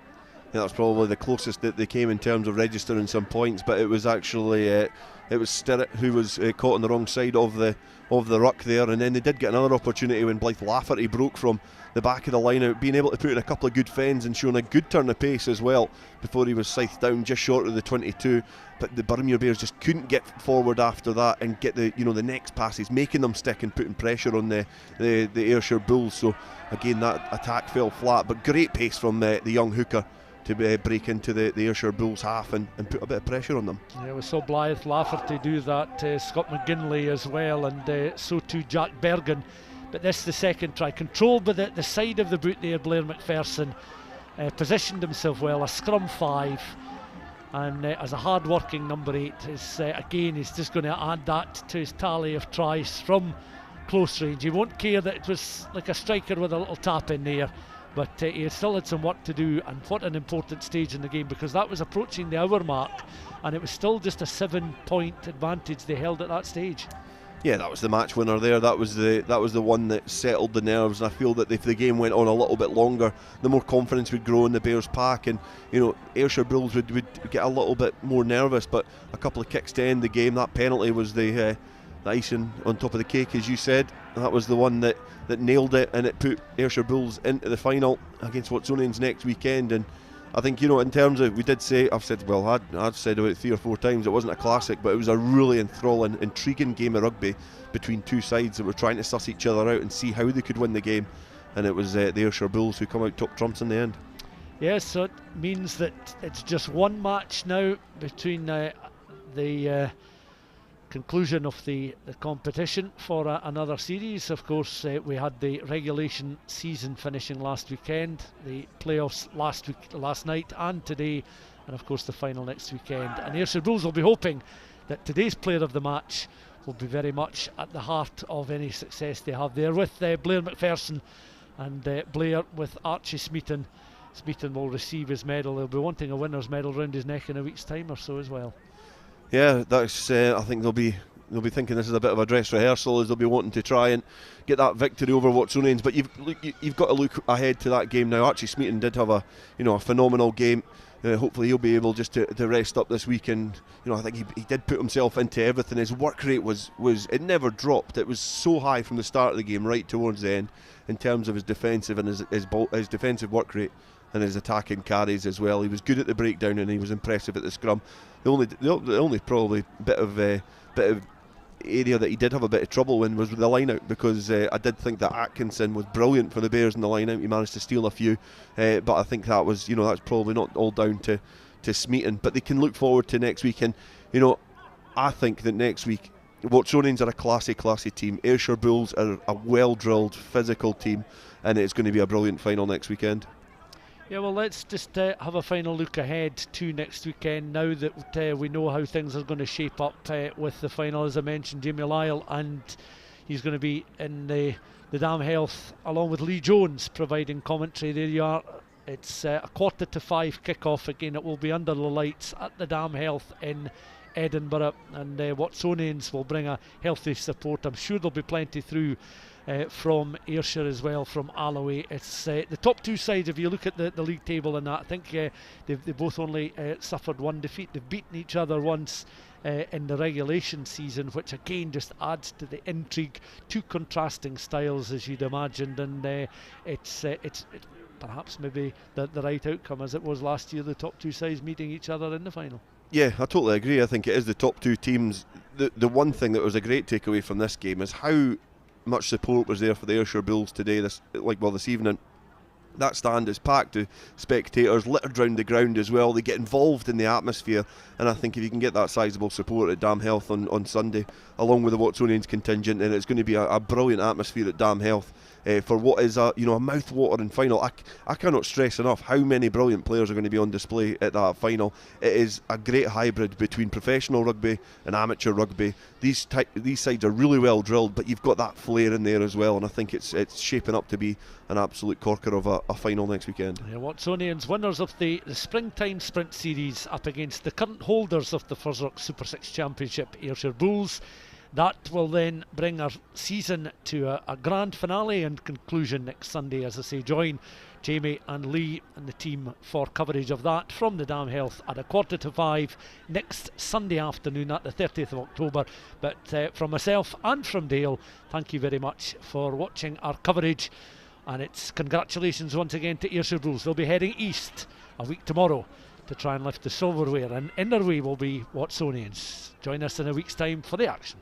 Yeah, that's probably the closest that they came in terms of registering some points, but it was actually it was Stirrett who was caught on the wrong side of the ruck there, and then they did get another opportunity when Blythe Lafferty broke from the back of the line out, being able to put in a couple of good fends and showing a good turn of pace as well before he was scythed down just short of the 22. But the Boroughmuir Bears just couldn't get forward after that and get the next passes, making them stick and putting pressure on the Ayrshire Bulls. So again, that attack fell flat, but great pace from the young hooker to break into the Ayrshire Bulls half and put a bit of pressure on them. Yeah, we saw Blythe Lafferty do that, Scott McGinley as well, and so too Jack Bergen. But this the second try, controlled by the side of the boot there. Blair McPherson positioned himself well, a scrum 5, and as a hard working number 8 is again, he's just going to add that to his tally of tries from close range. He won't care that it was like a striker with a little tap in there, but he still had some work to do, and what an important stage in the game, because that was approaching the hour mark and it was still just a 7-point advantage they held at that stage. Yeah, that was the match winner there. That was the one that settled the nerves, and I feel that if the game went on a little bit longer, the more confidence would grow in the Bears pack, and Ayrshire Bulls would get a little bit more nervous. But a couple of kicks to end the game, that penalty was the icing on top of the cake, as you said. That was the one that nailed it, and it put Ayrshire Bulls into the final against Watsonians next weekend. And I think, in terms of, I've said about it 3 or 4 times, it wasn't a classic, but it was a really enthralling, intriguing game of rugby between two sides that were trying to suss each other out and see how they could win the game, and it was the Ayrshire Bulls who come out top trumps in the end. Yes, so it means that it's just one match now between the conclusion of the competition for another series. Of course, we had the regulation season finishing last weekend, the playoffs last night and today, and of course the final next weekend. And Ayrshire Bulls will be hoping that today's player of the match will be very much at the heart of any success they have there, with Blair McPherson and Blair with Archie Smeaton. Smeaton will receive his medal. He'll be wanting a winner's medal round his neck in a week's time or so as well. Yeah, that's. I think they'll be thinking this is a bit of a dress rehearsal, as they'll be wanting to try and get that victory over Watsonians. But you've got to look ahead to that game now. Archie Smeaton did have a phenomenal game. Hopefully he'll be able just to rest up this week, and I think he did put himself into everything. His work rate was it never dropped. It was so high from the start of the game right towards the end, in terms of his defensive and his defensive work rate and his attacking carries as well. He was good at the breakdown and he was impressive at the scrum. The only probably bit of area that he did have a bit of trouble in was with the line out, because I did think that Atkinson was brilliant for the Bears in the line out. He managed to steal a few, but I think that was that's probably not all down to Smeaton. But they can look forward to next week, and I think that next week Watsonians are a classy team. Ayrshire Bulls are a well drilled physical team, and it's going to be a brilliant final next weekend. Yeah, well, let's just have a final look ahead to next weekend now that we know how things are going to shape up with the final. As I mentioned, Jamie Lyle, and he's going to be in the Dam Health along with Lee Jones providing commentary. There you are. It's a 4:45 kick-off. Again, it will be under the lights at the Dam Health in Edinburgh, and Watsonians will bring a healthy support. I'm sure there'll be plenty through from Ayrshire as well, from Alloway. It's the top two sides, if you look at the league table and that, I think they've both only suffered one defeat. They've beaten each other once in the regulation season, which again just adds to the intrigue. Two contrasting styles, as you'd imagined, and it's perhaps maybe the right outcome, as it was last year, the top two sides meeting each other in the final. Yeah, I totally agree. I think it is the top two teams. The one thing that was a great takeaway from this game is how much support was there for the Ayrshire Bulls today, this evening. That stand is packed with spectators, littered round the ground as well. They get involved in the atmosphere, and I think if you can get that sizable support at Dam Health on Sunday, along with the Watsonians contingent, then it's going to be a brilliant atmosphere at Dam Health for what is a mouth-watering final. I cannot stress enough how many brilliant players are going to be on display at that final. It is a great hybrid between professional rugby and amateur rugby. These sides are really well drilled, but you've got that flair in there as well, and I think it's shaping up to be an absolute corker of a final next weekend. Yeah, Watsonians, winners of the Springtime Sprint Series, up against the current holders of the FOSROC Super6 Championship, Ayrshire Bulls. That will then bring our season to a grand finale and conclusion next Sunday. As I say, join Jamie and Lee and the team for coverage of that from the Dam Health at 5:15 next Sunday afternoon, at the 30th of October. But from myself and from Dale, thank you very much for watching our coverage, and it's congratulations once again to Ayrshire Bulls. They'll be heading east a week tomorrow to try and lift the silverware, and in their way will be Watsonians. Join us in a week's time for the action.